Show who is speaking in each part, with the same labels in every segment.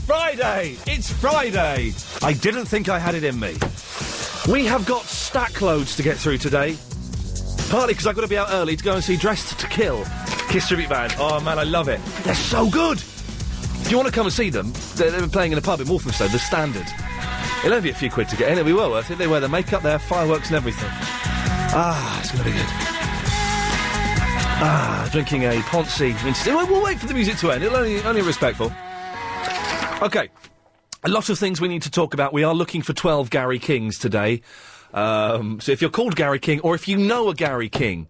Speaker 1: Friday! It's Friday! I didn't think I had it in me. We have got stack loads to get through today. Partly because I've got to be out early to go and see Dressed to Kill. Kiss Tribute Band. Oh, man, I love it. They're so good! If you want to come and see them, they're playing in a pub in Walthamstow, The Standard. It'll only be a few quid to get in, it'll be well worth it. They wear their makeup, they have fireworks and everything. Ah, it's going to be good. Ah, drinking a Ponzi. We'll wait for the music to end. It'll only respectful. OK. A lot of things we need to talk about. We are looking for 12 Gary Kings today. So if you're called Gary King, or if you know a Gary King,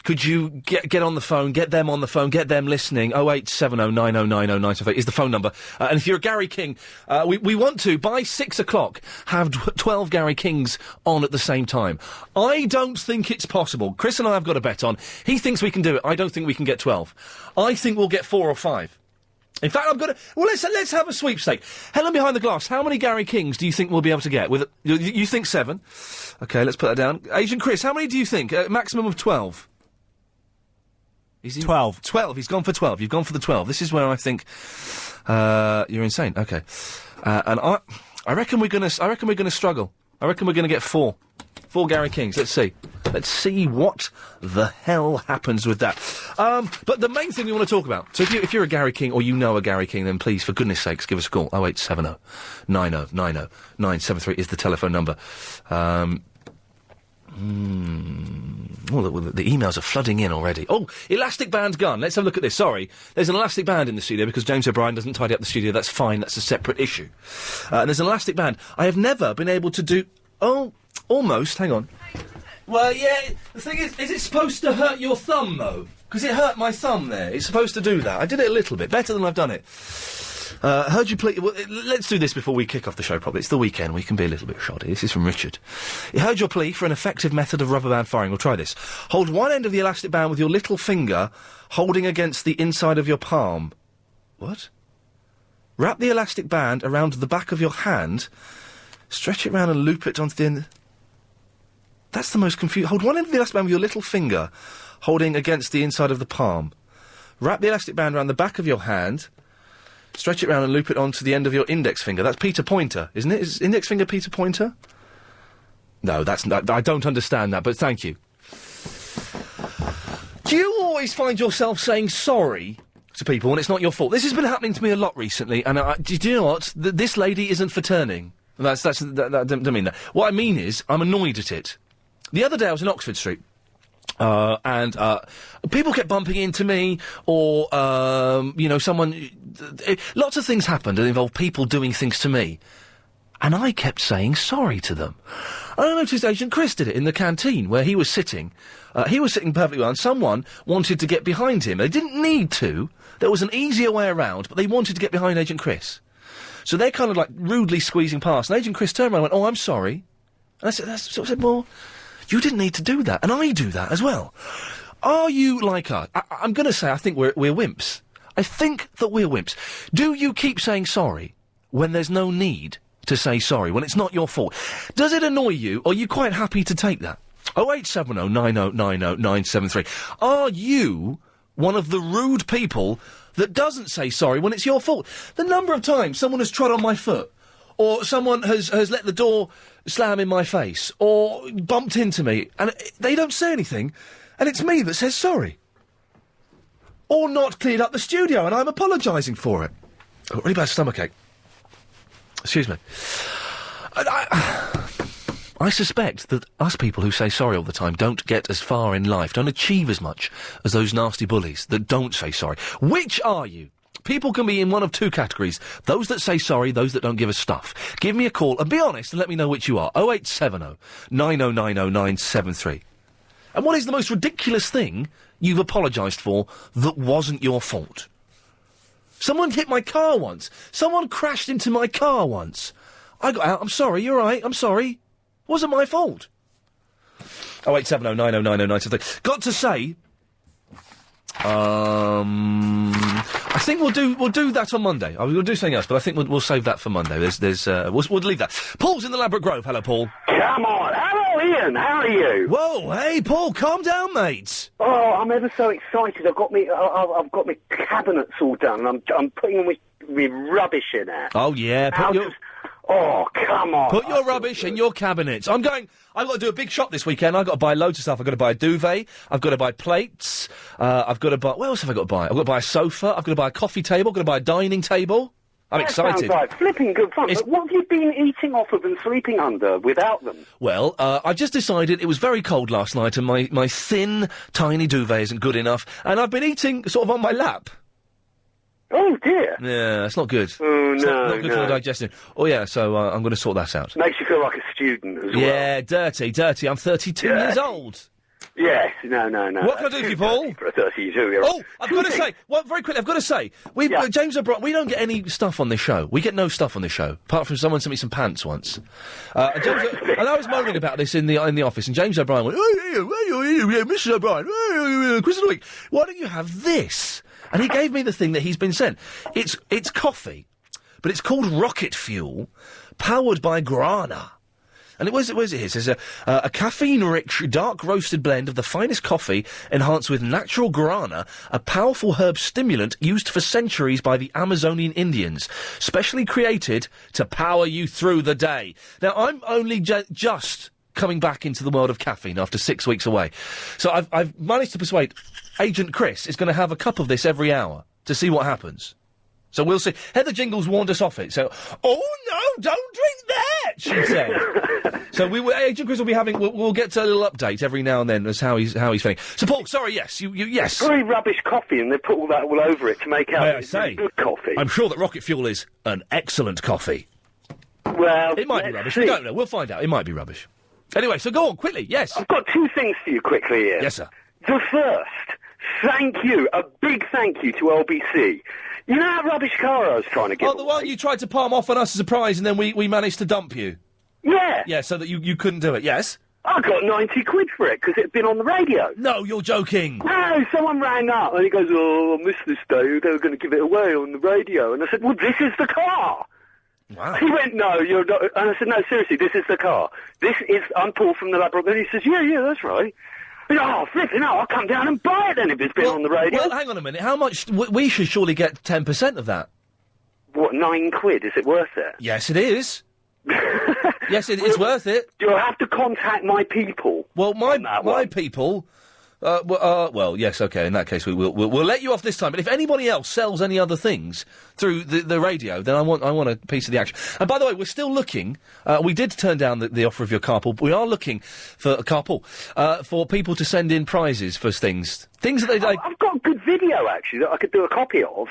Speaker 1: could you get on the phone, get them on the phone, get them listening? 0870 9090 978 is the phone number. And if you're a Gary King, we want to, by 6 o'clock, have 12 Gary Kings on at the same time. I don't think it's possible. Chris and I have got a bet on. He thinks we can do it. I don't think we can get 12. I think we'll get 4 or 5. In fact, I've got to... Well, let's have a sweepstake. Helen behind the glass, how many Gary Kings do you think we'll be able to get? You think 7? OK, let's put that down. Agent Chris, how many do you think? Maximum of 12?
Speaker 2: 12.
Speaker 1: 12. He's gone for 12. You've gone for the 12. This is where I think you're insane. Okay, and I reckon we're gonna struggle. I reckon we're gonna get 4 Gary Kings. Let's see. Let's see what the hell happens with that. But the main thing we want to talk about. So if you're a Gary King or you know a Gary King, then please, for goodness sakes, give us a call. 0870 9090 973 is the telephone number. The emails are flooding in already. Oh, elastic band gun. Let's have a look at this. Sorry. There's an elastic band in the studio because James O'Brien doesn't tidy up the studio. That's fine. That's a separate issue. And there's an elastic band. I have never been able to do... Oh, almost. Hang on. Well, yeah, the thing is it supposed to hurt your thumb, though? Because it hurt my thumb there. It's supposed to do that. I did it a little bit. Better than I've done it. Heard you plea... Well, let's do this before we kick off the show properly. It's the weekend. We can be a little bit shoddy. This is from Richard. He heard your plea for an effective method of rubber band firing. We'll try this. Hold one end of the elastic band with your little finger holding against the inside of your palm. What? Wrap the elastic band around the back of your hand, stretch it round and loop it onto the end... That's the most confusing... Hold one end of the elastic band with your little finger holding against the inside of the palm. Wrap the elastic band around the back of your hand... Stretch it round and loop it onto the end of your index finger. That's Peter Pointer, isn't it? Is index finger Peter Pointer? No, that's not... I don't understand that, but thank you. Do you always find yourself saying sorry to people when it's not your fault? This has been happening to me a lot recently, and do you know what? This lady isn't for turning. I don't mean that. What I mean is, I'm annoyed at it. The other day I was in Oxford Street. And people kept bumping into me, or, someone... lots of things happened that involved people doing things to me. And I kept saying sorry to them. And I noticed Agent Chris did it in the canteen, where he was sitting. He was sitting perfectly well, and someone wanted to get behind him. They didn't need to. There was an easier way around, but they wanted to get behind Agent Chris. So they're kind of, like, rudely squeezing past. And Agent Chris turned around and went, "Oh, I'm sorry." And I said, well... You didn't need to do that, and I do that as well. Are you like us? I'm going to say I think we're wimps. I think that we're wimps. Do you keep saying sorry when there's no need to say sorry, when it's not your fault? Does it annoy you, or are you quite happy to take that? 0870 9090 973. Are you one of the rude people that doesn't say sorry when it's your fault? The number of times someone has trod on my foot, or someone has let the door slam in my face, or bumped into me, and they don't say anything, and it's me that says sorry. Or not cleared up the studio, and I'm apologising for it. I've got really bad stomachache. Excuse me. I suspect that us people who say sorry all the time don't get as far in life, don't achieve as much as those nasty bullies that don't say sorry. Which are you? People can be in one of two categories. Those that say sorry, those that don't give a stuff. Give me a call and be honest and let me know which you are. 0870 9090 973. And what is the most ridiculous thing you've apologised for that wasn't your fault? Someone hit my car once. Someone crashed into my car once. I got out. I'm sorry. You're right. I'm sorry. Wasn't my fault. 0870 9090 973. Got to say... I think we'll do that on Monday. We'll do something else, but I think we'll save that for Monday. We'll leave that. Paul's in the Ladbroke Grove. Hello, Paul.
Speaker 3: Come on, hello,
Speaker 2: Oh, Ian, how are you?
Speaker 1: Whoa, hey, Paul, calm down, mate.
Speaker 2: Oh, I'm ever so excited. I've got my cabinets all done. I'm putting all my rubbish in there.
Speaker 1: Oh, yeah.
Speaker 2: Oh, come on.
Speaker 1: Put your rubbish in your cabinets. I've got to do a big shop this weekend. I've got to buy loads of stuff. I've got to buy a duvet. I've got to buy plates. I've got to buy... What else have I got to buy? I've got to buy a sofa. I've got to buy a coffee table. I've got to buy a dining table. I'm excited.
Speaker 2: Sounds like flipping good fun. But what have you been eating off of and sleeping under without them?
Speaker 1: Well, I just decided it was very cold last night and my thin, tiny duvet isn't good enough. And I've been eating sort of on my lap.
Speaker 2: Oh, dear.
Speaker 1: Yeah, it's not good.
Speaker 2: Oh,
Speaker 1: it's not good for the digestion. Oh, yeah, so I'm going to sort that out.
Speaker 2: Makes you feel like a student as well.
Speaker 1: Yeah, dirty. I'm 32 years old.
Speaker 2: Yes, no.
Speaker 1: What can I do for you, Paul?
Speaker 2: For a 32-year-old.
Speaker 1: Oh, I've got to say, very quickly, I've got to say, James O'Brien, we don't get any stuff on this show. We get no stuff on this show, apart from someone sent me some pants once. And I was moaning about this in the office, and James O'Brien went, Mr. O'Brien, Chris of the Week, why don't you have this? And he gave me the thing that he's been sent. It's coffee, but it's called Rocket Fuel, powered by Grana. And where's it here? It says a caffeine-rich, dark roasted blend of the finest coffee enhanced with natural guarana, a powerful herb stimulant used for centuries by the Amazonian Indians, specially created to power you through the day. Now, I'm only just coming back into the world of caffeine after 6 weeks away. So I've managed to persuade Agent Chris is going to have a cup of this every hour to see what happens. So we'll see. Heather Jingles warned us off it. So, oh no, don't drink that, she said. So Agent Chris will be having. We'll get to a little update every now and then as how he's feeling. So Paul, sorry, yes, yes.
Speaker 2: It's very rubbish coffee, and they put all that all over it to make out it's good coffee.
Speaker 1: I'm sure that Rocket Fuel is an excellent coffee.
Speaker 2: Well,
Speaker 1: it might be rubbish. We don't know. We'll find out. It might be rubbish. Anyway, so go on quickly. Yes,
Speaker 2: I've got two things for you quickly, Ian.
Speaker 1: Yes, sir.
Speaker 2: The first, thank you, a big thank you to LBC. You know that rubbish car I was trying to get?
Speaker 1: Oh, the one you tried to palm off on us as a prize, and then we managed to dump you.
Speaker 2: Yeah.
Speaker 1: Yeah, so that you couldn't do it. Yes.
Speaker 2: I got 90 quid for it because it had been on the radio.
Speaker 1: No, you're joking.
Speaker 2: No, someone rang up and he goes, "Oh, I missed this day. They were going to give it away on the radio." And I said, "Well, this is the car."
Speaker 1: Wow.
Speaker 2: He went, "No, you're not." And I said, "No, seriously, this is the car. I'm Paul from the Labrador." And he says, "Yeah, that's right." Oh, flipping out, I'll come down and buy it then if it's been on the radio.
Speaker 1: Well, hang on a minute. How much... we should surely get 10% of that.
Speaker 2: What, 9 quid? Is it worth it?
Speaker 1: Yes, it is. Yes, it's worth it.
Speaker 2: You'll have to contact my people.
Speaker 1: Well, my people... well, yes, okay, in that case we'll let you off this time, but if anybody else sells any other things through the radio, then I want a piece of the action. And by the way, we're still looking, we did turn down the offer of your carpool, but we are looking for a carpool, for people to send in prizes for things that they...
Speaker 2: I've got a good video, actually, that I could do a copy of.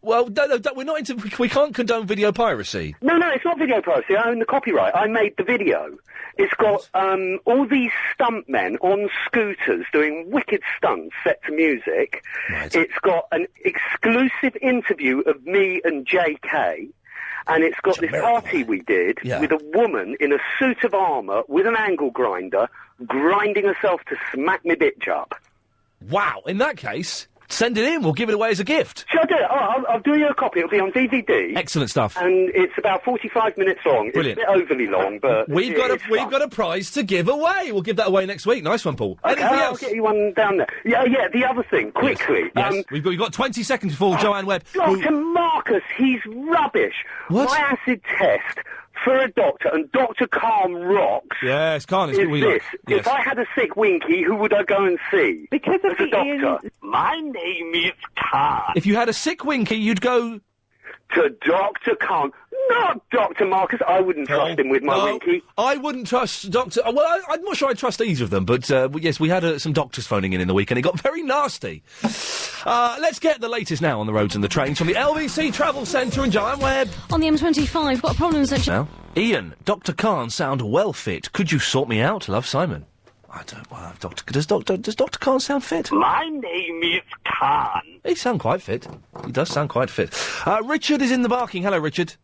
Speaker 1: Well, no, we're not into... We can't condone video piracy.
Speaker 2: No, it's not video piracy. I own the copyright. I made the video. It's got all these stuntmen on scooters doing wicked stunts set to music. Right. It's got an exclusive interview of me and JK. And it's got this party we did with a woman in a suit of armour with an angle grinder grinding herself to smack me bitch up.
Speaker 1: Wow, in that case... Send it in. We'll give it away as a gift.
Speaker 2: Shall I do it? Oh, I'll do you a copy. It'll be on DVD.
Speaker 1: Excellent stuff.
Speaker 2: And it's about 45 minutes long.
Speaker 1: Brilliant.
Speaker 2: It's a bit overly long, but
Speaker 1: we've got a prize to give away. We'll give that away next week. Nice one, Paul.
Speaker 2: Okay,
Speaker 1: Anything
Speaker 2: I'll
Speaker 1: else?
Speaker 2: get you one down there. Yeah. The other thing, quickly.
Speaker 1: Yes. We've got 20 seconds before Joanne Webb.
Speaker 2: Dr. Marcus, he's rubbish.
Speaker 1: What?
Speaker 2: My acid test for a doctor, and Dr. Calm rocks.
Speaker 1: Yes, Calm is
Speaker 2: this.
Speaker 1: Yes.
Speaker 2: If I had a sick winky, who would I go and see?
Speaker 3: Because of
Speaker 2: the doctor. My name is Khan.
Speaker 1: If you had a sick winky, you'd go...
Speaker 2: To Dr. Khan. Not Dr. Marcus. I wouldn't trust him with my winky.
Speaker 1: I wouldn't trust Dr... Well, I'm not sure I'd trust either of them, but yes, we had some doctors phoning in the week, and it got very nasty. Let's get the latest now on the roads and the trains from the LBC Travel Centre and Joanne Webb.
Speaker 4: On the M25, got a problem section.
Speaker 1: Now, Ian, Dr. Khan sound well fit. Could you sort me out? Love, Simon. I don't... Well, does Dr. Khan sound fit?
Speaker 2: My name is Khan.
Speaker 1: He sounds quite fit. He does sound quite fit. Richard is in the barking. Hello, Richard.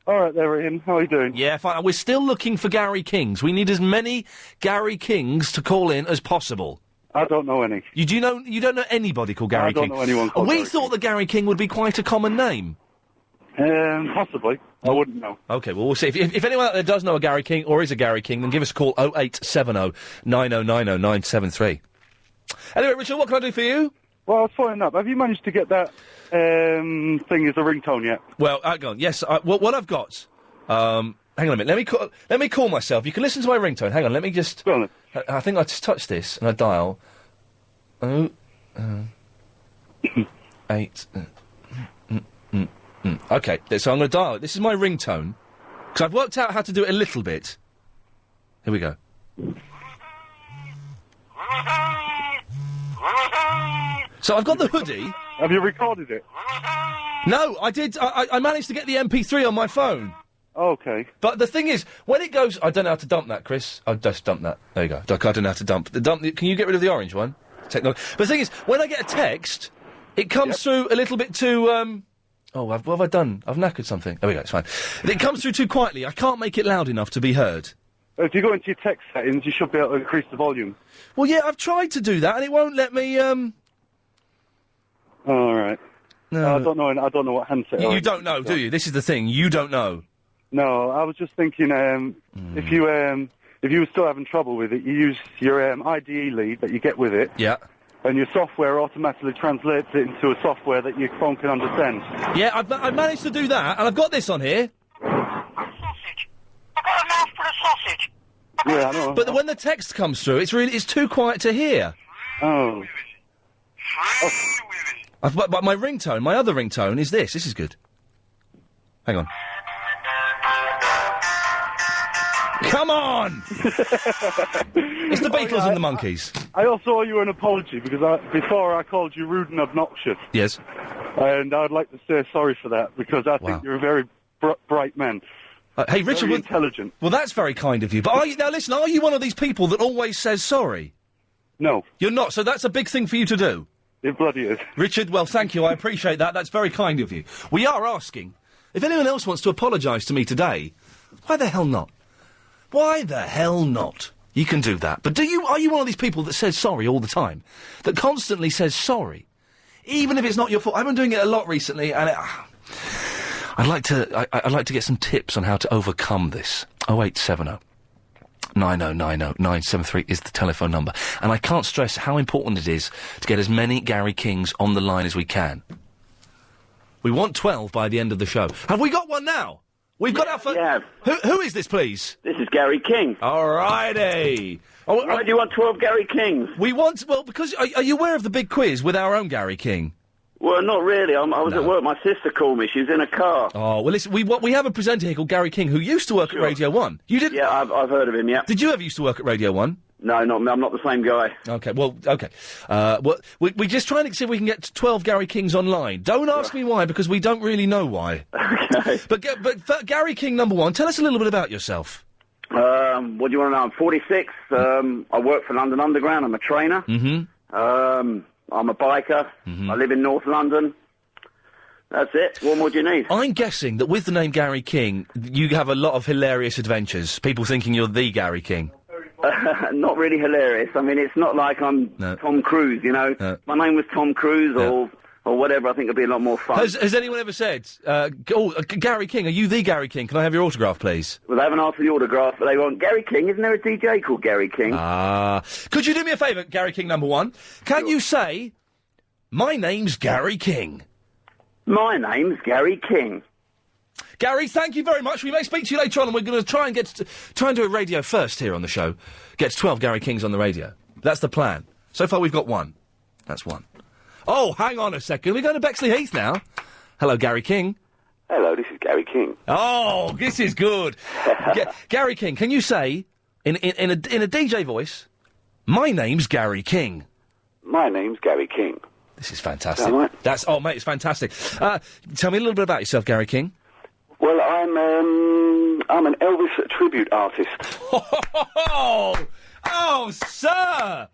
Speaker 5: All right there, Ian. How are you doing?
Speaker 1: Yeah, fine. We're still looking for Gary Kings. We need as many Gary Kings to call in as possible.
Speaker 5: I don't know any.
Speaker 1: You don't know anybody called Gary King?
Speaker 5: I don't know anyone called
Speaker 1: We
Speaker 5: Gary
Speaker 1: thought
Speaker 5: King.
Speaker 1: that Gary King would be quite a common name.
Speaker 5: Possibly. I wouldn't know.
Speaker 1: Okay, well, we'll see. If anyone out there does know a Gary King, or is a Gary King, then give us a call, 0870 9090 973. Anyway, Richard, what can I do for you?
Speaker 5: Well, I was following up. Have you managed to get that thing as a ringtone yet?
Speaker 1: Well, hang on. Yes, what I've got... hang on a minute. Let me call myself. You can listen to my ringtone. Hang on, let me just...
Speaker 5: Go on then.
Speaker 1: I think I just touch this, and I dial... 8... Okay, so I'm going to dial it. This is my ringtone. Because I've worked out how to do it a little bit. Here we go. So I've got the hoodie.
Speaker 5: Have you recorded it?
Speaker 1: No, I did. I managed to get the MP3 on my phone.
Speaker 5: Okay.
Speaker 1: But the thing is, when it goes... I don't know how to dump that, Chris. I'll just dump that. There you go. I don't know how to dump. Can you get rid of the orange one? Technology. But the thing is, when I get a text, it comes through a little bit too... what have I done? I've knackered something. There we go, it's fine. It comes through too quietly. I can't make it loud enough to be heard.
Speaker 5: If you go into your text settings, you should be able to increase the volume.
Speaker 1: Well, yeah, I've tried to do that, and it won't let me,
Speaker 5: All right.
Speaker 1: No.
Speaker 5: I don't know what handset...
Speaker 1: You don't know, do you? This is the thing. You don't know.
Speaker 5: No, I was just thinking, if you were still having trouble with it, you use your IDE lead that you get with it.
Speaker 1: Yeah.
Speaker 5: And your software automatically translates it into a software that your phone can understand.
Speaker 1: Yeah, I've managed to do that, and I've got this on here.
Speaker 3: Sausage. I've got a mouth full of sausage.
Speaker 5: Yeah, I know.
Speaker 1: But when the text comes through, it's too quiet to hear.
Speaker 5: Oh.
Speaker 1: But my ringtone, my other ringtone is this. This is good. Hang on. Come on! It's the Beatles and the Monkees.
Speaker 5: I also owe you an apology because before I called you rude and obnoxious.
Speaker 1: Yes.
Speaker 5: And I'd like to say sorry for that because I think you're a very bright man.
Speaker 1: Hey, Richard,
Speaker 5: very intelligent.
Speaker 1: Well, that's very kind of you. But now listen, are you one of these people that always says sorry?
Speaker 5: No.
Speaker 1: You're not, so that's a big thing for you to do.
Speaker 5: It bloody is.
Speaker 1: Richard, well, thank you. I appreciate that. That's very kind of you. We are asking, if anyone else wants to apologise to me today, why the hell not? Why the hell not? You can do that. But are you one of these people that says sorry all the time? That constantly says sorry? Even if it's not your fault. I've been doing it a lot recently, and I'd like to get some tips on how to overcome this. 0870 9090 973 is the telephone number. And I can't stress how important it is to get as many Gary Kings on the line as we can. We want 12 by the end of the show. Have we got one now? We've got our first...
Speaker 2: Yeah.
Speaker 1: Who is this, please?
Speaker 2: This is Gary King.
Speaker 1: All righty.
Speaker 2: Why do you want 12 Gary Kings?
Speaker 1: We want... Well, because... Are you aware of the big quiz with our own Gary King?
Speaker 2: Well, not really. I was at work. My sister called me. She was in a car.
Speaker 1: Oh, well, listen, we have a presenter here called Gary King who used to work at Radio 1. You did?
Speaker 2: Yeah, I've heard of him, yeah.
Speaker 1: Did you ever used to work at Radio 1?
Speaker 2: No, I'm not the same guy.
Speaker 1: Okay, well, okay. We're just trying to see if we can get 12 Gary Kings online. Don't ask me why, because we don't really know why.
Speaker 2: Okay.
Speaker 1: But Gary King number one, tell us a little bit about yourself.
Speaker 2: What do you want to know? I'm 46. I work for London Underground. I'm a trainer.
Speaker 1: Mm-hmm.
Speaker 2: I'm a biker. Mm-hmm. I live in North London. That's it. What more do you need?
Speaker 1: I'm guessing that with the name Gary King, you have a lot of hilarious adventures. People thinking you're the Gary King.
Speaker 2: Not really hilarious. I mean, it's not like I'm Tom Cruise, you know. No. My name was Tom Cruise or whatever. I think it'd be a lot more fun.
Speaker 1: Has anyone ever said, Gary King, are you the Gary King? Can I have your autograph, please?
Speaker 2: Well, they haven't asked for the autograph, but they want Gary King. Isn't there a DJ called Gary King?
Speaker 1: Could you do me a favour, Gary King number one? Can you say, my name's Gary King?
Speaker 2: My name's Gary King.
Speaker 1: Gary, thank you very much. We may speak to you later on, and we're going to try and do a radio first here on the show. Get 12 Gary Kings on the radio. That's the plan. So far, we've got one. That's one. Oh, hang on a second. We're going to Bexley Heath now. Hello, Gary King.
Speaker 6: Hello, this is Gary King.
Speaker 1: Oh, this is good. Gary King, can you say, in a DJ voice, my name's Gary King?
Speaker 6: My name's Gary King.
Speaker 1: This is fantastic.
Speaker 6: Is that right?
Speaker 1: Mate, it's fantastic. Tell me a little bit about yourself, Gary King.
Speaker 6: Well, I'm an Elvis tribute artist.
Speaker 1: Oh, sir!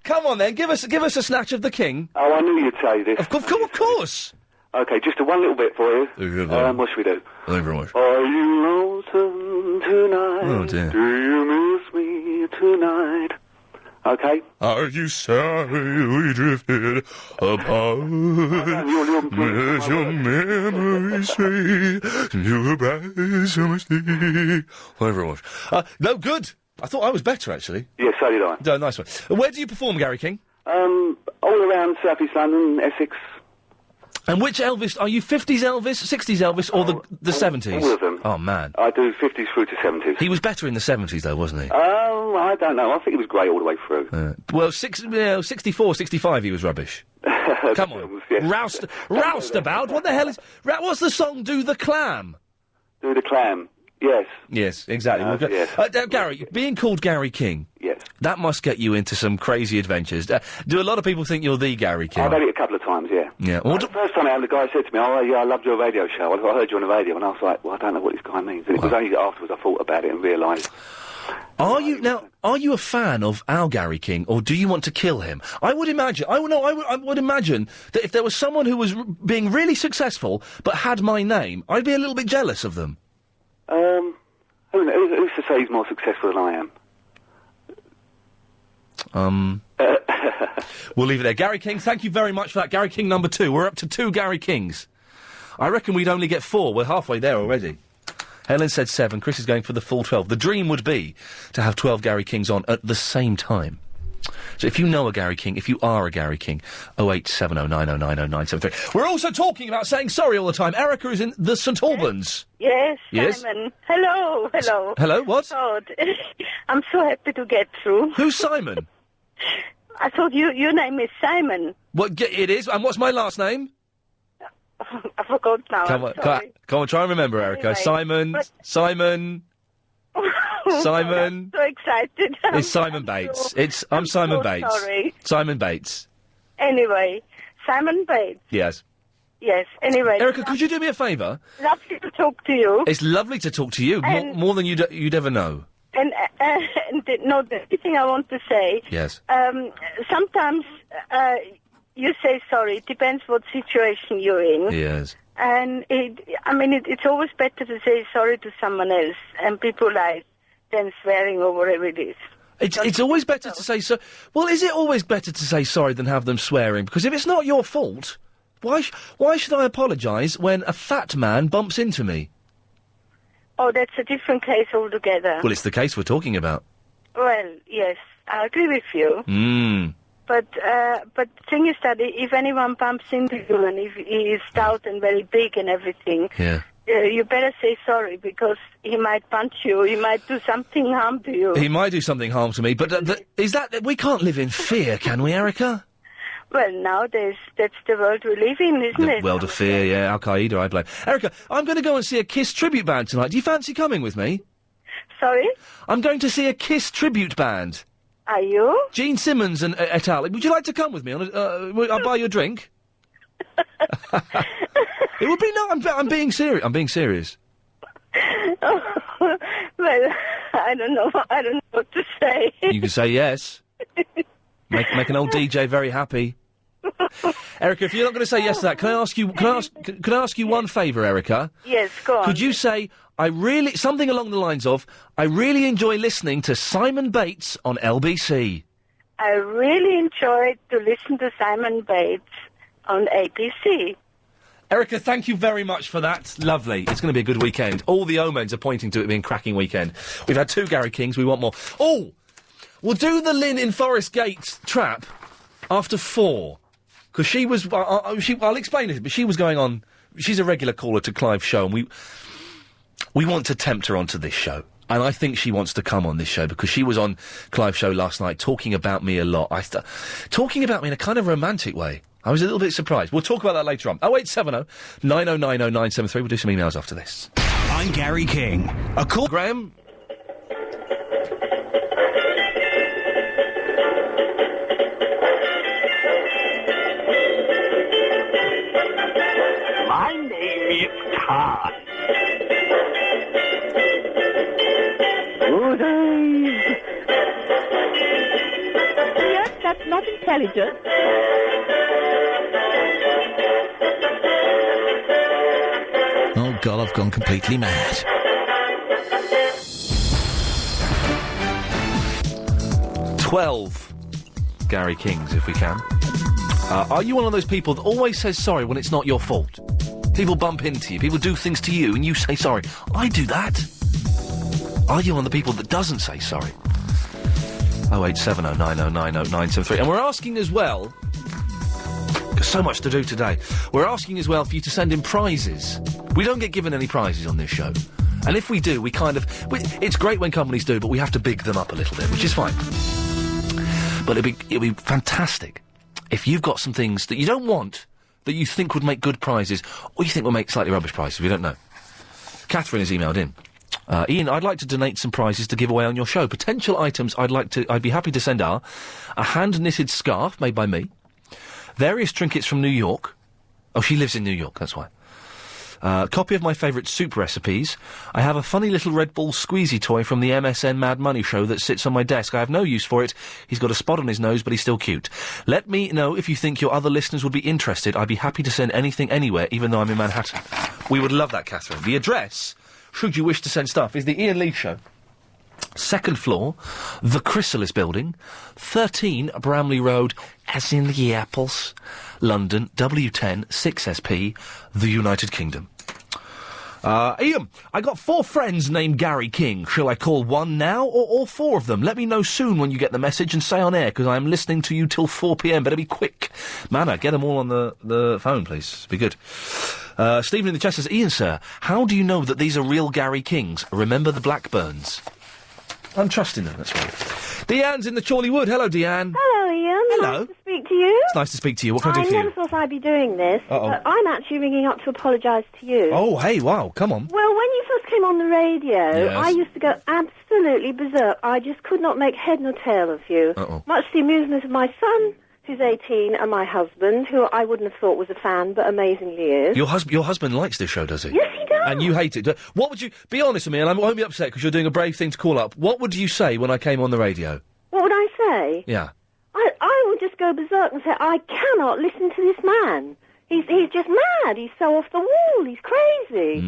Speaker 1: Come on then, give us a snatch of the King.
Speaker 6: Oh, I knew you'd say this.
Speaker 1: Of course.
Speaker 6: Okay, just one little bit for you. What should we do?
Speaker 1: Thank you very much.
Speaker 6: Are you lonesome tonight?
Speaker 1: Oh dear.
Speaker 6: Do you miss me tonight? Okay.
Speaker 1: Are you sorry we drifted apart? As your memories say, you were bright summer's day. Whatever it was. No, good. I thought I was better, actually.
Speaker 6: Yes, so did I.
Speaker 1: No, nice one. Where do you perform, Gary King?
Speaker 6: All around South East London, Essex.
Speaker 1: And which Elvis? Are you 50s Elvis, 60s Elvis, or the 70s?
Speaker 6: All of them.
Speaker 1: Oh, man.
Speaker 6: I do 50s through to 70s.
Speaker 1: He was better in the 70s, though, wasn't he?
Speaker 6: I don't know. I think he was great all the way through.
Speaker 1: Well, 64, 65, he was rubbish. Come on.
Speaker 6: Yes.
Speaker 1: Roust about? What the hell is... What's the song, Do the Clam?
Speaker 6: Do the Clam. Yes.
Speaker 1: Yes, exactly.
Speaker 6: Yes.
Speaker 1: Gary, being called Gary King...
Speaker 6: Yes.
Speaker 1: That must get you into some crazy adventures. Do a lot of people think you're the Gary King?
Speaker 6: I've had it a couple of times, yeah.
Speaker 1: Yeah.
Speaker 6: The first time the guy said to me, "Oh, yeah, I loved your radio show. I heard you on the radio," and I was like, "Well, I don't know what this guy means." And it was only afterwards I thought about it and realised.
Speaker 1: Are you a fan of our Gary King, or do you want to kill him? I would imagine that if there was someone who was being really successful but had my name, I'd be a little bit jealous of them.
Speaker 6: Who's to say he's more successful than I am?
Speaker 1: We'll leave it there. Gary King, thank you very much for that. Gary King number 2. We're up to 2 Gary Kings. I reckon we'd only get 4. We're halfway there already. Helen said 7. Chris is going for the full 12. The dream would be to have 12 Gary Kings on at the same time. So if you know a Gary King, if you are a Gary King, 08709090973. We're also talking about saying sorry all the time. Erica is in the St Albans.
Speaker 7: Yes,
Speaker 1: Yes?
Speaker 7: Simon. Hello.
Speaker 1: Hello, what?
Speaker 7: God. I'm so happy to get through.
Speaker 1: Who's Simon?
Speaker 7: I thought your name is Simon.
Speaker 1: What? It is? And what's my last name?
Speaker 7: I forgot now.
Speaker 1: Come on, try and remember, Erica.
Speaker 7: Anyway,
Speaker 1: Simon.
Speaker 7: I'm so excited.
Speaker 1: It's Simon Bates. I'm Simon Bates.
Speaker 7: Sorry.
Speaker 1: Simon Bates.
Speaker 7: Anyway, Simon Bates.
Speaker 1: Yes.
Speaker 7: Yes, anyway.
Speaker 1: Erica, could you do me a favour?
Speaker 7: Lovely to talk to you.
Speaker 1: It's lovely to talk to you, more than you'd ever know.
Speaker 7: And the thing I want to say...
Speaker 1: Yes.
Speaker 7: Sometimes you say sorry. It depends what situation you're in.
Speaker 1: Yes.
Speaker 7: And it's always better to say sorry to someone else, and people like than swearing or whatever it is.
Speaker 1: It's always better to say so. Well, is it always better to say sorry than have them swearing? Because if it's not your fault, why should I apologise when a fat man bumps into me?
Speaker 7: Oh, that's a different case altogether.
Speaker 1: Well, it's the case we're talking about.
Speaker 7: Well, yes, I agree with you. But the thing is that if anyone bumps into you and if he is stout and very big and everything, you better say sorry because he might punch you, he might do something harm to you.
Speaker 1: He might do something harm to me, but we can't live in fear, can we, Erica?
Speaker 7: Well, nowadays, that's the world we live in, isn't it?
Speaker 1: The world of fear, yeah, Al-Qaeda, I blame. Erica, I'm going to go and see a Kiss tribute band tonight. Do you fancy coming with me?
Speaker 7: Sorry?
Speaker 1: I'm going to see a Kiss tribute band.
Speaker 7: Are you?
Speaker 1: Gene Simmons and et al. Would you like to come with me? I'll buy you a drink. It would be I'm being serious. I'm being serious.
Speaker 7: Oh, well, I don't know what to say.
Speaker 1: You can say yes. Make an old DJ very happy. Erica, if you're not going to say yes to that, can I ask you one favour, Erica?
Speaker 7: Yes, go on.
Speaker 1: Could you say something along the lines of, I really enjoy listening to Simon Bates on LBC.
Speaker 7: I really enjoyed to listen to Simon Bates on ABC.
Speaker 1: Erica, thank you very much for that. Lovely. It's going to be a good weekend. All the omens are pointing to it being a cracking weekend. We've had 2 Gary Kings, we want more. Oh! We'll do the Lynn in Forest Gate trap after 4. Because she was... I'll explain it, but she was going on... She's a regular caller to Clive's show, and we want to tempt her onto this show. And I think she wants to come on this show, because she was on Clive's show last night talking about me a lot. Talking about me in a kind of romantic way. I was a little bit surprised. We'll talk about that later on. 0870 9090 973. We'll do some emails after this.
Speaker 8: I'm Gary King. A call...
Speaker 1: Graham?
Speaker 3: My name is Todd.
Speaker 7: Good eyes. Yes, that's not intelligent.
Speaker 8: Oh, God, I've gone completely mad.
Speaker 1: Gary Kings, if we can. Are you one of those people that always says sorry when it's not your fault? People bump into you, people do things to you, and you say sorry. I do that. Are you one of the people that doesn't say sorry? 08709090973. And we're asking as well... There's so much to do today. We're asking as well for you to send in prizes. We don't get given any prizes on this show. And if we do, we kind of... it's great when companies do, but we have to big them up a little bit, which is fine. But it'd be fantastic if you've got some things that you don't want, that you think would make good prizes, or you think would make slightly rubbish prizes. We don't know. Catherine has emailed in. Ian, I'd like to donate some prizes to give away on your show. Potential items I'd be happy to send are a hand-knitted scarf made by me, various trinkets from New York. Oh, she lives in New York, that's why. Copy of my favourite soup recipes. I have a funny little Red Bull squeezy toy from the MSN Mad Money show that sits on my desk. I have no use for it. He's got a spot on his nose, but he's still cute. Let me know if you think your other listeners would be interested. I'd be happy to send anything anywhere, even though I'm in Manhattan. We would love that, Catherine. The address, should you wish to send stuff, is the Iain Lee Show. 2nd floor, the Chrysalis Building, 13 Bramley Road, as in the apples, London, W10 6SP, the United Kingdom. Ian, I got 4 friends named Gary King. Shall I call one now or all 4 of them? Let me know soon when you get the message and say on air, because I'm listening to you till 4 p.m. Better be quick. Manna, get them all on the phone, please. Be good. Stephen in the chest says, Ian, sir, how do you know that these are real Gary Kings? Remember the Blackburns. I'm trusting them, that's right. Deanne's in the Chorley Wood. Hello, Deanne.
Speaker 9: Hello, Ian.
Speaker 1: Hello.
Speaker 9: Nice to speak to you.
Speaker 1: It's nice to speak to you. What can I do for you?
Speaker 9: I never thought I'd be doing this,
Speaker 1: Uh-oh.
Speaker 9: but I'm actually ringing up to apologise to you.
Speaker 1: Oh, hey, wow, come on.
Speaker 9: Well, when you first came on the radio,
Speaker 1: Yes.
Speaker 9: I used to go absolutely berserk. I just could not make head nor tail of you.
Speaker 1: Uh-oh.
Speaker 9: Much to the amusement of my son, who's 18, and my husband, who I wouldn't have thought was a fan, but amazingly is.
Speaker 1: Your husband likes this show, does he?
Speaker 9: Yes, he does.
Speaker 1: And you hate it. What would you... Be honest with me, and I won't be upset because you're doing a brave thing to call up. What would you say when I came on the radio?
Speaker 9: What would I say?
Speaker 1: Yeah.
Speaker 9: I would just go berserk and say, I cannot listen to this man. He's just mad. He's so off the wall. He's crazy.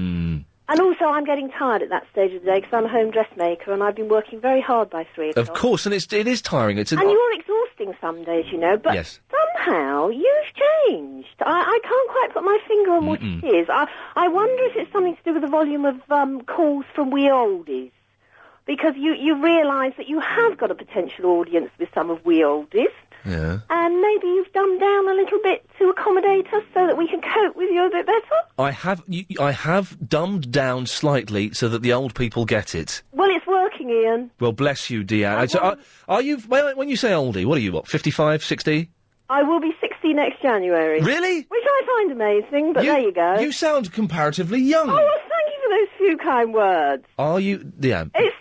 Speaker 9: And also, I'm getting tired at that stage of the day because I'm a home dressmaker and I've been working very hard by 3 o'clock.
Speaker 1: Of course, and it is tiring.
Speaker 9: And you're exhausting some days, you know, but
Speaker 1: yes.
Speaker 9: somehow you've changed. I can't quite put my finger on what it is. I wonder if it's something to do with the volume of calls from we oldies. Because you realise that you have got a potential audience with some of we oldies.
Speaker 1: Yeah.
Speaker 9: And maybe you've dumbed down a little bit to accommodate us so that we can cope with you a bit better?
Speaker 1: I have dumbed down slightly so that the old people get it.
Speaker 9: Well, it's working, Ian.
Speaker 1: Well, bless you, Deanne. So, are you... When you say oldie, what are you, 55, 60?
Speaker 9: I will be 60 next January.
Speaker 1: Really?
Speaker 9: Which I find amazing, but there you go.
Speaker 1: You sound comparatively young.
Speaker 9: Oh, well, thank you for those few kind words.
Speaker 1: Are you... Deanne?
Speaker 9: It's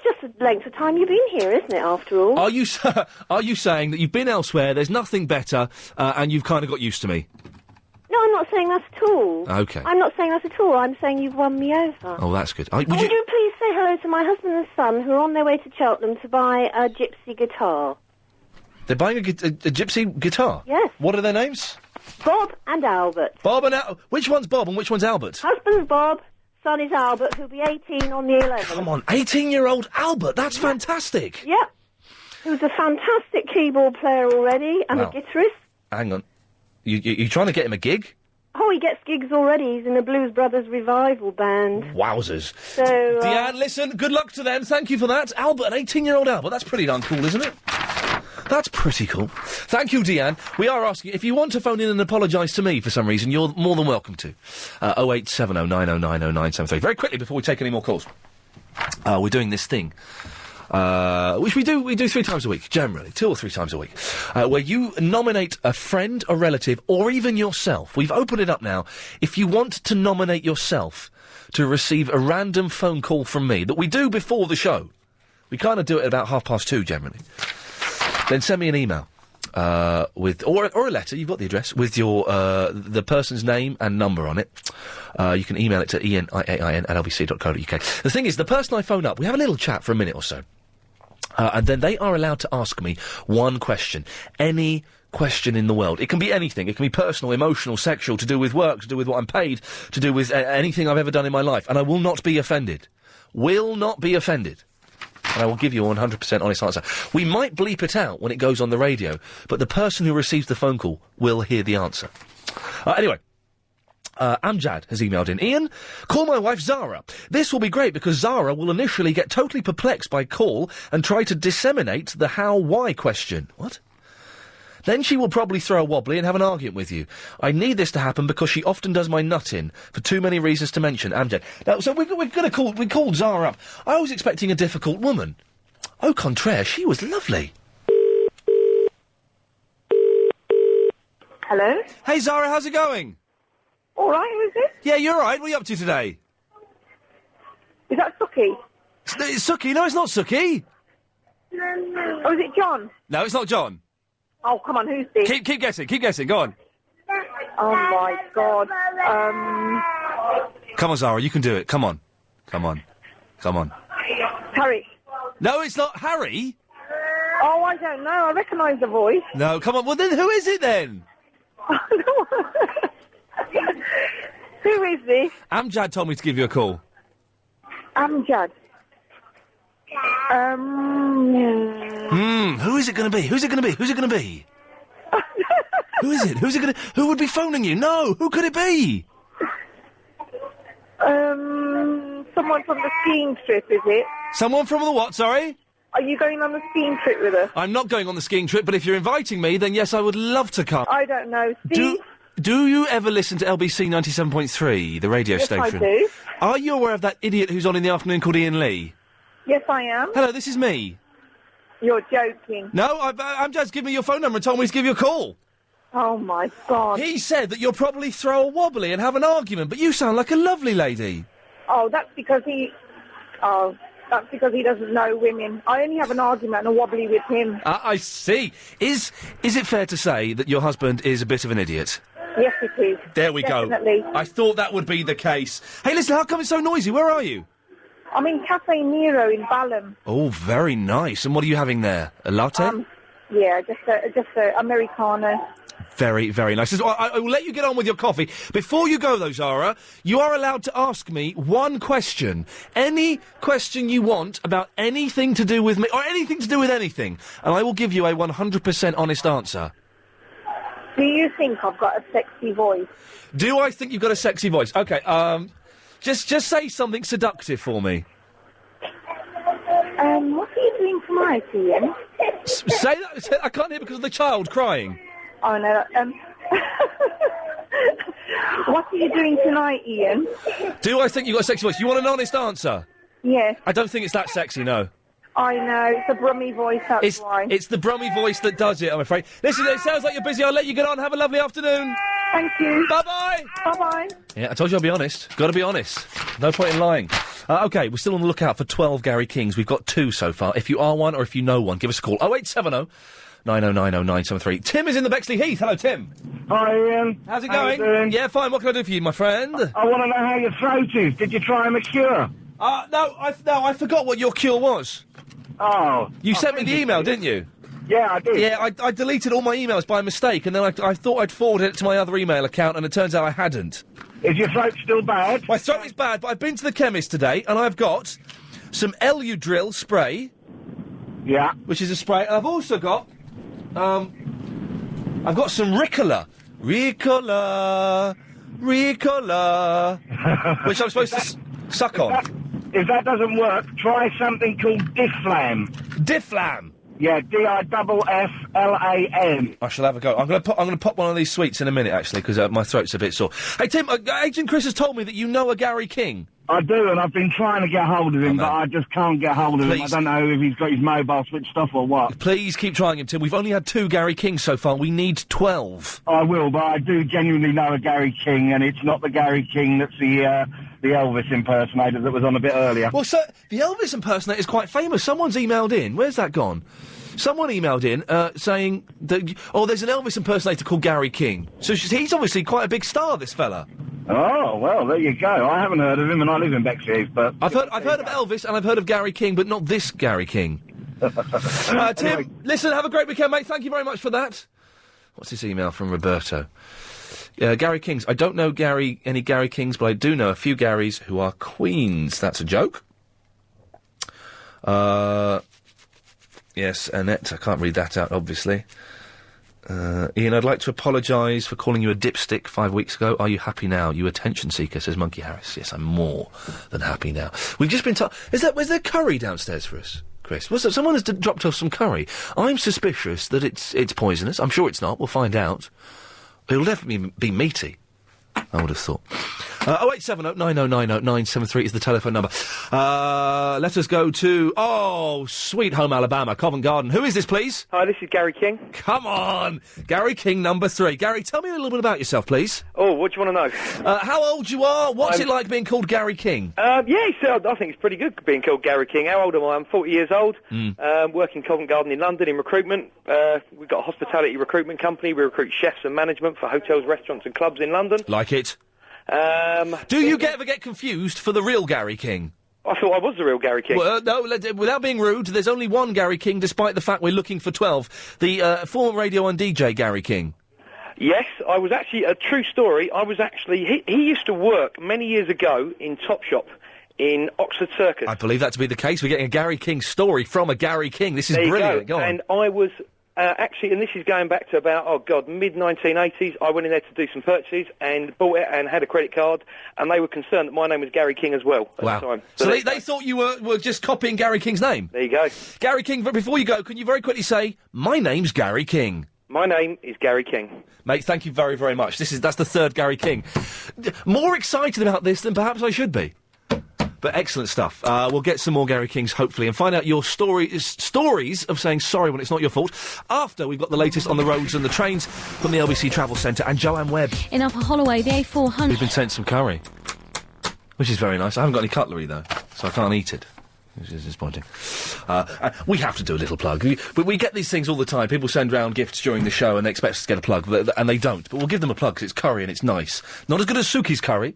Speaker 9: just the length of time you've been here, isn't it, after all?
Speaker 1: Are you saying that you've been elsewhere, there's nothing better, and you've kind of got used to me?
Speaker 9: No, I'm not saying that at all.
Speaker 1: OK.
Speaker 9: I'm not saying that at all. I'm saying you've won me over.
Speaker 1: Oh, that's good.
Speaker 9: Would you please say hello to my husband and son, who are on their way to Cheltenham to buy a gypsy guitar?
Speaker 1: They're buying a gypsy guitar?
Speaker 9: Yes.
Speaker 1: What are their names?
Speaker 9: Bob and Albert.
Speaker 1: Bob and Albert. Which one's Bob and which one's Albert?
Speaker 9: Husband's Bob, son is Albert, who'll be 18 on the 11th.
Speaker 1: Come on, 18-year-old Albert, that's fantastic.
Speaker 9: Yep. Who's a fantastic keyboard player already and a guitarist.
Speaker 1: Hang on. You trying to get him a gig?
Speaker 9: Oh, he gets gigs already. He's in the Blues Brothers revival band.
Speaker 1: Wowzers.
Speaker 9: So,
Speaker 1: Deanne, listen, good luck to them. Thank you for that. Albert, an 18-year-old Albert. That's pretty darn cool, isn't it? That's pretty cool. Thank you, Deanne. We are asking, if you want to phone in and apologise to me for some reason, you're more than welcome to. 0870 909 0973. Very quickly, before we take any more calls. We're doing this thing. Which we do 3 times a week, generally, 2 or 3 times a week, where you nominate a friend, a relative, or even yourself. We've opened it up now. If you want to nominate yourself to receive a random phone call from me, that we do before the show, we kind of do it at about 2:30 generally, then send me an email. With or a letter, you've got the address, with your the person's name and number on it. You can email it to iain, I-A-I-N, at lbc.co.uk. The thing is, the person I phone up, we have a little chat for a minute or so. And then they are allowed to ask me one question. Any question in the world. It can be anything. It can be personal, emotional, sexual, to do with work, to do with what I'm paid, to do with anything I've ever done in my life. And I will not be offended. Will not be offended. and I will give you a 100% honest answer. We might bleep it out when it goes on the radio, but the person who receives the phone call will hear the answer. Anyway. Amjad has emailed in. Ian, call my wife Zara. This will be great because Zara will initially get totally perplexed by call and try to disseminate the how-why question. What? Then she will probably throw a wobbly and have an argument with you. I need this to happen because she often does my nut in, for too many reasons to mention. Amjad. Now, so we called Zara up. I was expecting a difficult woman. Au contraire, she was lovely.
Speaker 7: Hello?
Speaker 1: Hey, Zara, how's it going?
Speaker 7: All right, who is it?
Speaker 1: Yeah, you're all right. What are you up to today?
Speaker 7: Is that Suki?
Speaker 1: It's Suki. No, it's not Suki.
Speaker 7: Oh, is it John?
Speaker 1: No, it's not John.
Speaker 7: Oh, come on, who's this?
Speaker 1: Keep guessing. Keep guessing. Go on.
Speaker 7: Oh, my God.
Speaker 1: Come on, Zara. You can do it. Come on. Come on. Come on.
Speaker 7: Harry.
Speaker 1: No, it's not Harry.
Speaker 7: Oh, I don't know. I recognise the voice.
Speaker 1: No, come on. Well, then who is it then?
Speaker 7: Who is this?
Speaker 1: Amjad told me to give you a call.
Speaker 7: Amjad.
Speaker 1: Who is it going to be? Who's it going to be? Who's it going to be? Who is it? Who's it going to... Who would be phoning you? No, who could it be?
Speaker 7: Someone from the skiing trip, is it?
Speaker 1: Someone from the what, sorry?
Speaker 7: Are you going on the skiing trip with us?
Speaker 1: I'm not going on the skiing trip, but if you're inviting me, then yes, I would love to come.
Speaker 7: I don't know. Steve?
Speaker 1: Do you ever listen to LBC 97.3, the radio station?
Speaker 7: Yes, I do.
Speaker 1: Are you aware of that idiot who's on in the afternoon called Iain Lee?
Speaker 7: Yes, I am.
Speaker 1: Hello, this is me.
Speaker 7: You're joking.
Speaker 1: No, Amjad's given me your phone number and told me to give you a call.
Speaker 7: Oh, my God.
Speaker 1: He said that you'll probably throw a wobbly and have an argument, but you sound like a lovely lady.
Speaker 7: Oh, that's because he doesn't know women. I only have an argument and a wobbly with him.
Speaker 1: I see. Is it fair to say that your husband is a bit of an idiot?
Speaker 7: Yes, it is.
Speaker 1: There we
Speaker 7: Definitely.
Speaker 1: go. I thought that would be the case. Hey, listen, how come it's so noisy? Where are you?
Speaker 7: I'm in Cafe Nero in Balham.
Speaker 1: Oh, very nice. And what are you having there? A latte?
Speaker 7: Yeah, just a Americano.
Speaker 1: Very, very nice. I will let you get on with your coffee. Before you go, though, Zara, you are allowed to ask me one question. Any question you want about anything to do with me, or anything to do with anything, and I will give you a 100% honest answer.
Speaker 7: Do you think I've got a sexy voice?
Speaker 1: Do I think you've got a sexy voice? Okay, just say something seductive for me.
Speaker 7: What are you doing tonight, Ian?
Speaker 1: Say that. I can't hear because of the child crying.
Speaker 7: Oh, no. What are you doing tonight, Ian?
Speaker 1: Do I think you've got a sexy voice? You want an honest answer?
Speaker 7: Yes.
Speaker 1: I don't think it's that sexy, no.
Speaker 7: I know. It's a brummy voice, that's why.
Speaker 1: It's the brummy voice that does it, I'm afraid. Listen, it sounds like you're busy. I'll let you get on. Have a lovely afternoon.
Speaker 7: Thank you.
Speaker 1: Bye-bye.
Speaker 7: Bye-bye.
Speaker 1: Yeah, I told you I'll be honest. Got to be honest. No point in lying. OK, we're still on the lookout for 12 Gary Kings. We've got 2 so far. If you are one or if you know one, give us a call. 0870 9090973. Tim is in the Bexley Heath. Hello, Tim.
Speaker 10: Hi, Ian.
Speaker 1: How's it
Speaker 10: How
Speaker 1: going?
Speaker 10: you doing?
Speaker 1: Yeah, fine. What can I do for you, my friend?
Speaker 10: I want to know how your throat is. Did you try a cure?
Speaker 1: No, I forgot what your cure was.
Speaker 10: Oh.
Speaker 1: You sent me the email, didn't you?
Speaker 10: Yeah, I did.
Speaker 1: Yeah, I deleted all my emails by mistake, and then I thought I'd forwarded it to my other email account, and it turns out I hadn't.
Speaker 10: Is your throat still bad?
Speaker 1: My throat is bad, but I've been to the chemist today, and I've got some Eludril spray.
Speaker 10: Yeah.
Speaker 1: Which is a spray, and I've also got, I've got some Ricola. Ricola, which I'm supposed to suck on.
Speaker 10: If that doesn't work, try something called Difflam.
Speaker 1: Difflam?
Speaker 10: Yeah, Difflam.
Speaker 1: I shall have a go. I'm going to pop one of these sweets in a minute, actually, because my throat's a bit sore. Hey, Tim, Agent Chris has told me that you know a Gary King.
Speaker 10: I do, and I've been trying to get hold of him, but I just can't get hold of him. I don't know if he's got his mobile switched off or what.
Speaker 1: Please keep trying him, Tim. We've only had 2 Gary Kings so far. We need 12.
Speaker 10: I will, but I do genuinely know a Gary King, and it's not the Gary King that's the Elvis impersonator that was on a bit earlier.
Speaker 1: Well, so the Elvis impersonator is quite famous. Someone's emailed in. Where's that gone? Someone emailed in saying that, there's an Elvis impersonator called Gary King. So he's obviously quite a big star, this fella.
Speaker 10: Oh, well, there you go. I haven't heard of him, and I live in Bexley, but...
Speaker 1: I've heard of Elvis, and I've heard of Gary King, but not this Gary King. Tim, listen, have a great weekend, mate. Thank you very much for that. What's this email from Roberto? Gary Kings. I don't know any Gary Kings, but I do know a few Garys who are queens. That's a joke. Yes, Annette, I can't read that out, obviously. Iain, I'd like to apologise for calling you a dipstick 5 weeks ago. Are you happy now? You attention seeker, says Monkey Harris. Yes, I'm more than happy now. We've just been told... Was there curry downstairs for us, Chris? Was there, someone has dropped off some curry. I'm suspicious that it's poisonous. I'm sure it's not. We'll find out. It'll definitely be meaty, I would have thought. 0870 9090 973 is the telephone number. Let us go to, Sweet Home Alabama, Covent Garden. Who is this, please?
Speaker 11: Hi, this is Gary King.
Speaker 1: Come on! Gary King, number 3. Gary, tell me a little bit about yourself, please.
Speaker 11: Oh, what do you want to know?
Speaker 1: How old you are? What's it like being called Gary King?
Speaker 11: I think it's pretty good being called Gary King. How old am I? I'm 40 years old. Working Covent Garden in London in recruitment. We've got a hospitality recruitment company. We recruit chefs and management for hotels, restaurants and clubs in London.
Speaker 1: Like it. Do you ever get confused for the real Gary King?
Speaker 11: I thought I was the real Gary King.
Speaker 1: Well, no, without being rude, there's only one Gary King, despite the fact we're looking for 12. The former radio and DJ Gary King.
Speaker 11: Yes, I was actually, a true story, he used to work many years ago in Topshop in Oxford Circus.
Speaker 1: I believe that to be the case. We're getting a Gary King story from a Gary King. This is
Speaker 11: there
Speaker 1: brilliant.
Speaker 11: Go
Speaker 1: on.
Speaker 11: And I was... actually, and this is going back to about, mid-1980s, I went in there to do some purchases and bought it and had a credit card, and they were concerned that my name was Gary King as well at the time.
Speaker 1: So they thought you were just copying Gary King's name?
Speaker 11: There you go.
Speaker 1: Gary King, but before you go, can you very quickly say, my name's Gary King?
Speaker 11: My name is Gary King.
Speaker 1: Mate, thank you very, very much. That's the third Gary King. More excited about this than perhaps I should be. But excellent stuff. We'll get some more Gary Kings, hopefully, and find out your stories of saying sorry when it's not your fault, after we've got the latest on the roads and the trains from the LBC Travel Centre and Joanne Webb.
Speaker 4: In Upper Holloway, the A400...
Speaker 1: We've been sent some curry, which is very nice. I haven't got any cutlery, though, so I can't eat it, which is disappointing. We have to do a little plug. We get these things all the time. People send round gifts during the show and they expect us to get a plug, and they don't. But we'll give them a plug because it's curry and it's nice. Not as good as Suki's curry.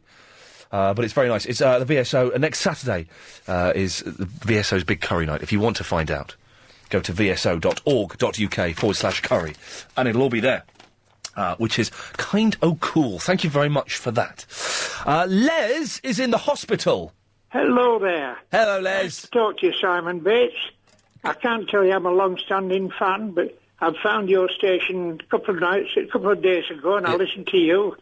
Speaker 1: But it's very nice. It's the VSO. Next Saturday is the VSO's big curry night. If you want to find out, go to vso.org.uk/curry, and it'll all be there, which is cool. Thank you very much for that. Les is in the hospital.
Speaker 12: Hello there.
Speaker 1: Hello, Les.
Speaker 12: Nice to talk to you, Simon Bates. I can't tell you I'm a long-standing fan, but I've found your station a couple of days ago, and I listened to you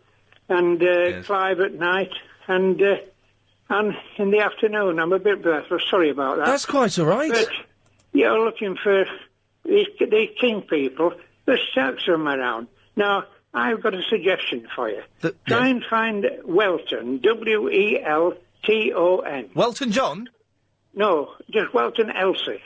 Speaker 12: and Clive at night. And in the afternoon, I'm a bit breathless. Sorry about that.
Speaker 1: That's quite all right.
Speaker 12: But you're looking for these King people. There's stacks of them around. Now, I've got a suggestion for you. Try and find Welton, W-E-L-T-O-N.
Speaker 1: Welton John?
Speaker 12: No, just Welton Elsie.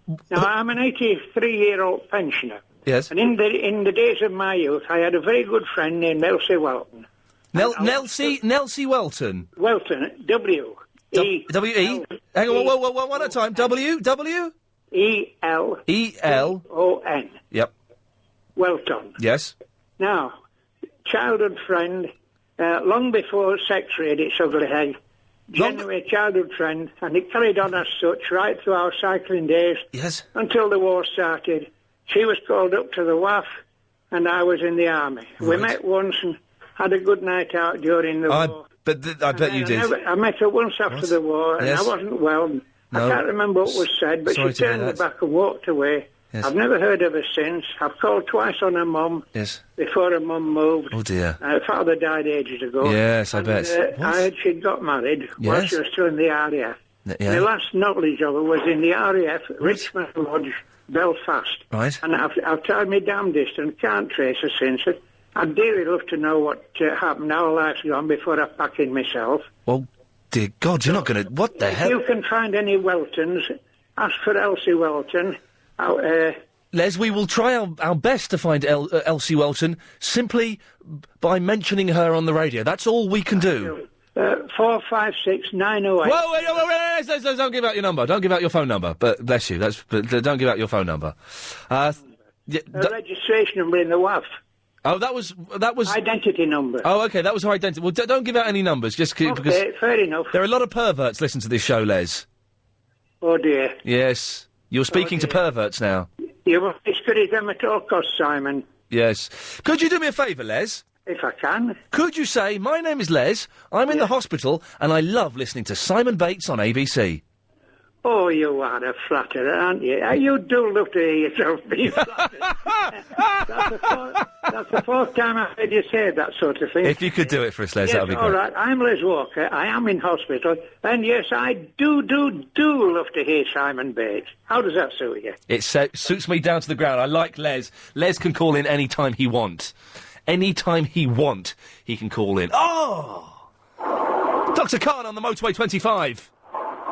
Speaker 12: Now, I'm an 83-year-old pensioner.
Speaker 1: Yes.
Speaker 12: And in the days of my youth, I had a very good friend named Elsie Welton.
Speaker 1: Nelsie Welton?
Speaker 12: Welton, W-E...
Speaker 1: W-E? Hang on, whoa, one at a time. W?
Speaker 12: E-L... E-L-O-N.
Speaker 1: Yep.
Speaker 12: Welton.
Speaker 1: Yes.
Speaker 12: Now, childhood friend, long before sex reared its ugly head, genuine childhood friend, and it carried on as such right through our cycling days.
Speaker 1: Yes.
Speaker 12: Until the war started. She was called up to the WAF, and I was in the army. Right. We met once and had a good night out during the war.
Speaker 1: I bet you did.
Speaker 12: I met her once after the war, and I wasn't well. No. I can't remember what was said, but she turned me back and walked away. Yes. I've never heard of her since. I've called twice on her mum before her mum moved.
Speaker 1: Oh, dear.
Speaker 12: Her father died ages ago.
Speaker 1: Yes, I bet.
Speaker 12: I heard she'd got married while she was still in the RAF. Yeah. The last knowledge of her was in the RAF, Richmond Lodge, Belfast.
Speaker 1: Right.
Speaker 12: And I've tried my damnedest and can't trace her since. I'd dearly love to know what happened, how life's gone, before I pack in myself.
Speaker 1: Well, dear God, you're not going to... What the hell?
Speaker 12: If you can find any Weltons, ask for Elsie Welton.
Speaker 1: Les, we will try our best to find Elsie Welton simply by mentioning her on the radio. That's all we can do.
Speaker 12: 456 908.
Speaker 1: Whoa, wait, don't give out your number. Don't give out your phone number. But bless you. Don't give out your phone number.
Speaker 12: Registration number in the WAF.
Speaker 1: Oh, that was
Speaker 12: identity number.
Speaker 1: Oh, okay, that was her identity. Well, don't give out any numbers, just because
Speaker 12: fair enough.
Speaker 1: There are a lot of perverts listen to this show, Les.
Speaker 12: Oh dear.
Speaker 1: Yes, you're speaking to perverts now.
Speaker 12: You must discourage them at all costs, Simon.
Speaker 1: Yes. Could you do me a favour, Les?
Speaker 12: If I can.
Speaker 1: Could you say, my name is Les, I'm in the hospital, and I love listening to Simon Bates on ABC?
Speaker 12: Oh, you are a flatterer, aren't you? You do love to hear yourself being flattered. That's the fourth time I've heard you say that sort of thing.
Speaker 1: If you could do it for us, Les,
Speaker 12: Yes,
Speaker 1: that would be great.
Speaker 12: all right. I'm Les Walker. I am in hospital. And yes, I do love to hear Simon Bates. How does that suit you?
Speaker 1: It suits me down to the ground. I like Les. Les can call in any time he wants. Any time he can call in. Oh! Dr. Khan on the Motorway 25.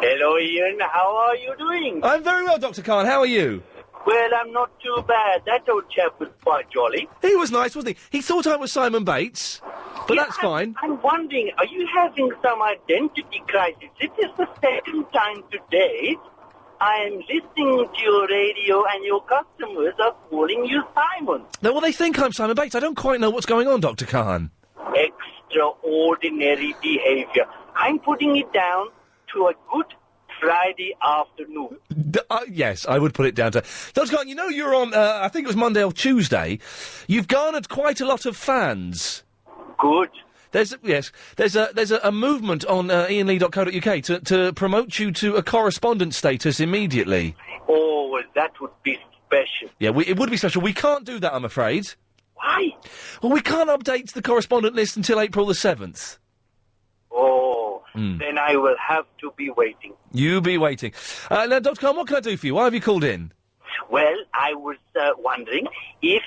Speaker 13: Hello, Ian. How are you doing?
Speaker 1: I'm very well, Dr. Khan. How are you?
Speaker 13: Well, I'm not too bad. That old chap was quite jolly.
Speaker 1: He was nice, wasn't he? He thought I was Simon Bates, but that's fine.
Speaker 13: I'm wondering, are you having some identity crisis? It is the second time today I am listening to your radio and your customers are calling you Simon.
Speaker 1: No, well, they think I'm Simon Bates. I don't quite know what's going on, Dr. Khan.
Speaker 13: Extraordinary behaviour. I'm putting it down to a good Friday afternoon.
Speaker 1: Yes, I would put it down to... Dr. Khan, you know you're on, I think it was Monday or Tuesday. You've garnered quite a lot of fans.
Speaker 13: Good.
Speaker 1: There's a movement on iainlee.co.uk to promote you to a correspondent status immediately.
Speaker 13: Oh, well, that would be special.
Speaker 1: Yeah, it would be special. We can't do that, I'm afraid.
Speaker 13: Why?
Speaker 1: Well, we can't update the correspondent list until April the 7th.
Speaker 13: Oh, then I will have to be waiting.
Speaker 1: You be waiting. Now, Dr. Khan, what can I do for you? Why have you called in?
Speaker 13: Well, I was wondering if,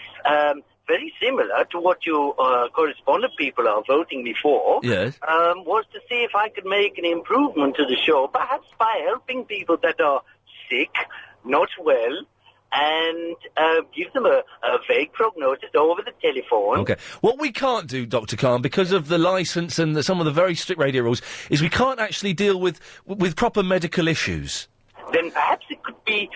Speaker 13: very similar to what your correspondent people are voting me for,
Speaker 1: Yes.
Speaker 13: was to see if I could make an improvement to the show, perhaps by helping people that are sick, not well, and give them a vague prognosis over the telephone.
Speaker 1: Okay. What we can't do, Dr. Khan, because of the licence and some of the very strict radio rules, is we can't actually deal with proper medical issues.
Speaker 13: Then perhaps it could be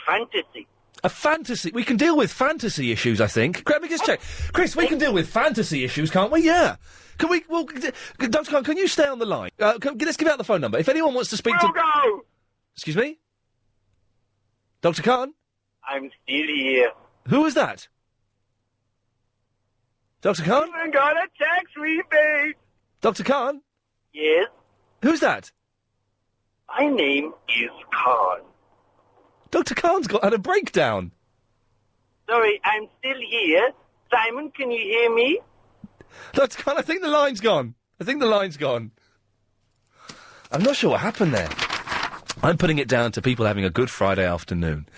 Speaker 13: fantasy.
Speaker 1: A fantasy? We can deal with fantasy issues, I think. Let me just check. Chris, we can deal with fantasy issues, can't we? Yeah. Can we... Well, Dr. Khan, can you stay on the line? Let's give out the phone number. If anyone wants to speak to...
Speaker 13: Go!
Speaker 1: Excuse me? Dr. Khan?
Speaker 13: I'm still here.
Speaker 1: Who was that? Dr. Khan?
Speaker 13: I got a tax rebate.
Speaker 1: Dr. Khan?
Speaker 13: Yes?
Speaker 1: Who's that?
Speaker 13: My name is Khan.
Speaker 1: Dr. Khan's had a breakdown.
Speaker 13: Sorry, I'm still here. Simon, can you hear me?
Speaker 1: Dr. Khan, I think the line's gone. I'm not sure what happened there. I'm putting it down to people having a good Friday afternoon.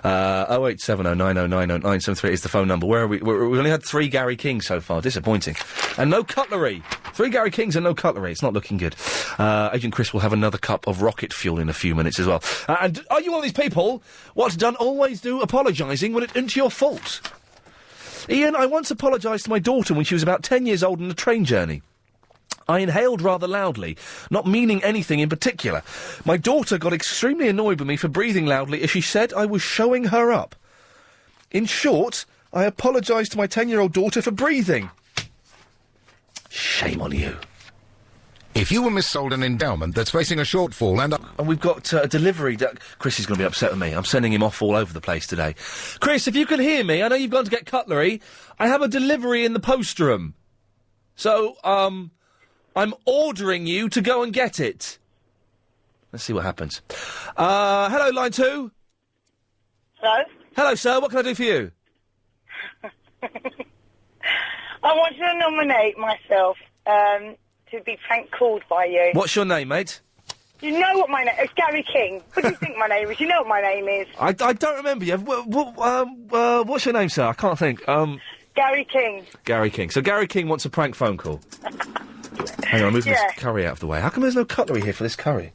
Speaker 1: 08709090973 is the phone number. Where are we? We only had 3 Gary Kings so far. Disappointing. And no cutlery. 3 Gary Kings and no cutlery. It's not looking good. Agent Chris will have another cup of rocket fuel in a few minutes as well. And are you one of these people? What's done always do apologising when it's your fault? Ian, I once apologised to my daughter when she was about 10 years old on a train journey. I inhaled rather loudly, not meaning anything in particular. My daughter got extremely annoyed with me for breathing loudly as she said I was showing her up. In short, I apologised to my 10-year-old daughter for breathing. Shame on you.
Speaker 14: If you were missold an endowment that's facing a shortfall and
Speaker 1: we've got a delivery. Chris is going to be upset with me. I'm sending him off all over the place today. Chris, if you can hear me, I know you've gone to get cutlery. I have a delivery in the post room. So, I'm ordering you to go and get it. Let's see what happens. Hello, line 2.
Speaker 3: Hello?
Speaker 1: Hello, sir. What can I do for you?
Speaker 3: I want to nominate myself to be prank called by you.
Speaker 1: What's your name, mate?
Speaker 3: You know what my name is? It's Gary King. What do you think my name is? You know what my name is.
Speaker 1: I don't remember you. What's your name, sir? I can't think.
Speaker 3: Gary King.
Speaker 1: Gary King. So Gary King wants a prank phone call. Hang on, I'm moving this curry out of the way. How come there's no cutlery here for this curry?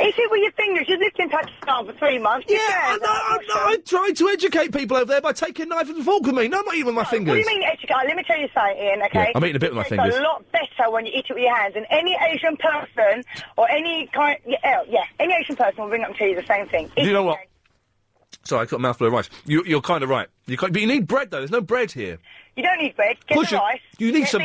Speaker 3: Eat it with your fingers. You've lived in Pakistan for 3 months.
Speaker 1: I tried to educate people over there by taking a knife and fork with me. No, I'm not eating with my fingers.
Speaker 3: What do you mean educate? Let me tell you something, Ian, okay?
Speaker 1: Yeah, I'm eating a bit with my fingers.
Speaker 3: It's a lot better when you eat it with your hands. And any Asian person or any kind... any Asian person will bring up to you the same thing.
Speaker 1: Do you know what? Sorry, I've got a mouthful of rice. You're kind of right. But you need bread, though. There's no bread here.
Speaker 3: You don't need bread. Get the rice.
Speaker 1: You need some...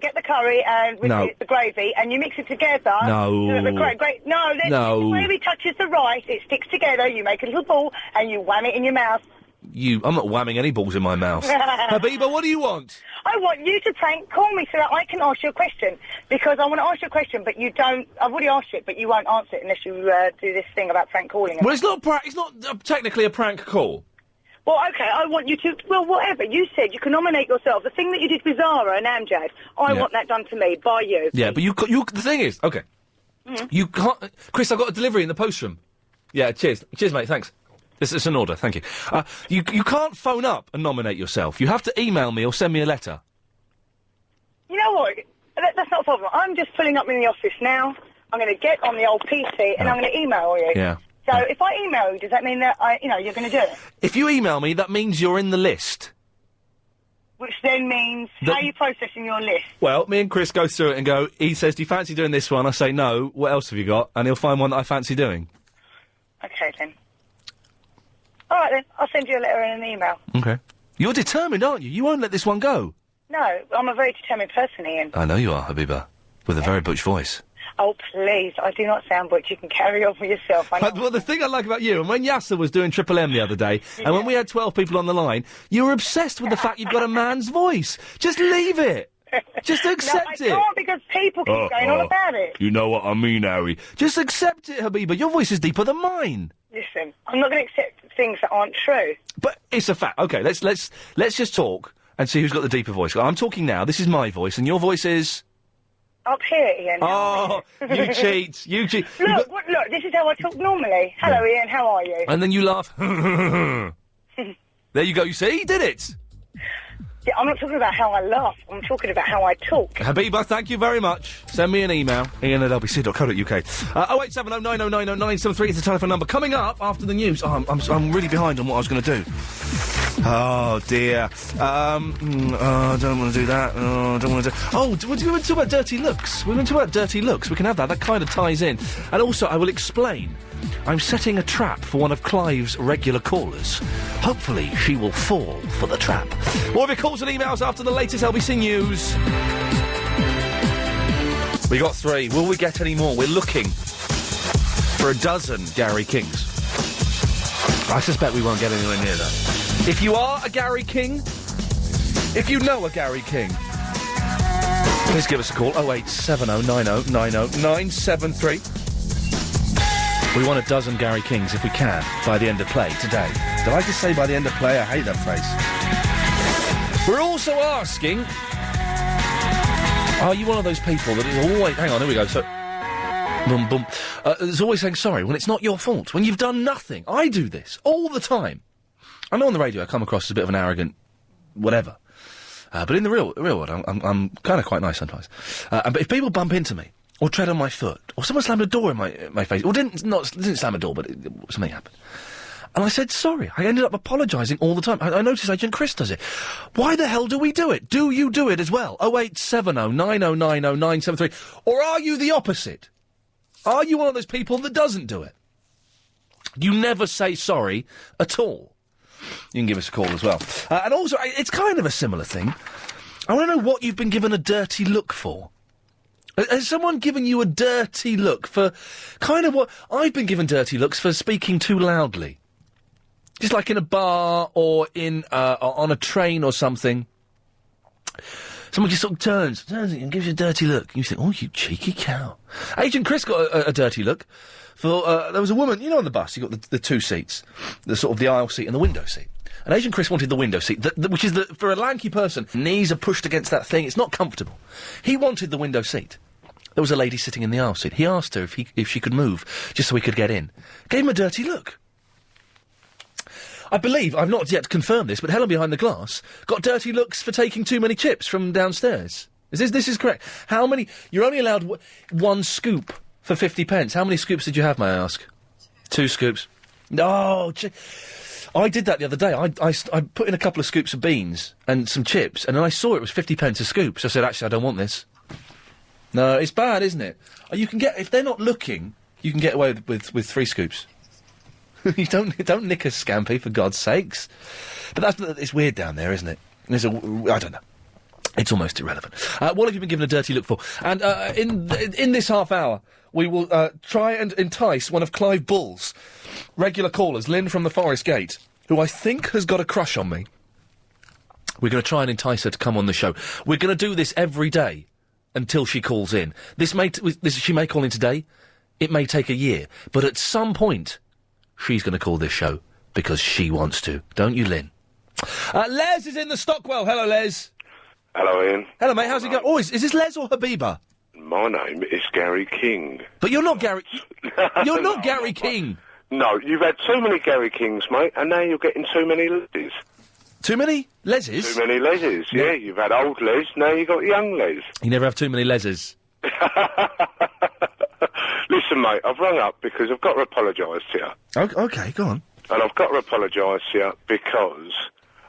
Speaker 3: Get the curry and with the gravy, and you mix it together.
Speaker 1: No.
Speaker 3: So the the gravy touches the rice, it sticks together, you make a little ball, and you wham it in your mouth.
Speaker 1: I'm not whamming any balls in my mouth. Habiba, what do you want?
Speaker 3: I want you to prank call me so that I can ask you a question. Because I want to ask you a question, but you don't... I've already asked it, but you won't answer it unless you do this thing about prank calling.
Speaker 1: Well, it's not technically a prank call.
Speaker 3: Well, OK, I want you to... Well, whatever. You said you can nominate yourself. The thing that you did with Zara and Amjad, I want that done to me by you.
Speaker 1: Yeah, but the thing is... OK. You can't... Chris, I've got a delivery in the post room. Yeah, cheers. Cheers, mate, thanks. It's an order, thank you. You can't phone up and nominate yourself. You have to email me or send me a letter.
Speaker 3: You know what? That's not a problem. I'm just pulling up in the office now. I'm going to get on the old PC and I'm going to email you.
Speaker 1: Yeah.
Speaker 3: So if I email you, does that mean that you're going to do it?
Speaker 1: If you email me, that means you're in the list.
Speaker 3: Which then means, how are you processing your list?
Speaker 1: Well, me and Chris go through it and go, he says, do you fancy doing this one? I say, no, what else have you got? And he'll find one that I fancy doing.
Speaker 3: Okay, then. All right, then. I'll send you a letter and an email.
Speaker 1: Okay. You're determined, aren't you? You won't let this one go.
Speaker 3: No, I'm a very determined person, Ian.
Speaker 1: I know you are, Habiba. With a very butch voice.
Speaker 3: Oh, please. I do not sound butch. You can carry on with yourself. I know.
Speaker 1: Well, the thing I like about you, and when Yasser was doing Triple M the other day, and when we had 12 people on the line, you were obsessed with the fact you've got a man's voice. Just leave it. Just accept it.
Speaker 3: No, I can't because people keep going on about it.
Speaker 1: You know what I mean, Harry. Just accept it, Habiba. Your voice is deeper than mine.
Speaker 3: Listen, I'm not going to accept things that aren't true.
Speaker 1: But it's a fact. Okay, let's just talk and see who's got the deeper voice. I'm talking now. This is my voice, and your voice is...
Speaker 3: Up here, Ian.
Speaker 1: Oh, you cheat. You cheat.
Speaker 3: Look, this is how I talk normally. Hello, Ian, how are you?
Speaker 1: And then you laugh. There you go. You see? He did it.
Speaker 3: Yeah, I'm not talking about how I laugh. I'm talking about how I talk.
Speaker 1: Habiba, thank you very much. Send me an email, ian@lbc.co.uk. 0870 9090 973 is the telephone number. Coming up after the news. Oh, I'm really behind on what I was going to do. Oh, dear. I don't want to do that. I don't want to do... Oh, we're going to talk about dirty looks. We're going to talk about dirty looks. We can have that. That kind of ties in. And also, I will explain. I'm setting a trap for one of Clive's regular callers. Hopefully, she will fall for the trap. More of your calls and emails after the latest LBC News. We got 3. Will we get any more? We're looking for a dozen Gary Kings. I suspect we won't get anywhere near that. If you are a Gary King, if you know a Gary King, please give us a call. 0870 90 90 973. We want a dozen Gary Kings, if we can, by the end of play today. Did I just say by the end of play? I hate that phrase. We're also asking, are you one of those people that is always... Hang on, here we go. So, boom, boom. Is always saying sorry when it's not your fault, when you've done nothing. I do this all the time. I know on the radio I come across as a bit of an arrogant whatever. But in the real world, I'm kind of quite nice sometimes. But if people bump into me, or tread on my foot, or someone slammed a door in my face, or didn't slam a door, but something happened. And I said sorry. I ended up apologising all the time. I noticed Agent Chris does it. Why the hell do we do it? Do you do it as well? 0870 9090 973. Or are you the opposite? Are you one of those people that doesn't do it? You never say sorry at all. You can give us a call as well. And also, it's kind of a similar thing. I want to know what you've been given a dirty look for. Has someone given you a dirty look for kind of what... I've been given dirty looks for speaking too loudly. Just like in a bar or in on a train or something. Someone just sort of turns and gives you a dirty look. And you think, oh, you cheeky cow. Agent Chris got a dirty look for... there was a woman, you know, on the bus, you got the 2 seats. The sort of the aisle seat and the window seat. And Agent Chris wanted the window seat, which is, for a lanky person, knees are pushed against that thing. It's not comfortable. He wanted the window seat. There was a lady sitting in the aisle seat. He asked her if she could move, just so he could get in. Gave him a dirty look. I believe, I've not yet confirmed this, but Helen behind the glass got dirty looks for taking too many chips from downstairs. This is correct. How many... You're only allowed 1 scoop for 50 pence. How many scoops did you have, may I ask? 2 scoops. No, I did that the other day. I put in a couple of scoops of beans and some chips, and then I saw it was 50 pence a scoop, so I said, actually, I don't want this. No, it's bad, isn't it? You can get... If they're not looking, you can get away with 3 scoops. You don't nick a scampi, for God's sakes. But it's weird down there, isn't it? I don't know. It's almost irrelevant. What have you been given a dirty look for? And in this half hour, we will try and entice one of Clive Bull's regular callers, Lynn from the Forest Gate, who I think has got a crush on me. We're going to try and entice her to come on the show. We're going to do this every day until she calls in. She may call in today. It may take a year. But at some point, she's going to call this show because she wants to. Don't you, Lynn? Les is in the Stockwell. Hello, Les.
Speaker 15: Hello, Ian.
Speaker 1: Hello, mate. How's it going? Oh, is this Les or Habiba?
Speaker 15: My name is Gary King.
Speaker 1: But you're not Gary... You're not Gary King.
Speaker 15: No, you've had too many Gary Kings, mate, and now you're getting too many Leses.
Speaker 1: Too many Leses?
Speaker 15: Too many Leses, yeah. You've had old Les, now you've got young Les.
Speaker 1: You never have too many Leses.
Speaker 15: Listen, mate, I've rung up because I've got to apologise to you.
Speaker 1: Okay, go on.
Speaker 15: And I've got to apologise to you because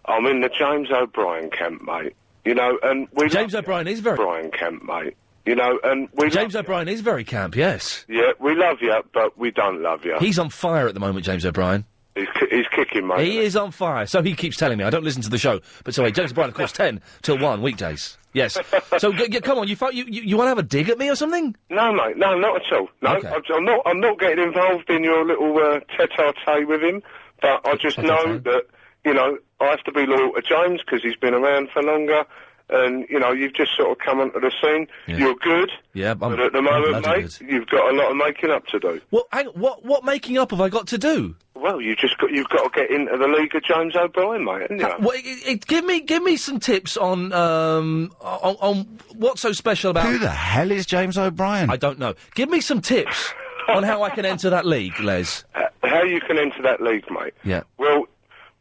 Speaker 15: I'm in the James O'Brien camp, mate. You know, and we...
Speaker 1: James O'Brien is very...
Speaker 15: O'Brien camp, mate. You know, and we...
Speaker 1: James O'Brien is very camp, yes.
Speaker 15: Yeah, we love you, but we don't love you.
Speaker 1: He's on fire at the moment, James O'Brien.
Speaker 15: He's kicking, mate.
Speaker 1: He is on fire, so he keeps telling me. I don't listen to the show. But sorry, James O'Brien, of course, 10 till 1, weekdays. Yes. So, come on, you want to have a dig at me or something?
Speaker 15: No, mate, no, not at all. No,
Speaker 1: Okay.
Speaker 15: I'm not getting involved in your little tete-a-tete with him, but I just know that, you know, I have to be loyal to James because he's been around for longer. And, you know, you've just sort of come onto the scene. Yeah. You're good.
Speaker 1: Yeah,
Speaker 15: but at the moment, mate, you've got a lot of making up to do.
Speaker 1: Well, what making up have I got to do?
Speaker 15: Well, you've got to get into the league of James O'Brien, mate, haven't you?
Speaker 1: Well, give me some tips on what's so special about...
Speaker 8: Who the hell is James O'Brien?
Speaker 1: I don't know. Give me some tips on how I can enter that league, Les.
Speaker 15: How you can enter that league, mate?
Speaker 1: Yeah.
Speaker 15: Well,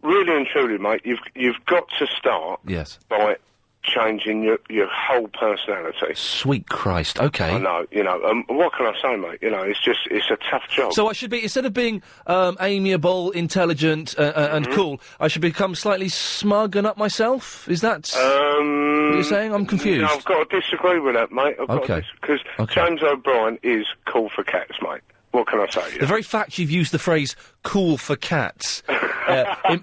Speaker 15: really and truly, mate, you've got to start by changing your whole personality.
Speaker 1: Sweet Christ, okay.
Speaker 15: I know, you know, what can I say, mate? You know, it's a tough job.
Speaker 1: So I should be, instead of being amiable, intelligent, and cool, I should become slightly smug and up myself? Is that what you're saying? I'm confused.
Speaker 15: No, I've got to disagree with that, mate. Because James O'Brien is cool for cats, mate. What can I say?
Speaker 1: The very fact you've used the phrase "cool for cats"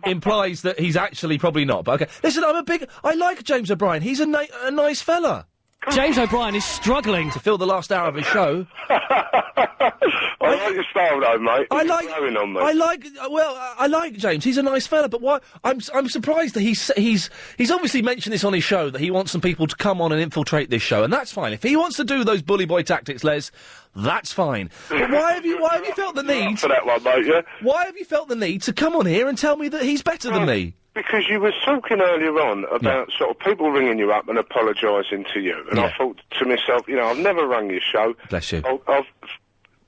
Speaker 1: implies that he's actually probably not. But okay, listen, I like James O'Brien. He's a nice fella. James O'Brien is struggling to fill the last hour of his show.
Speaker 15: I like your style, though, mate.
Speaker 1: I like James. He's a nice fella, but why? I'm surprised that he's obviously mentioned this on his show that he wants some people to come on and infiltrate this show, and that's fine. If he wants to do those bully boy tactics, Les, that's fine. But why have you felt the need
Speaker 15: for that one, mate? Yeah.
Speaker 1: Why have you felt the need to come on here and tell me that he's better than me?
Speaker 15: Because you were talking earlier on about sort of people ringing you up and apologising to you, and I thought to myself, you know, I've never rung your show.
Speaker 1: Bless you.
Speaker 15: I've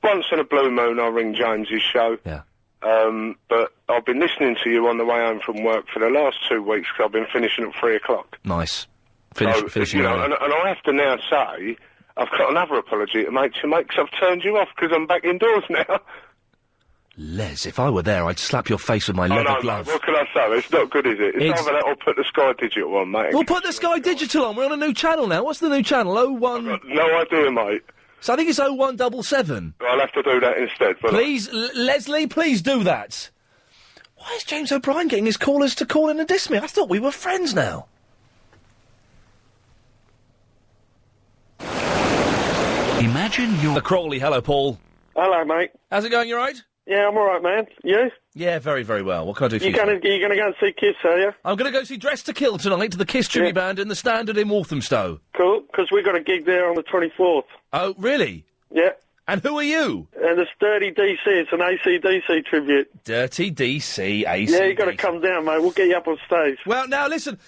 Speaker 15: once in a blue moon I ring James's show.
Speaker 1: Yeah.
Speaker 15: But I've been listening to you on the way home from work for the last 2 weeks because I've been finishing at 3 o'clock.
Speaker 1: Nice.
Speaker 15: Finishing. You know, and I have to now say I've got another apology to make because I've turned you off because I'm back indoors now.
Speaker 1: Les, if I were there, I'd slap your face with my leather glove.
Speaker 15: Mate, what can I say? It's not good, is it? It's either that or put the Sky Digital on, mate.
Speaker 1: We'll put the Sky Digital on. We're on a new channel now. What's the new channel? 01...
Speaker 15: I've got no idea, mate.
Speaker 1: So I think it's 0177.
Speaker 15: I'll have to do that instead.
Speaker 1: Please, Leslie, please do that. Why is James O'Brien getting his callers to call in and diss me? I thought we were friends now.
Speaker 8: Imagine you're...
Speaker 1: The Crawley. Hello, Paul.
Speaker 16: Hello, mate.
Speaker 1: How's it going? You all right?
Speaker 16: Yeah, I'm all right, man. You?
Speaker 1: Yeah, very, very well. What can I do for you?
Speaker 16: You're going to go and see Kiss, are you?
Speaker 1: I'm going to go see Dress to Kill tonight to the Kiss tribute band in the Standard in Walthamstow.
Speaker 16: Cool, because we got a gig there on the 24th.
Speaker 1: Oh, really?
Speaker 16: Yeah.
Speaker 1: And who are you?
Speaker 16: And it's Dirty DC. It's an AC/DC tribute.
Speaker 1: Dirty DC, AC/DC.
Speaker 16: Yeah, you got to come down, mate. We'll get you up on stage.
Speaker 1: Well, now, listen...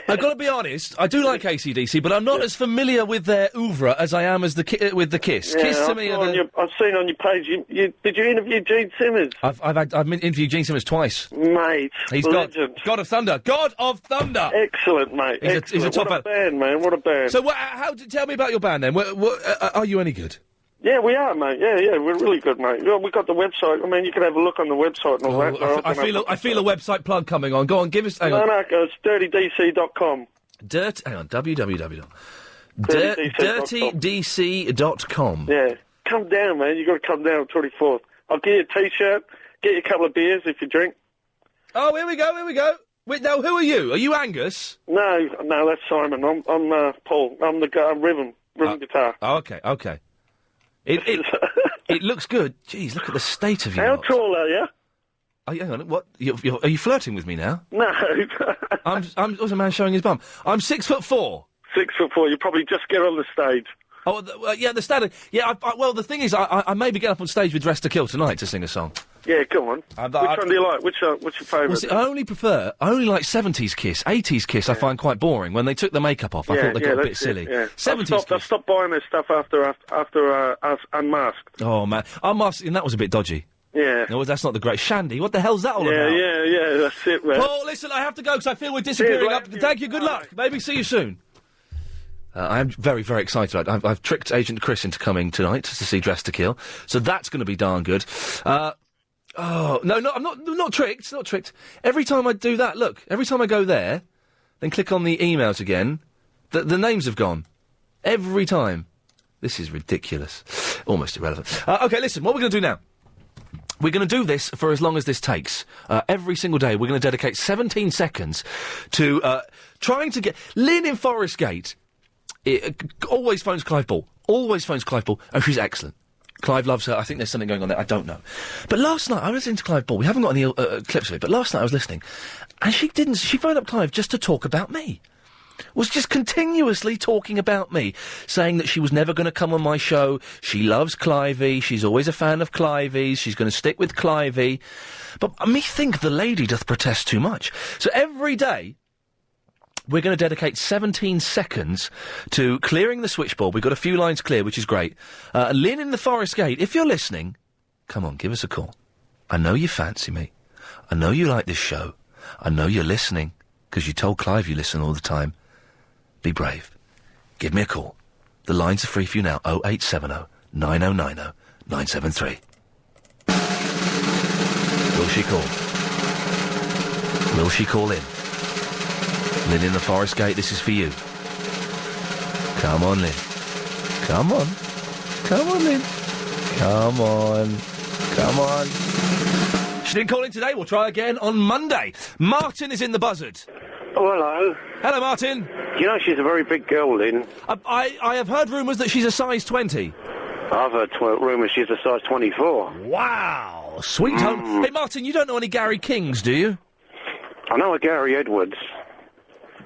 Speaker 1: I've got to be honest, I do like AC/DC, but I'm not as familiar with their oeuvre as I am as with the Kiss.
Speaker 16: Yeah,
Speaker 1: Kiss to me
Speaker 16: I've seen on your page, did you interview Gene Simmons?
Speaker 1: I've interviewed Gene Simmons twice.
Speaker 16: Mate,
Speaker 1: he's
Speaker 16: legend.
Speaker 1: God of Thunder. God of Thunder!
Speaker 16: Excellent, mate.
Speaker 1: He's a top
Speaker 16: what a band, man, what a band.
Speaker 1: So, tell me about your band, then. Are you any good?
Speaker 16: Yeah, we are, mate. Yeah, we're really good, mate. We've got the website. I mean, you can have a look on the website and all that.
Speaker 1: I feel a website plug coming on. Go on, give us... Hang on.
Speaker 16: No, it's dirtydc.com.
Speaker 1: Hang on, dirtydc.com.
Speaker 16: Yeah. Come down, man. You got to come down on 24th. I'll get you a T-shirt, get you a couple of beers if you drink.
Speaker 1: Oh, here we go. Wait, now, who are you? Are you Angus?
Speaker 16: No, that's Simon. I'm Paul. I'm rhythm guitar.
Speaker 1: Oh, okay. It looks good. Jeez, look at the state of you.
Speaker 16: How tall are you?
Speaker 1: Oh, hang on, what? Are you flirting with me now?
Speaker 16: No.
Speaker 1: I'm was a man showing his bum. I'm 6'4".
Speaker 16: 6'4", you probably just get on the stage.
Speaker 1: Oh, yeah, the standard. Yeah, well, the thing is, I maybe get up on stage with Dress to Kill tonight to sing a song.
Speaker 16: Yeah, come on. Which one do you like? What's your favourite?
Speaker 1: Well, see, I only like 70s Kiss. 80s Kiss I find quite boring. When they took the makeup off, I thought they got a bit silly.
Speaker 16: Yeah.
Speaker 1: 70s
Speaker 16: I stopped buying their stuff after us Unmasked.
Speaker 1: Oh, man. Unmasked, and that was a bit dodgy.
Speaker 16: Yeah.
Speaker 1: No, that's not the great. Shandy, what the hell's that all about?
Speaker 16: Yeah, that's it, man.
Speaker 1: Paul, listen, I have to go because I feel we're disappearing. Thank you, good luck. Maybe see you soon. I am very, very excited. I've tricked Agent Chris into coming tonight to see Dress to Kill, so that's going to be darn good. No, I'm not tricked. Not tricked. Every time I do that, look. Every time I go there, then click on the emails again, the names have gone. Every time. This is ridiculous. Almost irrelevant. Okay, listen. What we're going to do now? We're going to do this for as long as this takes. Every single day, we're going to dedicate 17 seconds to trying to get Lynn in Forest Gate. Always phones Clive Ball. Always phones Clive Ball. Oh, she's excellent. Clive loves her. I think there's something going on there. I don't know. But last night, I was listening to Clive Ball. We haven't got any clips of it, but last night I was listening. And she phoned up Clive just to talk about me. Was just continuously talking about me. Saying that she was never going to come on my show. She loves Clivey. She's always a fan of Clivey's. She's going to stick with Clivey. But me think the lady doth protest too much. So every day, we're going to dedicate 17 seconds to clearing the switchboard. We've got a few lines clear, which is great. Lynn in the Forest Gate, if you're listening, come on, give us a call. I know you fancy me. I know you like this show. I know you're listening, because you told Clive you listen all the time. Be brave. Give me a call. The lines are free for you now, 0870 9090 973. Will she call? Will she call in? Lynn in the Forest Gate, this is for you. Come on, Lynn. Come on. Come on, Lynn. Come on. Come on. She didn't call in today. We'll try again on Monday. Martin is in the buzzard.
Speaker 17: Oh, hello.
Speaker 1: Hello, Martin.
Speaker 17: You know she's a very big girl, Lynn.
Speaker 1: I have heard rumours that she's a size 20.
Speaker 17: I've heard rumours she's a size 24.
Speaker 1: Wow. Sweet home. Hey, Martin, you don't know any Gary Kings, do you?
Speaker 17: I know a Gary Edwards.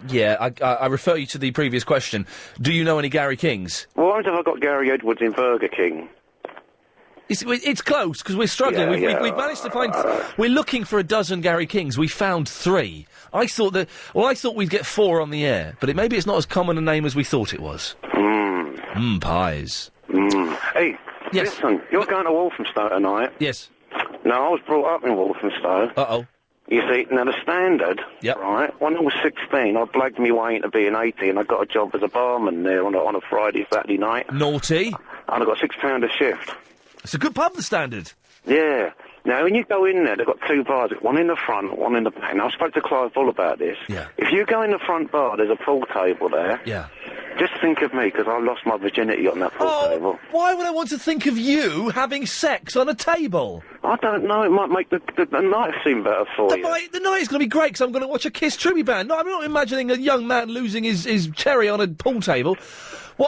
Speaker 1: Yeah, I refer you to the previous question. Do you know any Gary Kings?
Speaker 17: Well, why have I got Gary Edwards in Burger King?
Speaker 1: It's close, because we're struggling. We've managed to find... We're looking for a dozen Gary Kings. We found 3. I thought we'd get 4 on the air, but maybe it's not as common a name as we thought it was. Pies.
Speaker 17: Hey,
Speaker 1: yes.
Speaker 17: Listen, you're going to Walthamstow tonight.
Speaker 1: Yes.
Speaker 17: No, I was brought up in Walthamstow.
Speaker 1: Uh-oh.
Speaker 17: You see, now the standard, right, when I was 16, I blagged me way into being 80 and I got a job as a barman there on a Friday, Saturday night.
Speaker 1: Naughty.
Speaker 17: And I got £6 a shift.
Speaker 1: It's a good pub, the Standard.
Speaker 17: Yeah. Now, when you go in there, they've got 2 bars, one in the front, one in the back. Now, I spoke to Clive Bull about this.
Speaker 1: Yeah.
Speaker 17: If you go in the front bar, there's a pool table there.
Speaker 1: Yeah.
Speaker 17: Just think of me, because I lost my virginity on that pool table.
Speaker 1: Why would I want to think of you having sex on a table?
Speaker 17: I don't know, it might make the night seem better for you.
Speaker 1: The night is going to be great, because I'm going to watch a Kiss tribute band. No, I'm not imagining a young man losing his cherry on a pool table.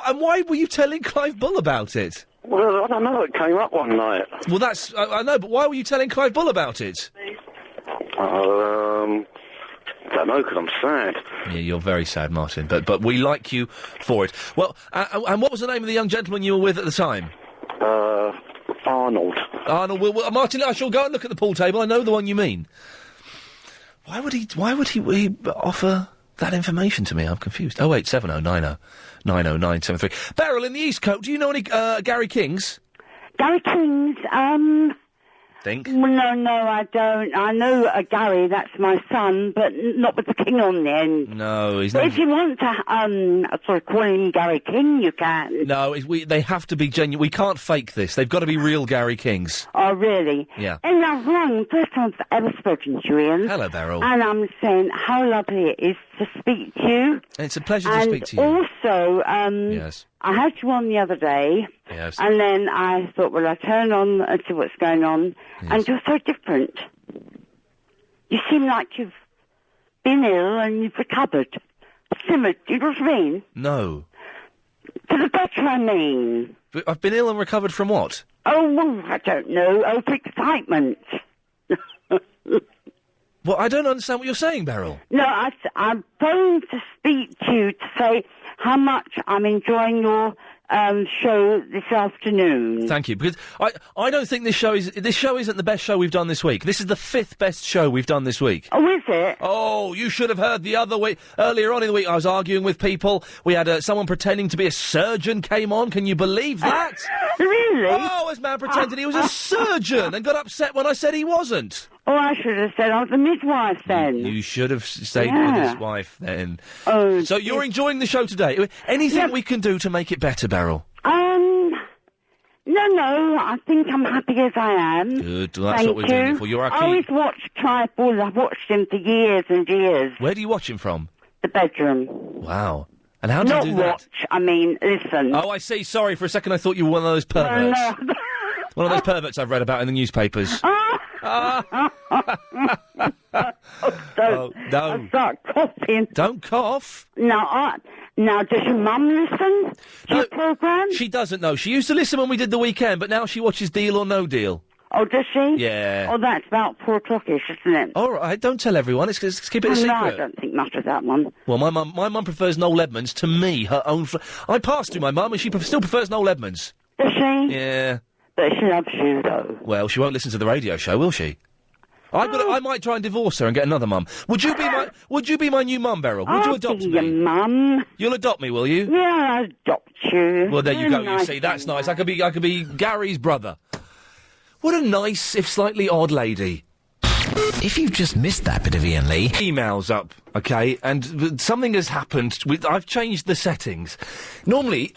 Speaker 1: And why were you telling Clive Bull about it?
Speaker 17: Well, I don't know, it came up one night.
Speaker 1: Well, I know, but why were you telling Clive Bull about it?
Speaker 17: I don't know, because I'm sad.
Speaker 1: Yeah, you're very sad, Martin, but we like you for it. Well, and what was the name of the young gentleman you were with at the time?
Speaker 17: Arnold.
Speaker 1: Arnold, well, Martin, I shall go and look at the pool table. I know the one you mean. Why would he offer that information to me? I'm confused. 0870 90 973. Beryl in the Eastcote, do you know any Gary Kings?
Speaker 18: Gary Kings,
Speaker 1: Think?
Speaker 18: No, I don't. I know a Gary, that's my son, but not with the King on the end.
Speaker 1: No, he's
Speaker 18: But
Speaker 1: not.
Speaker 18: if you want to sort of call him Gary King, you can.
Speaker 1: No, they have to be genuine. We can't fake this. They've got to be real Gary Kings.
Speaker 18: Oh, really?
Speaker 1: Yeah.
Speaker 18: And I've rung, first time I've ever spoken to you, Ian.
Speaker 1: Hello, Beryl.
Speaker 18: And I'm saying how lovely it is to speak to you.
Speaker 1: It's a pleasure to speak to you.
Speaker 18: And also,
Speaker 1: Yes.
Speaker 18: I had you on the other day.
Speaker 1: Yes.
Speaker 18: And then I thought, well, I'll turn on and see what's going on.
Speaker 1: Yes.
Speaker 18: And you're so different. You seem like you've been ill and you've recovered. Simmered, do you know what I mean?
Speaker 1: No.
Speaker 18: For the better, I mean.
Speaker 1: I've been ill and recovered from what?
Speaker 18: Oh, well, I don't know. Overexcitement.
Speaker 1: Well, I don't understand what you're saying, Beryl.
Speaker 18: No, I'm phoned to speak to you to say how much I'm enjoying your show this afternoon.
Speaker 1: Thank you, because I don't think this show isn't the best show we've done this week. This is the 5th best show we've done this week.
Speaker 18: Oh, is it?
Speaker 1: Oh, you should have heard the other week. Earlier on in the week, I was arguing with people. We had someone pretending to be a surgeon came on. Can you believe that?
Speaker 18: Really?
Speaker 1: Oh, this man pretended he was a surgeon and got upset when I said he wasn't.
Speaker 18: Oh, I should have said I was a midwife then.
Speaker 1: You should have stayed with his wife then.
Speaker 18: Oh,
Speaker 1: so you're enjoying the show today. Anything we can do to make it better, Beryl?
Speaker 18: No, I think I'm happy as I am.
Speaker 1: Good, well, that's
Speaker 18: Thank
Speaker 1: what we're doing
Speaker 18: you.
Speaker 1: it for. You're our
Speaker 18: I
Speaker 1: key.
Speaker 18: always watch Clive Ball. I've watched him for years and years.
Speaker 1: Where do you watch him from?
Speaker 18: The bedroom.
Speaker 1: Wow. And how do
Speaker 18: Not
Speaker 1: you do that?
Speaker 18: watch, I mean, listen.
Speaker 1: Oh, I see. Sorry, for a second I thought you were one of those perverts.
Speaker 18: No.
Speaker 1: One of those perverts I've read about in the newspapers. Oh, no.
Speaker 18: I'll start coughing.
Speaker 1: Don't cough.
Speaker 18: Now, does your mum listen to your programme?
Speaker 1: She doesn't know. She used to listen when we did the weekend, but now she watches Deal or No Deal.
Speaker 18: Oh, does she?
Speaker 1: Yeah.
Speaker 18: Oh, that's about 4 o'clockish, isn't it?
Speaker 1: All right, don't tell everyone. Let's keep it a secret.
Speaker 18: No, I don't think much of that one.
Speaker 1: Well, my mum prefers Noel Edmonds to me, her own... I passed through my mum, and she still prefers Noel Edmonds.
Speaker 18: Does she?
Speaker 1: Yeah.
Speaker 18: But she loves you, though.
Speaker 1: Well, she won't listen to the radio show, will she? I might try and divorce her and get another mum. Would you be my new mum, Beryl? Would you adopt me?
Speaker 18: Your mum.
Speaker 1: You'll adopt me, will you?
Speaker 18: Yeah, I'll adopt you.
Speaker 1: Well, there you go.
Speaker 18: Nice
Speaker 1: You see, that's nice. I could be Gary's brother. What a nice, if slightly odd lady.
Speaker 8: If you've just missed that bit of Iain Lee...
Speaker 1: Email's up, okay, and something has happened. I've changed the settings. Normally,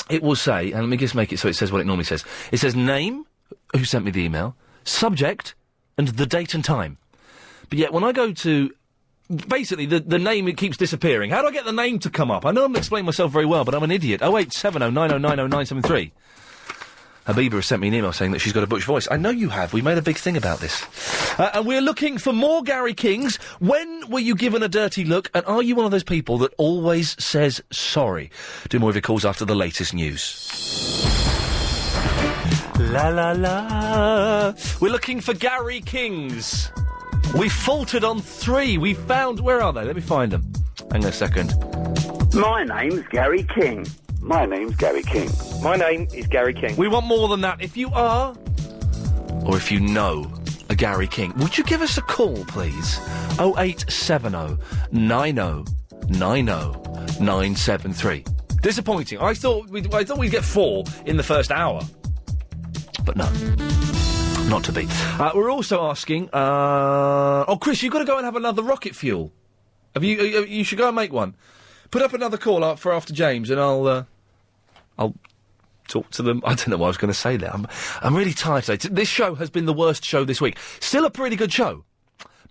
Speaker 1: it will say, and let me just make it so it says what it normally says. It says name, who sent me the email, subject, and the date and time. But yet, when I go to... Basically, the name, it keeps disappearing. How do I get the name to come up? I know I'm explaining myself very well, but I'm an idiot. 08709090973. 973. Habiba has sent me an email saying that she's got a butch voice. I know you have. We made a big thing about this. And we're looking for more Gary Kings. When were you given a dirty look? And are you one of those people that always says sorry? Do more of your calls after the latest news. La la la. We're looking for Gary Kings. We faltered on 3. We found... Where are they? Let me find them. Hang on a second.
Speaker 19: My name's Gary King.
Speaker 6: My name's Gary King.
Speaker 11: My name is Gary King.
Speaker 1: We want more than that. If you are, or if you know a Gary King, would you give us a call, please? 0870 90 90 973. Disappointing. I thought we'd get 4 in the first hour. But no. Not to be. We're also asking, Chris, you've got to go and have another rocket fuel. You should go and make one. Put up another call out for after James, and I'll talk to them. I don't know what I was going to say there. I'm really tired today. This show has been the worst show this week. Still a pretty good show,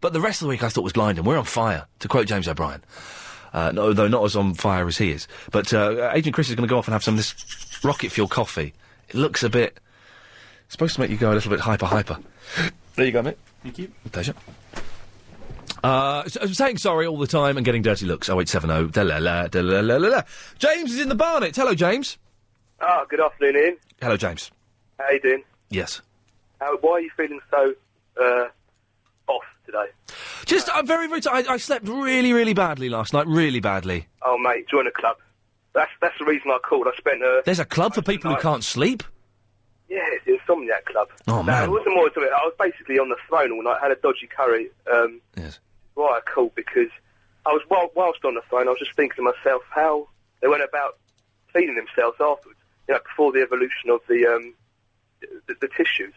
Speaker 1: but the rest of the week I thought was blinding. We're on fire, to quote James O'Brien. No, though not as on fire as he is. But Agent Chris is going to go off and have some of this rocket fuel coffee. It looks a bit... It's supposed to make you go a little bit hyper. There you go, mate.
Speaker 20: Thank you.
Speaker 1: Pleasure. Saying sorry all the time and getting dirty looks. 0870 da-la-la. James is in the Barnet. Hello, James.
Speaker 21: Good afternoon, Ian.
Speaker 1: Hello, James.
Speaker 21: How you doing?
Speaker 1: Yes.
Speaker 21: Why are you feeling so off today?
Speaker 1: Just, I'm very, very tired. I slept really, really badly last night. Really badly.
Speaker 21: Oh, mate, join a club. That's the reason I called. I spent
Speaker 1: There's a club for people who can't sleep?
Speaker 21: Yeah, it's the Insomniac Club.
Speaker 1: Oh, man.
Speaker 21: It wasn't more to it. I was basically on the throne all night. I had a dodgy curry.
Speaker 1: Yes.
Speaker 21: Why I called, because I was, whilst on the throne, I was just thinking to myself how they went about feeding themselves afterwards. You know, before the evolution of the tissues.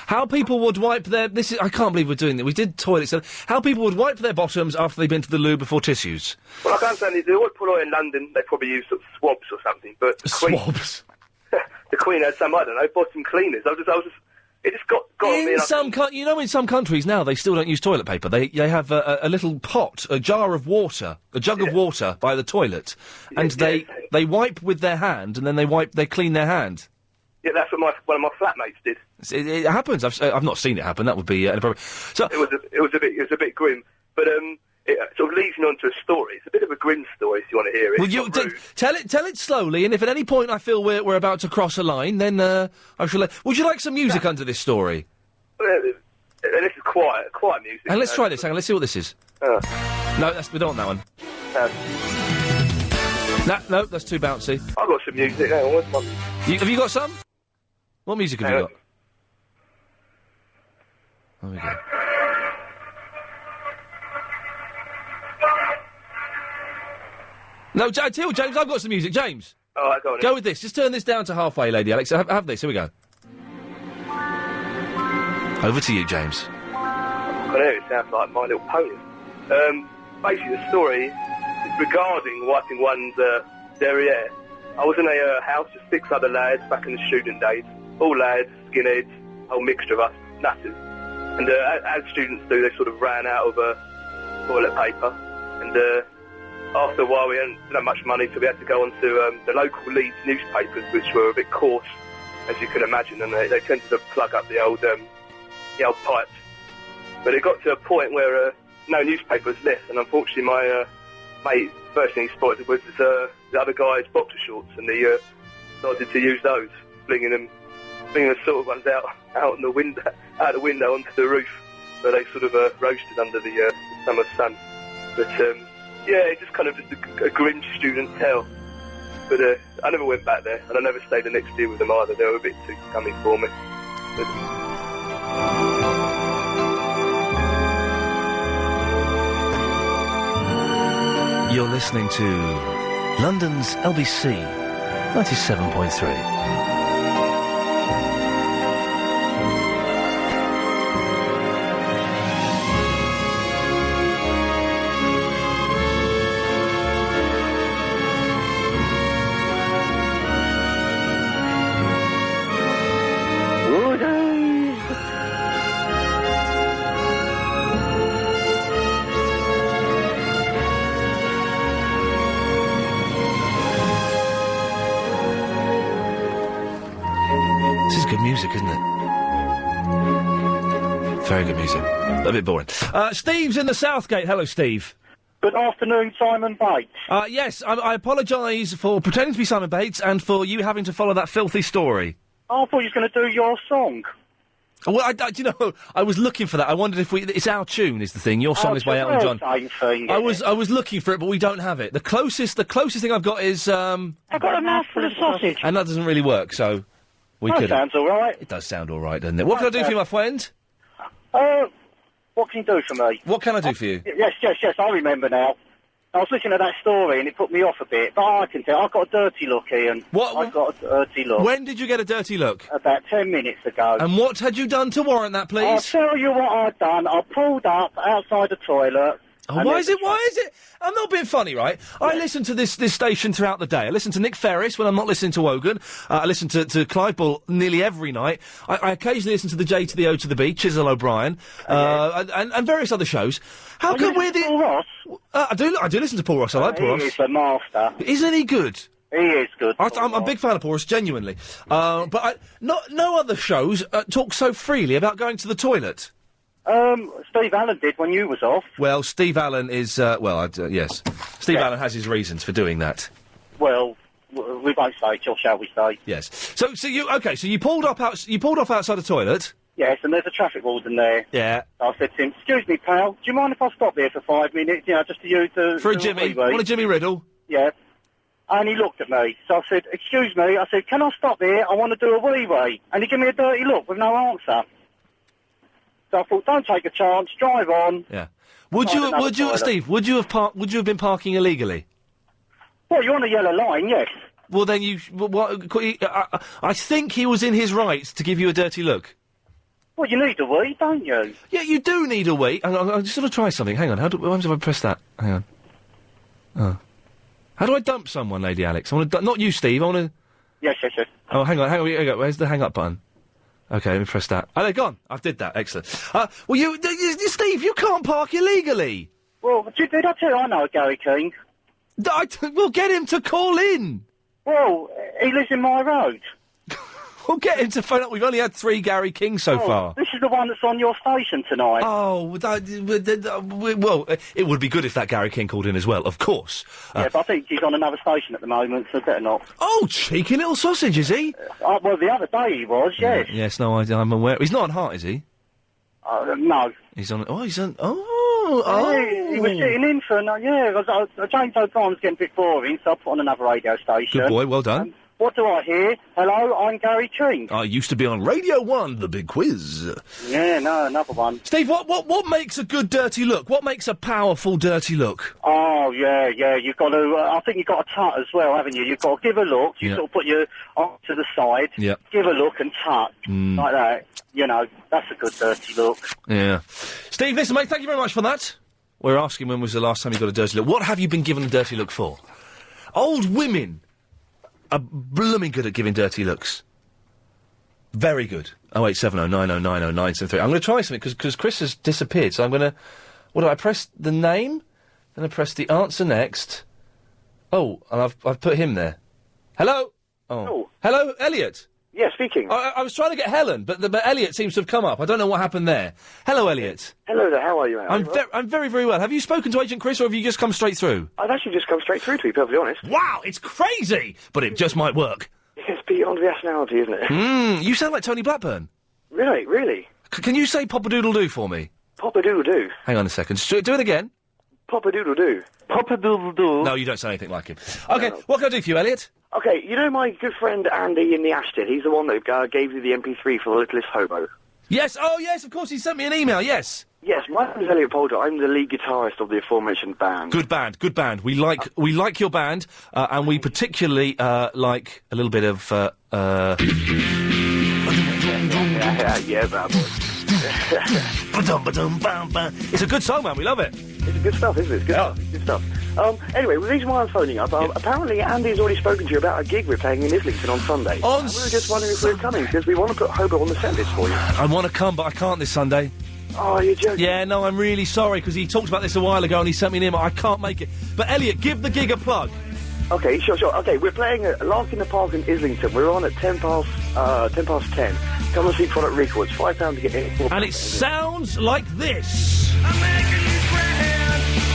Speaker 1: How people would wipe their... I can't believe we're doing this. We did toilets. How people would wipe their bottoms after they've been to the loo before tissues.
Speaker 21: Well, I can't say the old pull in London, they probably use sort of swabs or something, but the
Speaker 1: Swabs?
Speaker 21: the Queen had some, I don't know, bottom cleaners. It just got on me.
Speaker 1: In some countries now, they still don't use toilet paper. They have a little pot, a jar of water, a jug of water by the toilet, and they wipe with their hand, and then they clean their hand.
Speaker 21: Yeah, that's what one of my flatmates did.
Speaker 1: It happens. I've not seen it happen. That would be inappropriate. So
Speaker 21: it was a bit grim, but it sort of leads me on to a story. It's a bit of a grim story if you want to hear it.
Speaker 1: Well, tell it slowly, and if at any point I feel we're about to cross a line, then I shall. Would you like some music under this story?
Speaker 21: This is quiet music.
Speaker 1: And let's try this. Hang on, let's see what this is. No, we don't want that one. No, that's too bouncy.
Speaker 21: I've got some music. Hang on, where's my...
Speaker 1: Have you got some? What music have you got? There we go. No, James, I've got some music. James.
Speaker 21: All right, go on.
Speaker 1: Go with this. Just turn this down to halfway, Lady Alex. Have this. Here we go. Over to you, James.
Speaker 21: I can hear it sounds like My Little Pony. Basically, the story is regarding wiping one's derriere. I was in a house with 6 other lads back in the student days. All lads, skinheads, a whole mixture of us, nutters. And as students do, they sort of ran out of toilet paper. And after a while, we hadn't much money, so we had to go on to the local Leeds newspapers, which were a bit coarse, as you can imagine, and they tended to plug up the old pipes. But it got to a point where no newspaper was left, and unfortunately my mate, first thing he spotted was the other guy's boxer shorts, and he started to use those, flinging the sort of ones out the window onto the roof, where they sort of roasted under the summer sun. But yeah, it's just kind of a grim student tale. But I never went back there, and I never stayed the next year with them either. They were a bit too scummy for me.
Speaker 1: You're listening to London's LBC 97.3. Music, isn't it? Very good music. A bit boring. Steve's in the Southgate. Hello, Steve.
Speaker 20: Good afternoon, Simon Bates.
Speaker 1: Yes, I apologise for pretending to be Simon Bates and for you having to follow that filthy story.
Speaker 20: Oh, I thought you were going to do your song.
Speaker 1: Well, do you know, I was looking for that. I wondered if it's our tune is the thing. Your song is by Elton John. I was looking for it, but we don't have it. The closest thing I've got is
Speaker 20: I've got a mouthful of sausage.
Speaker 1: And that doesn't really work, so
Speaker 20: That sounds all right.
Speaker 1: It does sound all right, doesn't it? What can I do for you, my friend?
Speaker 20: What can you do for me?
Speaker 1: What can I do for you?
Speaker 20: Yes, I remember now. I was looking at that story and it put me off a bit, but I can tell, I've got a dirty look, Ian.
Speaker 1: What?
Speaker 20: I've got a dirty look.
Speaker 1: When did you get a dirty look?
Speaker 20: About 10 minutes ago.
Speaker 1: And what had you done to warrant that, please?
Speaker 20: I'll tell you what I've done. I pulled up outside the toilet.
Speaker 1: Oh, why is it? I'm not being funny, right? Yeah. I listen to this station throughout the day. I listen to Nick Ferris when I'm not listening to Wogan. I listen to Clive Bull nearly every night. I occasionally listen to the J to the O to the B, Chisel O'Brien, and various other shows. How come we're the...
Speaker 20: Paul Ross?
Speaker 1: I do listen to Paul Ross. I like Paul Ross.
Speaker 20: He is a master.
Speaker 1: Isn't he good?
Speaker 20: He is good.
Speaker 1: I'm a big fan of Paul Ross, genuinely. But no other shows talk so freely about going to the toilet.
Speaker 20: Steve Allen did when you was off.
Speaker 1: Well, Steve Allen is, yes. Steve Allen has his reasons for doing that.
Speaker 20: Well, we won't say it, or shall we say?
Speaker 1: Yes. So you pulled off outside the toilet?
Speaker 20: Yes, and there's a traffic warden there.
Speaker 1: Yeah.
Speaker 20: I said to him, excuse me, pal, do you mind if I stop here for 5 minutes, just to use the...
Speaker 1: For a Jimmy? Want a Jimmy Riddle?
Speaker 20: Yeah. And he looked at me, so I said, excuse me, I said, can I stop here? I want to do a wee-wee. And he gave me a dirty look with no answer. So I thought, don't take a chance, drive on.
Speaker 1: Yeah. Would you, Steve? Would you have been parking illegally?
Speaker 20: Well, you're on a yellow line, yes.
Speaker 1: Well, then I think he was in his rights to give you a dirty look.
Speaker 20: Well, you need a wee, don't you?
Speaker 1: Yeah, you do need a wee. I'm just going to try something. Hang on. What happens if I press that? Hang on. Oh. How do I dump someone, Lady Alex? I want to not you, Steve. I want to.
Speaker 20: Yes.
Speaker 1: Oh, hang on. Where's the hang up button? Okay, let me press that. Oh, they're gone. I did that. Excellent. Well, Steve, you can't park illegally.
Speaker 20: Well, did I tell you I know Gary King?
Speaker 1: We'll get him to call in.
Speaker 20: Well, he lives in my road.
Speaker 1: We'll get him to phone up. We've only had 3 Gary Kings so far.
Speaker 20: This is the one that's on your station tonight.
Speaker 1: Oh, well, it would be good if that Gary King called in as well, of course.
Speaker 20: Yeah, but I think he's on another station at the moment, so better not.
Speaker 1: Oh, cheeky little sausage, is he?
Speaker 20: Well, the other day he was, yes.
Speaker 1: Yes, no, I'm aware. He's not on Heart, is he?
Speaker 20: No.
Speaker 1: He's on... Oh, he's on...
Speaker 20: He was sitting in for... James O'Brien's getting a bit boring, so I put on another radio station.
Speaker 1: Good boy, well done.
Speaker 20: What do I hear? Hello, I'm Gary King.
Speaker 1: I used to be on Radio 1, The Big Quiz.
Speaker 20: Yeah, no, another one.
Speaker 1: Steve, what makes a good dirty look? What makes a powerful dirty look?
Speaker 20: Oh, yeah, you've got to... I think you've got to tut as well, haven't you? You've got to give a look. You sort of put your arm to the side, give a look and tut, like that. You know, that's a good dirty look.
Speaker 1: Yeah. Steve, listen, mate, thank you very much for that. We're asking when was the last time you got a dirty look. What have you been given a dirty look for? Old women are blooming good at giving dirty looks. Very good. 0870 90 90 973. I'm going to try something, because Chris has disappeared, so I'm going to... What do I press? The name? Then I press the answer next. Oh, and I've put him there. Hello? Oh. Hello, Elliot?
Speaker 5: Yeah, speaking.
Speaker 1: I was trying to get Helen, but Elliot seems to have come up. I don't know what happened there. Hello, Elliot.
Speaker 5: Hello there, how are you, mate?
Speaker 1: I'm very, very well. Have you spoken to Agent Chris, or have you just come straight through?
Speaker 5: I've actually just come straight through, to be perfectly honest.
Speaker 1: Wow, it's crazy! But it just might work.
Speaker 5: It's beyond rationality, isn't it?
Speaker 1: You sound like Tony Blackburn.
Speaker 5: Really?
Speaker 1: Can you say Pop-a-doodle-doo for me?
Speaker 5: Pop-a-doodle-doo?
Speaker 1: Hang on a second. Do it again.
Speaker 5: Pop-a-doodle-doo. Pop-a-doodle-doo.
Speaker 1: No, you don't sound anything like him. Okay, what can I do for you, Elliot?
Speaker 5: Okay, you know my good friend Andy in the Ashton? He's the one that gave you the MP3 for The Littlest Hobo.
Speaker 1: Yes, of course, he sent me an email, yes.
Speaker 5: Yes, my name is Elliot Poulter. I'm the lead guitarist of the aforementioned band.
Speaker 1: Good band. We like your band, and we particularly like a little bit of
Speaker 5: yeah, bad boy.
Speaker 1: It's a good song, man. We love it.
Speaker 5: It's good stuff, isn't it? It's good stuff. Anyway, the reason why I'm phoning up, apparently Andy's already spoken to you about a gig we're playing in Islington on Sunday. We were just wondering if we're coming, because we want to put Hobo on the set list for you.
Speaker 1: I want to come, but I can't this Sunday.
Speaker 5: Oh, you're joking?
Speaker 1: Yeah, no, I'm really sorry, because he talked about this a while ago and he sent me an email. I can't make it. But, Elliot, give the gig a plug.
Speaker 5: Okay, sure. Okay, we're playing at Lark in the Park in Islington. We're on at 10 past 10. Come and see Product Records. £5 to get in.
Speaker 1: And it sounds like this.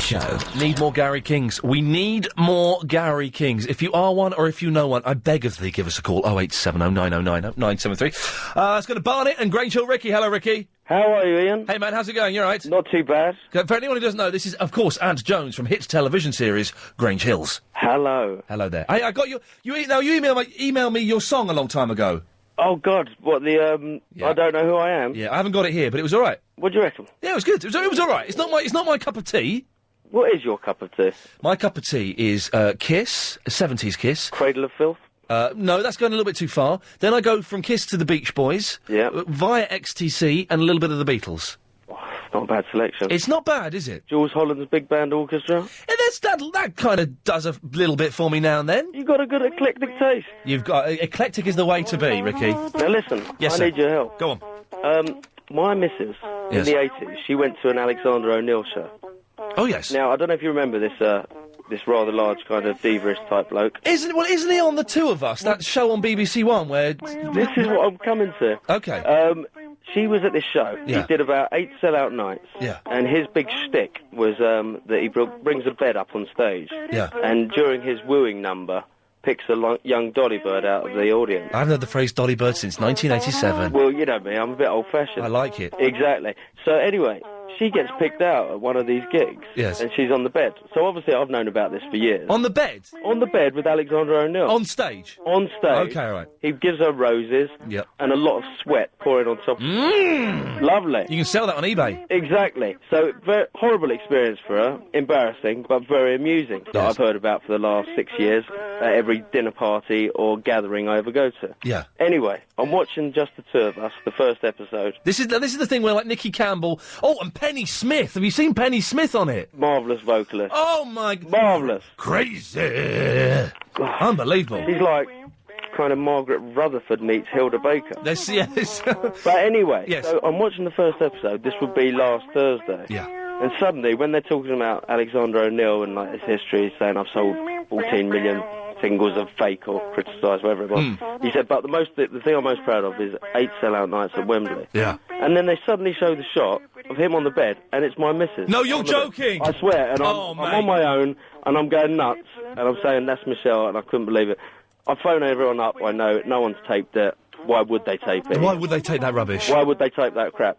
Speaker 1: Show. Need more Gary Kings. We need more Gary Kings. If you are one or if you know one, I beg of thee, give us a call. 0870 9090 973. Let's go to Barnet and Grange Hill. Ricky. Hello, Ricky.
Speaker 22: How are you, Ian?
Speaker 1: Hey, man, how's it going? You all right?
Speaker 22: Not too bad.
Speaker 1: For anyone who doesn't know, this is, of course, Ant Jones from hit television series Grange Hills.
Speaker 22: Hello.
Speaker 1: Hello there. Hey, I got you emailed me your song a long time ago.
Speaker 22: Oh, God. What, I don't know who I am?
Speaker 1: Yeah, I haven't got it here, but it was all right.
Speaker 22: What do you reckon?
Speaker 1: Yeah, it was good. It was all right. It's not my cup of tea.
Speaker 22: What is your cup of tea?
Speaker 1: My cup of tea is Kiss, 70s Kiss.
Speaker 22: Cradle of Filth?
Speaker 1: No, that's going a little bit too far. Then I go from Kiss to the Beach Boys.
Speaker 22: Yeah.
Speaker 1: Via XTC and a little bit of the Beatles.
Speaker 22: Oh, it's not a bad selection.
Speaker 1: It's not bad, is it?
Speaker 22: Jules Holland's Big Band Orchestra?
Speaker 1: And that kind of does a little bit for me now and then.
Speaker 22: You've got a good eclectic taste.
Speaker 1: You've got... eclectic is the way to be, Ricky.
Speaker 22: Now listen,
Speaker 1: yes,
Speaker 22: I
Speaker 1: sir.
Speaker 22: need your help.
Speaker 1: Go on.
Speaker 22: My missus, in the 80s, she went to an Alexander O'Neill show.
Speaker 1: Oh, yes.
Speaker 22: Now, I don't know if you remember this rather large kind of diva-ish type bloke.
Speaker 1: Isn't he on The Two of Us, that show on BBC One where...
Speaker 22: This is what I'm coming to.
Speaker 1: Okay.
Speaker 22: She was at this show.
Speaker 1: Yeah.
Speaker 22: He did about 8 sellout nights.
Speaker 1: Yeah.
Speaker 22: And his big shtick was that he brings a bed up on stage.
Speaker 1: Yeah.
Speaker 22: And during his wooing number, picks a young dolly bird out of the audience.
Speaker 1: I haven't heard the phrase dolly bird since 1987.
Speaker 22: Well, you know me, I'm a bit old-fashioned.
Speaker 1: I like it.
Speaker 22: Exactly. So anyway... She gets picked out at one of these gigs.
Speaker 1: Yes.
Speaker 22: And she's on the bed. So obviously I've known about this for years.
Speaker 1: On the bed?
Speaker 22: On the bed with Alexander O'Neill.
Speaker 1: On stage?
Speaker 22: On stage.
Speaker 1: Okay, all right.
Speaker 22: He gives her roses.
Speaker 1: Yep.
Speaker 22: And a lot of sweat pouring on top. Lovely.
Speaker 1: You can sell that on eBay.
Speaker 22: Exactly. So, horrible experience for her. Embarrassing, but very amusing. That I've heard about for the last 6 years at every dinner party or gathering I ever go to.
Speaker 1: Yeah.
Speaker 22: Anyway, I'm watching Just the Two of Us, the first episode.
Speaker 1: This is the thing where, like, Nicky Campbell... Oh, and Penny Smith. Have you seen Penny Smith on it?
Speaker 22: Marvellous vocalist.
Speaker 1: Oh, my...
Speaker 22: Marvellous.
Speaker 1: Crazy. Unbelievable.
Speaker 22: She's like kind of Margaret Rutherford meets Hilda Baker.
Speaker 1: Yes.
Speaker 22: But anyway,
Speaker 1: yes.
Speaker 22: So I'm watching the first episode. This would be last Thursday.
Speaker 1: Yeah.
Speaker 22: And suddenly, when they're talking about Alexander O'Neill and like his history, saying I've sold 14 million singles of Fake or Criticised, whatever it was, he said, but the thing I'm most proud of is 8 sellout nights at Wembley.
Speaker 1: Yeah.
Speaker 22: And then they suddenly show the shot of him on the bed, and it's my missus.
Speaker 1: No, you're joking!
Speaker 22: I swear, and I'm on my own, and I'm going nuts, and I'm saying, that's Michelle, and I couldn't believe it. I phone everyone up, I know, no one's taped it. Why would they tape it?
Speaker 1: Why would they take that rubbish?
Speaker 22: Why would they tape that crap?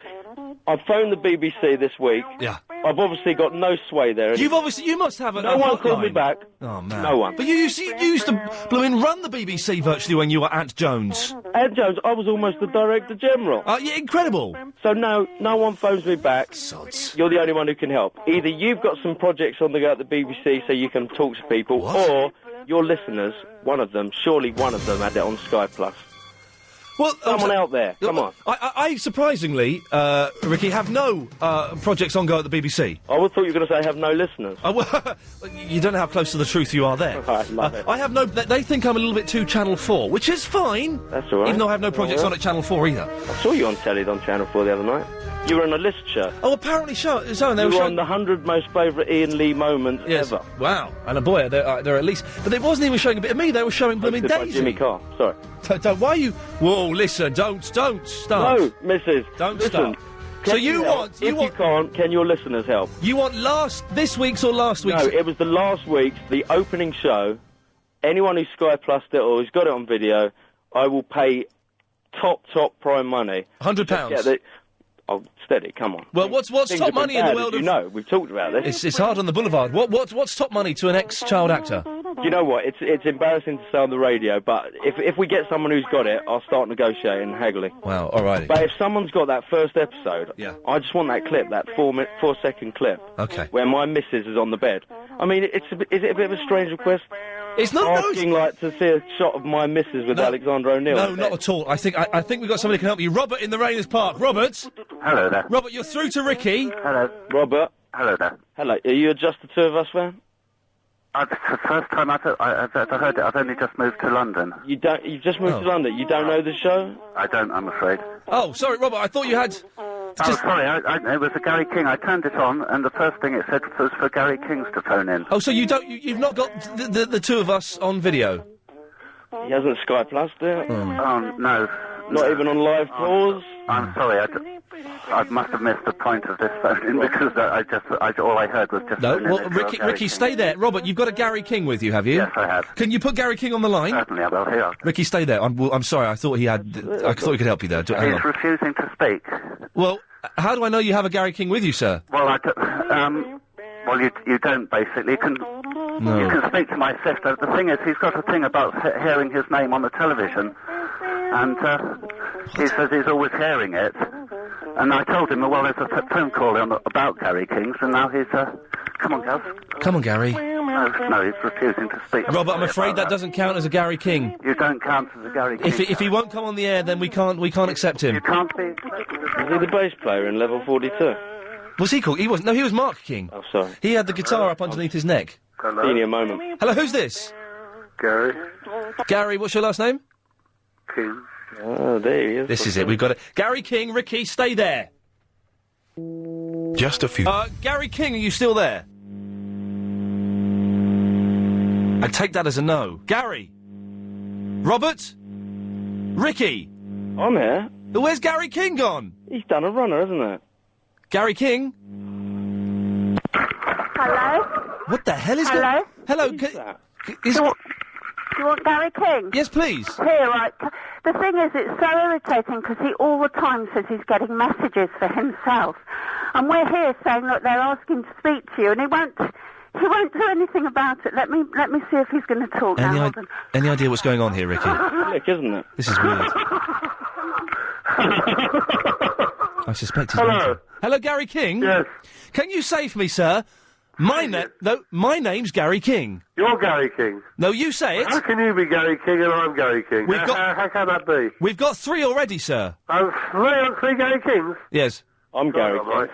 Speaker 22: I've phoned the BBC this week.
Speaker 1: Yeah.
Speaker 22: I've obviously got no sway there.
Speaker 1: You must have a
Speaker 22: No one called
Speaker 1: hotline.
Speaker 22: me back.
Speaker 1: Oh, man.
Speaker 22: No one.
Speaker 1: But you used to blooming run the BBC virtually when you were Ant Jones.
Speaker 22: Ant Jones, I was almost the Director General.
Speaker 1: Yeah, incredible.
Speaker 22: So no one phones me back.
Speaker 1: Sods.
Speaker 22: You're the only one who can help. Either you've got some projects on the go at the BBC so you can talk to people, or your listeners, one of them had it on Sky Plus.
Speaker 1: Well,
Speaker 22: someone out there, come on.
Speaker 1: I surprisingly, Ricky, have no projects on go at the BBC.
Speaker 22: I would thought you were going to say have no listeners.
Speaker 1: Well, you don't know how close to the truth you are there.
Speaker 22: I love it.
Speaker 1: I have no... They think I'm a little bit too Channel 4, which is fine.
Speaker 22: That's all right.
Speaker 1: Even though I have no projects on at Channel 4 either.
Speaker 22: I saw you on telly on Channel 4 the other night. You were on a list show.
Speaker 1: Oh, apparently so. And they
Speaker 22: you
Speaker 1: were
Speaker 22: were on the 100 most favourite Iain Lee moments ever.
Speaker 1: Wow. And boy, there are at least... But they wasn't even showing a bit of me, they were showing blooming Daisy.
Speaker 22: Jimmy Carr, sorry.
Speaker 1: Why are you... Whoa, listen, don't start.
Speaker 22: No, Mrs.
Speaker 1: Don't
Speaker 22: listen,
Speaker 1: start. So you want...
Speaker 22: If you can't, can your listeners help?
Speaker 1: You want this week's or last week's?
Speaker 22: No, it was the last week's, the opening show. Anyone who's Sky Plus it or who's got it on video, I will pay top prime money.
Speaker 1: £100?
Speaker 22: Oh, steady, come on.
Speaker 1: Well, what's top money in the world of...
Speaker 22: You know, we've talked about this.
Speaker 1: It's hard on the boulevard. What's top money to an ex-child actor?
Speaker 22: You know what? It's embarrassing to say on the radio, but if we get someone who's got it, I'll start negotiating and haggling.
Speaker 1: Wow, all right.
Speaker 22: But if someone's got that first episode,
Speaker 1: yeah.
Speaker 22: I just want that clip, that 4-second clip.
Speaker 1: Okay.
Speaker 22: Where my missus is on the bed. I mean, is it a bit of a strange request?
Speaker 1: It's not
Speaker 22: asking to see a shot of my missus with Alexander O'Neill.
Speaker 1: No, not at all. I think we've got somebody who can help you. Robert in the Rainers Park. Robert.
Speaker 2: Hello there.
Speaker 1: Robert, you're through to Ricky.
Speaker 2: Hello,
Speaker 22: Robert.
Speaker 2: Hello there.
Speaker 22: Hello. Are you a Just the Two of Us fan?
Speaker 2: It's the first time I've heard it. I've only just moved to London.
Speaker 22: You've just moved to London. You don't know the show?
Speaker 2: I don't, I'm afraid.
Speaker 1: Oh, sorry, Robert. I thought you had.
Speaker 2: Oh, sorry. It was a Gary King. I turned it on, and the first thing it said was for Gary Kings to phone in.
Speaker 1: Oh, so you've not got the two of us on video?
Speaker 22: He hasn't Sky Plus, do you?
Speaker 2: Oh, no.
Speaker 22: Not even on live tours?
Speaker 2: I'm sorry. I must have missed the point of this phone-in because all I heard was just...
Speaker 1: No, well, Ricky, stay there. Robert, you've got a Gary King with you, have you?
Speaker 2: Yes, I have.
Speaker 1: Can you put Gary King on the line?
Speaker 2: Certainly, I will. Here.
Speaker 1: Ricky, stay there. I'm sorry, I thought he had... I thought he could help you there. Hang
Speaker 2: He's
Speaker 1: on.
Speaker 2: refusing to speak.
Speaker 1: Well, how do I know you have a Gary King with you, sir?
Speaker 2: Well, you don't, basically. You can speak to my sister. The thing is, he's got a thing about hearing his name on the television, and he says he's always hearing it. And I told him, well, there's a phone call about Gary Kings, and now he's... Come on, Gus.
Speaker 1: Come on, Gary.
Speaker 2: No, he's refusing to speak.
Speaker 1: Robert, I'm afraid that doesn't count as a Gary King.
Speaker 2: You don't count as a Gary King.
Speaker 1: If he won't come on the air, then we can't accept him.
Speaker 2: You can't be...
Speaker 22: Is he the bass player in Level 42?
Speaker 1: Was he called? He wasn't. No, he was Mark King.
Speaker 22: Oh, sorry.
Speaker 1: He had the guitar up underneath his neck.
Speaker 2: Hello.
Speaker 22: Senior moment.
Speaker 1: Hello, who's this?
Speaker 2: Gary.
Speaker 1: Gary, what's your last name?
Speaker 2: King.
Speaker 22: Oh, there he is.
Speaker 1: This is it. We've got it. Gary King, Ricky, stay there.
Speaker 14: Just a few.
Speaker 1: Gary King, are you still there? I take that as a no. Gary. Robert. Ricky.
Speaker 22: I'm here.
Speaker 1: Where's Gary King gone?
Speaker 22: He's done a runner, hasn't it?
Speaker 1: Gary King.
Speaker 18: Hello?
Speaker 1: What the hell is
Speaker 18: Hello?
Speaker 1: Hello?
Speaker 18: Do you want Gary King?
Speaker 1: Yes, please.
Speaker 18: Here, right. The thing is, it's so irritating because he all the time says he's getting messages for himself. And we're here saying, look, they're asking to speak to you, and he won't do anything about it. Let me see if he's going to talk now.
Speaker 1: Any idea what's going on here, Ricky?
Speaker 22: Slick, isn't it?
Speaker 1: This is weird. I suspect he's...
Speaker 15: Hello.
Speaker 1: Hello, Gary King?
Speaker 15: Yes.
Speaker 1: Can you say for me, sir... My name's Gary King.
Speaker 15: You're Gary King.
Speaker 1: No, you say it.
Speaker 15: How can you be Gary King and I'm Gary King? How can that be?
Speaker 1: We've got 3 already, sir.
Speaker 15: Oh, three Gary Kings?
Speaker 1: Yes.
Speaker 22: I'm Gary King.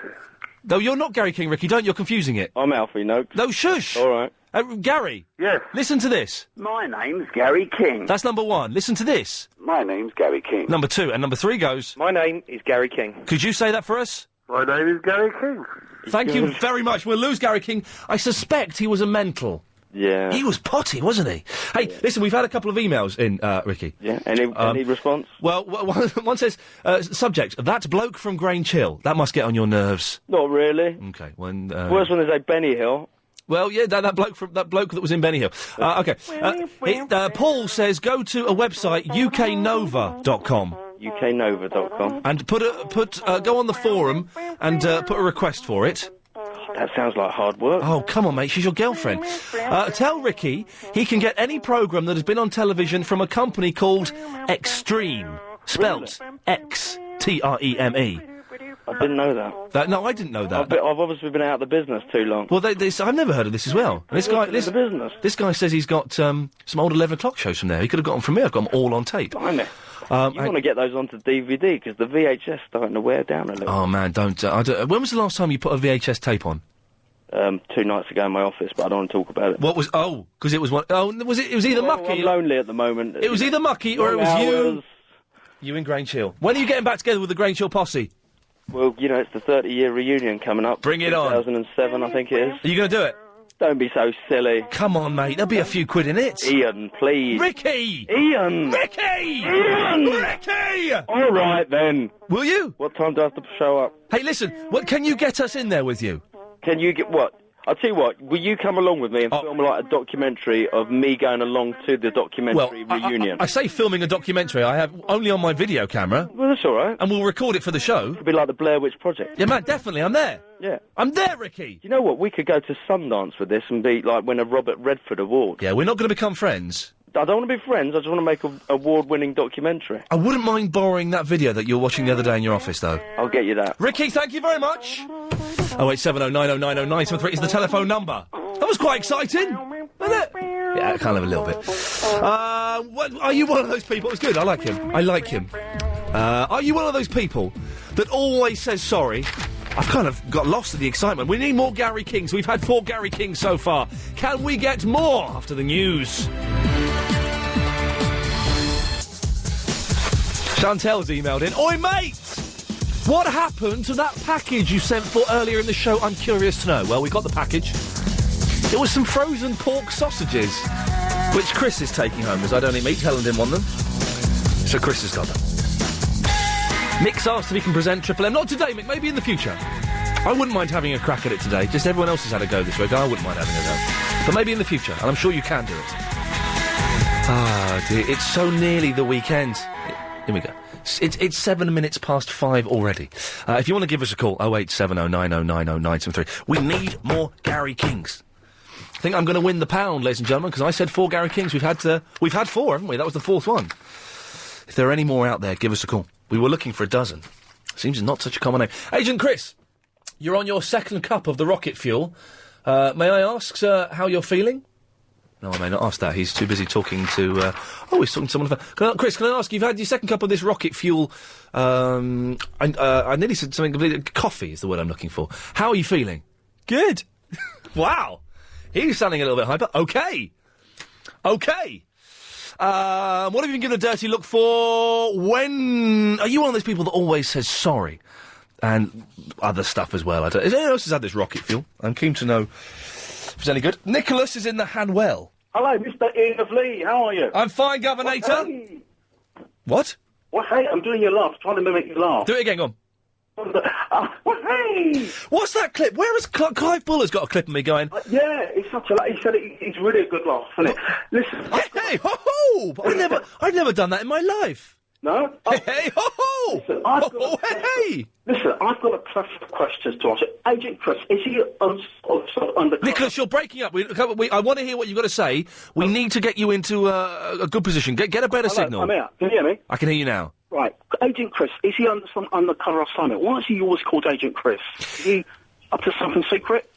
Speaker 1: No, you're not Gary King, Ricky. You're confusing it.
Speaker 22: I'm Alfie Noakes.
Speaker 1: No, shush.
Speaker 22: All right.
Speaker 1: Gary.
Speaker 15: Yes.
Speaker 1: Listen to this.
Speaker 19: My name's Gary King.
Speaker 1: That's number 1. Listen to this.
Speaker 6: My name's Gary King.
Speaker 1: Number 2. And number 3 goes...
Speaker 11: My name is Gary King.
Speaker 1: Could you say that for us?
Speaker 15: My name is Gary King.
Speaker 1: Thank you very much. We'll lose Gary King. I suspect he was a mental.
Speaker 22: Yeah.
Speaker 1: He was potty, wasn't he? Hey, listen, we've had a couple of emails in, Ricky.
Speaker 22: Yeah, any response?
Speaker 1: Well, one says, subject, that bloke from Grange Hill. That must get on your nerves.
Speaker 22: Not really.
Speaker 1: Okay,
Speaker 22: Worst one is a Benny Hill.
Speaker 1: Well, yeah, that bloke that was in Benny Hill. Okay. Paul says, go to a website, uknova.com.
Speaker 22: UKNova.com.
Speaker 1: And go on the forum and put a request for it.
Speaker 22: That sounds like hard work.
Speaker 1: Oh, come on, mate. She's your girlfriend. Tell Ricky he can get any programme that has been on television from a company called Extreme. Spelt Xtreme.
Speaker 22: I didn't know that.
Speaker 1: No, I didn't know that.
Speaker 22: I've obviously been out of the business too long.
Speaker 1: Well, I've never heard of this as well. And this guy says he's got some old 11 o'clock shows from there. He could have got them from me. I've got them all on tape.
Speaker 22: Blimey. You want to get those onto DVD, because the VHS starting to wear down a little.
Speaker 1: Oh, man, don't... when was the last time you put a VHS tape on?
Speaker 22: 2 nights ago in my office, but I don't want to talk about it.
Speaker 1: What was... Oh, because it was one... Oh, was it... It was either Mucky...
Speaker 22: I'm lonely at the moment.
Speaker 1: It was either Mucky or it was you... You and Grange Hill. When are you getting back together with the Grange Hill posse?
Speaker 22: Well, it's the 30-year reunion coming up.
Speaker 1: Bring it on.
Speaker 22: 2007, I think it is.
Speaker 1: Are you going to do it?
Speaker 22: Don't be so silly.
Speaker 1: Come on, mate. There'll be a few quid in it.
Speaker 22: Ian, please.
Speaker 1: Ricky!
Speaker 22: Ian!
Speaker 1: Ricky!
Speaker 22: Ian!
Speaker 1: Ricky!
Speaker 22: All right, then.
Speaker 1: Will you?
Speaker 22: What time do I have to show up?
Speaker 1: Hey, listen. Can you get us in there with you?
Speaker 22: Can you get what? I'll tell you what, will you come along with me and film like a documentary of me going along to the documentary reunion?
Speaker 1: I say filming a documentary. I have only on my video camera.
Speaker 22: Well, that's all right.
Speaker 1: And we'll record it for the show.
Speaker 22: It'll be like the Blair Witch Project.
Speaker 1: Yeah, man, definitely. I'm there.
Speaker 22: Yeah.
Speaker 1: I'm there, Ricky.
Speaker 22: You know what? We could go to Sundance with this and be like win a Robert Redford Award.
Speaker 1: Yeah, we're not going to become friends.
Speaker 22: I don't want to be friends. I just want to make an award-winning documentary.
Speaker 1: I wouldn't mind borrowing that video that you were watching the other day in your office, though.
Speaker 22: I'll get you that.
Speaker 1: Ricky, thank you very much. 08709090973 is the telephone number. That was quite exciting, wasn't it? Yeah, kind of a little bit. Are you one of those people? It's good. I like him. Are you one of those people that always says sorry? I've kind of got lost in the excitement. We need more Gary Kings. We've had 4 Gary Kings so far. Can we get more after the news? Chantel's emailed in. Oi, mate! What happened to that package you sent for earlier in the show? I'm curious to know. Well, we got the package. It was some frozen pork sausages, which Chris is taking home, as I don't eat meat. Helen didn't want them. So Chris has got them. Nick's asked if he can present Triple M. Not today, Mick, maybe in the future. I wouldn't mind having a crack at it today. Just everyone else has had a go this week. I wouldn't mind having a go. But maybe in the future, and I'm sure you can do it. Ah, dear, it's so nearly the weekend. Here we go. It's 7 minutes past 5 already. If you want to give us a call, 08709090973. We need more Gary Kings. I think I'm going to win the pound, ladies and gentlemen, because I said 4 Gary Kings. We've had 4, haven't we? That was the 4th one. If there are any more out there, give us a call. We were looking for a dozen. Seems not such a common name. Agent Chris, you're on your 2nd cup of the rocket fuel. May I ask, how you're feeling? No, I may not ask that. He's too busy talking to... he's talking to someone... Chris, can I ask, you've had your 2nd cup of this rocket fuel... I nearly said something completely... Coffee is the word I'm looking for. How are you feeling? Good. Wow. He's sounding a little bit hyper. OK. What have you been given a dirty look for? When... Are you one of those people that always says sorry? And other stuff as well. If anyone else has had this rocket fuel, I'm keen to know... if it's any good. Nicholas is in the Hanwell.
Speaker 5: Hello, Mr. Ian of Lee. How are you?
Speaker 1: I'm fine, Governator.
Speaker 5: Hey.
Speaker 1: What?
Speaker 5: Well, hey, I'm doing your laugh, trying to mimic your laugh.
Speaker 1: Do it again, go on.
Speaker 5: Well, hey!
Speaker 1: What's that clip? Where has Clive Buller's got a clip of me going?
Speaker 5: Yeah, it's such a... He said it's really a good laugh, isn't it? Listen...
Speaker 1: Hey, ho, ho! But I've never done that in my life.
Speaker 5: No?
Speaker 1: Hey, ho, ho!
Speaker 5: Listen,
Speaker 1: Listen,
Speaker 5: I've got a cluster of questions to ask you. Agent Chris, is he under...
Speaker 1: Nicholas, you're breaking up. I want to hear what you've got to say. We need to get you into a good position. Get a better signal.
Speaker 5: I'm out. Can you hear me?
Speaker 1: I can hear you now.
Speaker 5: Right. Agent Chris, is he under some undercover assignment? Why is he always called Agent Chris? Is he up to something secret?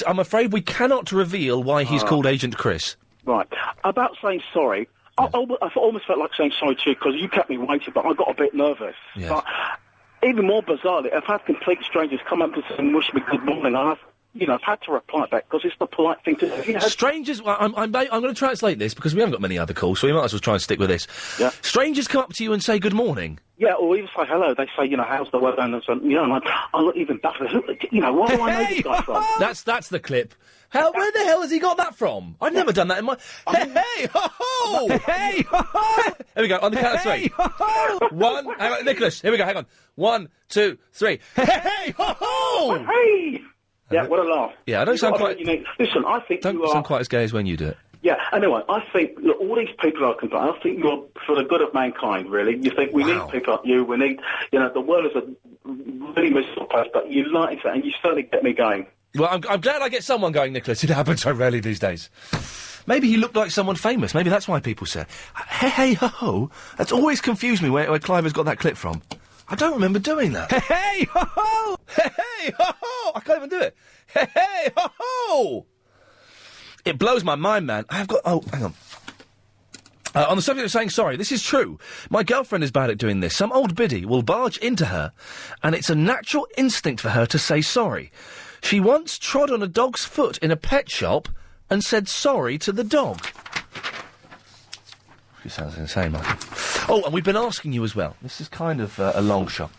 Speaker 1: I'm afraid we cannot reveal why he's called Agent Chris.
Speaker 5: Right. About saying sorry... Yeah. I almost felt like saying sorry to you because you kept me waiting, but I got a bit nervous.
Speaker 1: Yes.
Speaker 5: But even more bizarrely, I've had complete strangers come up to say and wish me good morning. I've had to reply back because it's the polite thing to do.
Speaker 1: Strangers, well, I'm going to translate this because we haven't got many other calls, so we might as well try and stick with this.
Speaker 5: Yeah.
Speaker 1: Strangers come up to you and say good morning.
Speaker 5: Yeah, or even say hello. They say, how's the weather? And I look even better. Where do I know this guy from?
Speaker 1: That's the clip. Where the hell has he got that from? I've never done that in my... Hey, ho, ho! Hey, ho, ho! Here we go, on the count of 3. Hey, ho, ho! 1, hang on, Nicholas, here we go, hang on. 1, 2, 3. Hey, ho, ho!
Speaker 5: Hey! Yeah, what a laugh.
Speaker 1: Yeah, I don't sound quite...
Speaker 5: Listen, I think
Speaker 1: don't
Speaker 5: you are...
Speaker 1: sound quite as gay as when you do it.
Speaker 7: Yeah, anyway, I think, look, all these people are complaining. I think you're for the good of mankind, really. You think we need people like you, we need, the world is a really miserable place, but you like that, and you certainly get me going.
Speaker 1: Well, I'm glad I get someone going, Nicholas. It happens so rarely these days. Maybe he looked like someone famous. Maybe that's why people say, hey, hey, ho, ho. That's always confused me where Clive has got that clip from. I don't remember doing that. Hey, hey, ho, ho! Hey, hey, ho, ho! I can't even do it. Hey, hey, ho, ho! It blows my mind, man. I've got... Oh, hang on. On the subject of saying sorry, this is true. My girlfriend is bad at doing this. Some old biddy will barge into her, and it's a natural instinct for her to say sorry. She once trod on a dog's foot in a pet shop and said sorry to the dog. She sounds insane, Michael. Oh, and we've been asking you as well. This is kind of a long shot.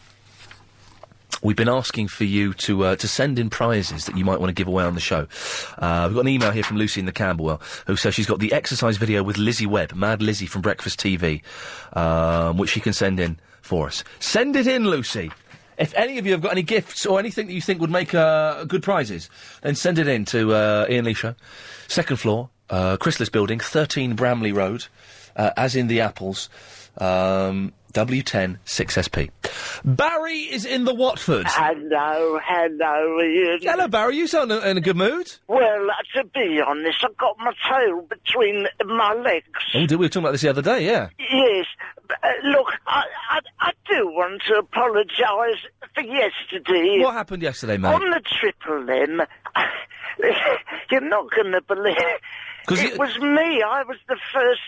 Speaker 1: We've been asking for you to send in prizes that you might want to give away on the show. We've got an email here from Lucy in the Camberwell, who says she's got the exercise video with Lizzie Webb, Mad Lizzie from Breakfast TV, which she can send in for us. Send it in, Lucy. If any of you have got any gifts or anything that you think would make good prizes, then send it in to Iain Lee Show. Second floor, Chrysalis Building, 13 Bramley Road, as in the apples, W10 6SP. Barry is in the Watford.
Speaker 9: Hello, Ian.
Speaker 1: Hello, Barry. You sound in a good mood.
Speaker 9: Well, to be honest, I've got my tail between my legs.
Speaker 1: Oh, we were talking about this the other day, yeah.
Speaker 9: Yes. Look, I do want to apologise for yesterday.
Speaker 1: What happened yesterday, mate?
Speaker 9: On the Triple M, you're not going to believe... It was me. I was the first...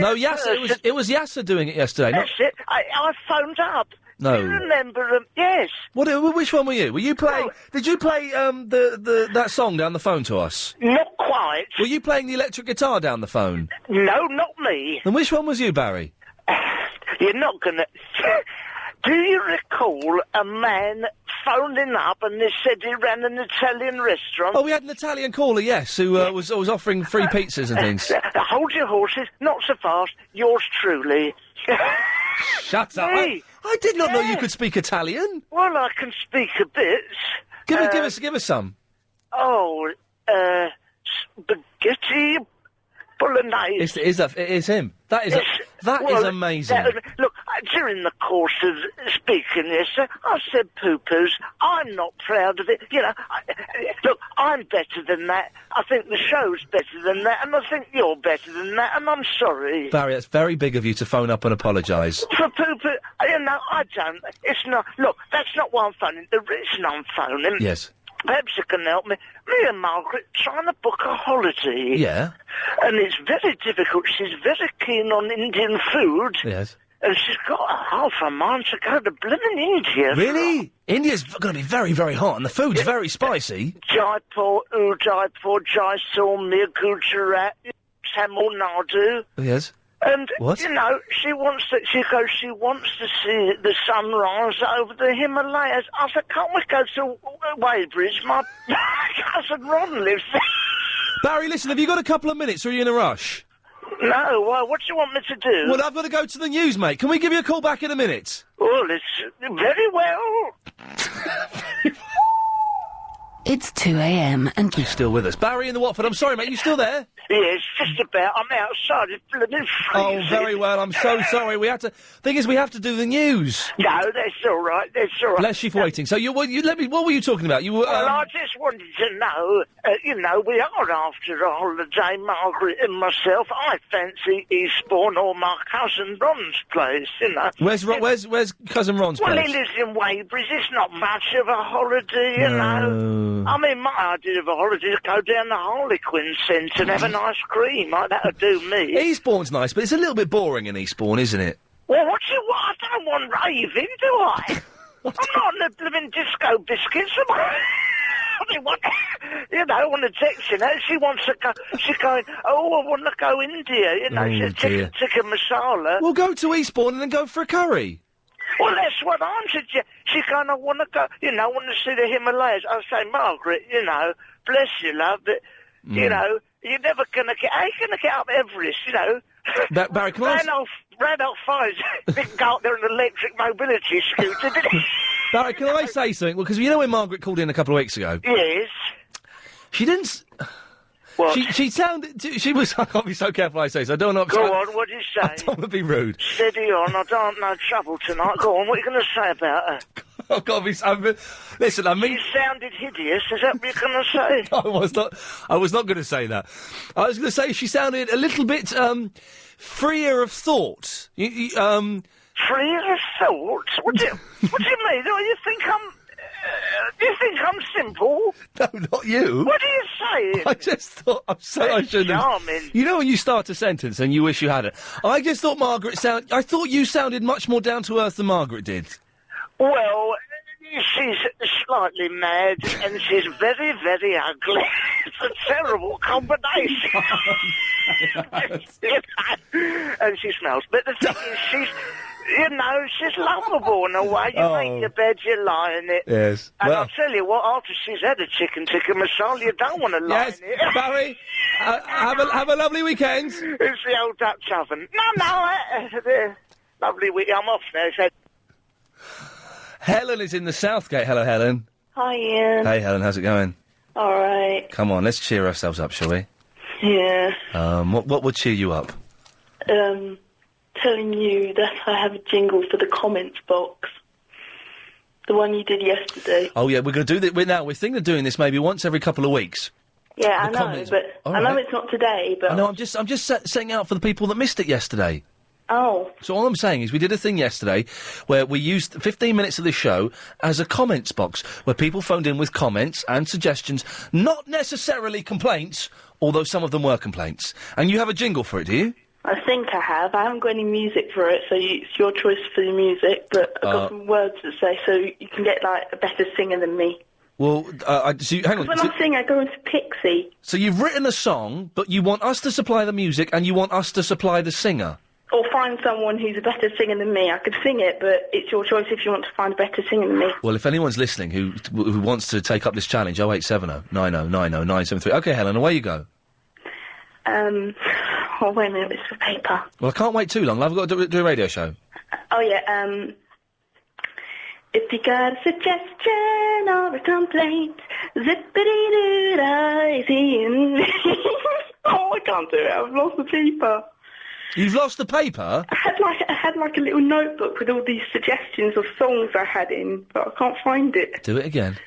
Speaker 1: No, Yasser. It was Yasser doing it yesterday.
Speaker 9: That's it. I phoned up.
Speaker 1: No.
Speaker 9: Do you remember? Yes.
Speaker 1: Which one were you? Were you playing... Did you play that song down the phone to us?
Speaker 9: Not quite.
Speaker 1: Were you playing the electric guitar down the phone?
Speaker 9: No, not me.
Speaker 1: Then which one was you, Barry?
Speaker 9: You're not going to... Do you recall a man phoning up and they said he ran an Italian restaurant?
Speaker 1: Oh, we had an Italian caller, yes, who was offering free pizzas and things.
Speaker 9: Hold your horses, not so fast. Yours truly.
Speaker 1: Shut up. I did not know you could speak Italian.
Speaker 9: Well, I can speak a bit.
Speaker 1: Give us some.
Speaker 9: Oh, spaghetti bolognese.
Speaker 1: It is him. That is amazing.
Speaker 9: Look, during the course of speaking yesterday, I said poo-poos. I'm not proud of it. Look, I'm better than that. I think the show's better than that, and I think you're better than that, and I'm sorry.
Speaker 1: Barry, that's very big of you to phone up and apologise.
Speaker 9: For poo-poo, I don't. It's not... Look, that's not why I'm phoning. The reason I'm phoning...
Speaker 1: Yes.
Speaker 9: Perhaps you can help me. Me and Margaret trying to book a holiday.
Speaker 1: Yeah.
Speaker 9: And it's very difficult. She's very keen on Indian food.
Speaker 1: Yes.
Speaker 9: And she's got half a mind to go to blimmin' India.
Speaker 1: Really? India's going to be very, very hot, and the food's very spicy.
Speaker 9: Jaipur, Udaipur, Jaisalmer, Gujarat, Tamil Nadu.
Speaker 1: Yes.
Speaker 9: And,
Speaker 1: what?
Speaker 9: She wants to see the sunrise over the Himalayas. I said, can't we go to Weybridge? My cousin Ron lives there.
Speaker 1: Barry, listen, have you got a couple of minutes, or are you in a rush?
Speaker 9: No, what do you want me to do?
Speaker 1: Well, I've got to go to the news, mate. Can we give you a call back in a minute?
Speaker 9: Oh, it's very well.
Speaker 23: It's 2 a.m. and...
Speaker 1: You're still with us. Barry in the Watford, I'm sorry, mate, you still there?
Speaker 9: Yes, just about. I'm outside. It's bloody freezing.
Speaker 1: Oh, very well. I'm so sorry. Thing is, we have to do the news.
Speaker 9: No, that's all right. That's all right.
Speaker 1: Bless you for waiting. So, what were you talking about?
Speaker 9: Well, I just wanted to know, we are after a holiday, Margaret and myself. I fancy Eastbourne or my cousin Ron's place,
Speaker 1: Where's cousin Ron's place?
Speaker 9: Well, he lives in Weybridge. It's not much of a holiday, you know. I mean, my idea of a holiday is to go down the Harlequin Centre and have an ice cream. That would do me.
Speaker 1: Eastbourne's nice, but it's a little bit boring in Eastbourne, isn't it?
Speaker 9: Well, I don't want raving, do I? I'm not in the blooming disco biscuits, am I? I want to text you. She wants to go. She's going, I want to go India. She's tikka masala.
Speaker 1: We'll go to Eastbourne and then go for a curry.
Speaker 9: Well, that's what I'm suggesting. She's going, I want to go, I want to see the Himalayas. I say, Margaret, bless you, love, but, you're never going to get... How are you going to get up Everest,
Speaker 1: Barry, can I...
Speaker 9: Randolph Fires didn't go up there on an electric mobility scooter, did he?
Speaker 1: Barry, can I say something? Well, because when Margaret called in a couple of weeks ago...
Speaker 9: Yes.
Speaker 1: She didn't...
Speaker 9: What?
Speaker 1: She sounded... She was... I can't be so careful I say, so I don't know...
Speaker 9: Go on, what did you say?
Speaker 1: I don't want to be rude.
Speaker 9: Steady on, I don't want no trouble tonight. Go on, what are you going to say about her?
Speaker 1: I've got to be... listen, I mean...
Speaker 9: She sounded hideous, is that what you're going to say?
Speaker 1: I was not going to say that. I was going to say she sounded a little bit, freer of thought.
Speaker 9: Freer of thought? What do you mean? Do you think I'm simple?
Speaker 1: No, not you.
Speaker 9: What are you saying?
Speaker 1: I just thought I shouldn't.
Speaker 9: Charming.
Speaker 1: You know when you start a sentence and you wish you hadn't. I just thought I thought you sounded much more down to earth than Margaret did.
Speaker 9: Well, she's slightly mad and she's very, very ugly. It's a terrible combination. And she smells. But the thing is, she's lovable in a way. You make your bed, you lie in it.
Speaker 1: Yes.
Speaker 9: And I'll tell you what, after she's had a chicken tikka masala, you don't want to lie in it.
Speaker 1: Barry, have a lovely weekend.
Speaker 9: It's the old Dutch oven. No, lovely weekend. I'm off now. So.
Speaker 1: Helen is in the Southgate. Hello, Helen.
Speaker 4: Hi, Ian.
Speaker 1: Hey, Helen, how's it going?
Speaker 4: All right.
Speaker 1: Come on, let's cheer ourselves up, shall we?
Speaker 4: Yeah.
Speaker 1: What would cheer you up?
Speaker 4: Telling you that I have a jingle for the comments box. The one you did yesterday.
Speaker 1: Oh, yeah, we're going to do that. We're thinking of doing this maybe once every couple of weeks.
Speaker 4: Yeah, I know, but I know it's not today, but...
Speaker 1: I know, I'm just setting out for the people that missed it yesterday.
Speaker 4: Oh.
Speaker 1: So all I'm saying is we did a thing yesterday where we used 15 minutes of this show as a comments box where people phoned in with comments and suggestions, not necessarily complaints, although some of them were complaints. And you have a jingle for it, do you?
Speaker 4: I think I have. I haven't got any music for it, so it's your choice for the music, but I've got some words to say, so you can get, like, a better singer than me.
Speaker 1: Well, hang on.
Speaker 4: When I sing, I go into Pixie.
Speaker 1: So you've written a song, but you want us to supply the music and you want us to supply the singer?
Speaker 4: Or find someone who's a better singer than me. I could sing it, but it's your choice if you want to find a better singer than me.
Speaker 1: Well, if anyone's listening who wants to take up this challenge, 0870 90 90 973. OK, Helen, away you go.
Speaker 4: Oh, wait a minute, it's for paper.
Speaker 1: Well, I can't wait too long. I've got to do a radio show.
Speaker 4: Oh, yeah, if you got a suggestion or a complaint, zippity-doo-dah, Ian. Oh, I can't do it. I've lost the paper.
Speaker 1: You've lost the paper?
Speaker 4: I had like a little notebook with all these suggestions of songs I had in, but I can't find it.
Speaker 1: Do it again.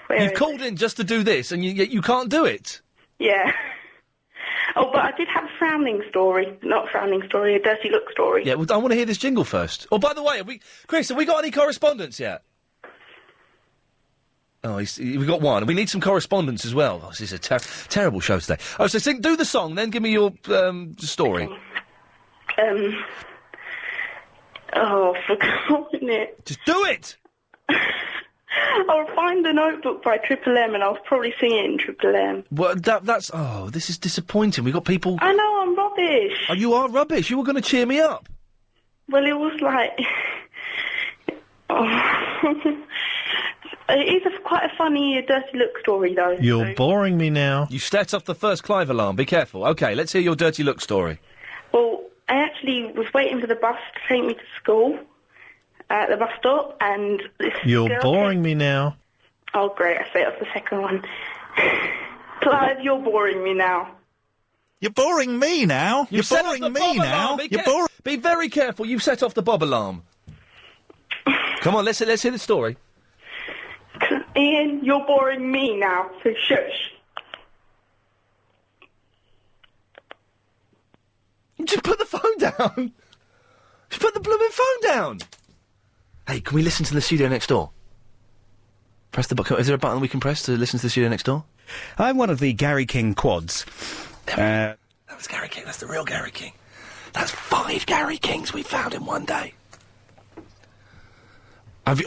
Speaker 1: You've called in just to do this, and you can't do it?
Speaker 4: Yeah. Oh, but I did have a frowning story. Not a frowning story, a dirty look story.
Speaker 1: Yeah, well, I want to hear this jingle first. Oh, by the way, Chris, have we got any correspondence yet? Oh, we've got one. We need some correspondence as well. Oh, this is a terrible show today. Oh, so do the song, then give me your story.
Speaker 4: Oh, I've forgotten it.
Speaker 1: Just do it!
Speaker 4: I'll find the notebook by Triple M and I'll probably sing it in Triple M.
Speaker 1: Well, that's... Oh, this is disappointing. We've got people...
Speaker 4: I know, I'm rubbish.
Speaker 1: Oh, you are rubbish. You were going to cheer me up.
Speaker 4: Well, it was like... Oh... It is quite a funny, dirty look story, though.
Speaker 8: You're boring me now.
Speaker 1: You set off the first Clive alarm. Be careful. OK, let's hear your dirty look story.
Speaker 4: Well, I actually was waiting for the bus to take me to school at the bus stop, and this
Speaker 8: You're boring me now.
Speaker 4: Oh, great, I set off the second one. Clive, you're boring me now.
Speaker 8: You're boring me now. You're boring me now. You're boring.
Speaker 1: Be very careful. You've set off the Bob alarm. Come on, let's hear the story.
Speaker 4: Ian, you're boring me now, so shush.
Speaker 1: Just put the phone down. Just put the blooming phone down. Hey, can we listen to the studio next door? Press the button. Is there a button we can press to listen to the studio next door?
Speaker 10: I'm one of the Gary King quads.
Speaker 1: That was Gary King. That's the real Gary King. That's 5 Gary Kings we found in one day.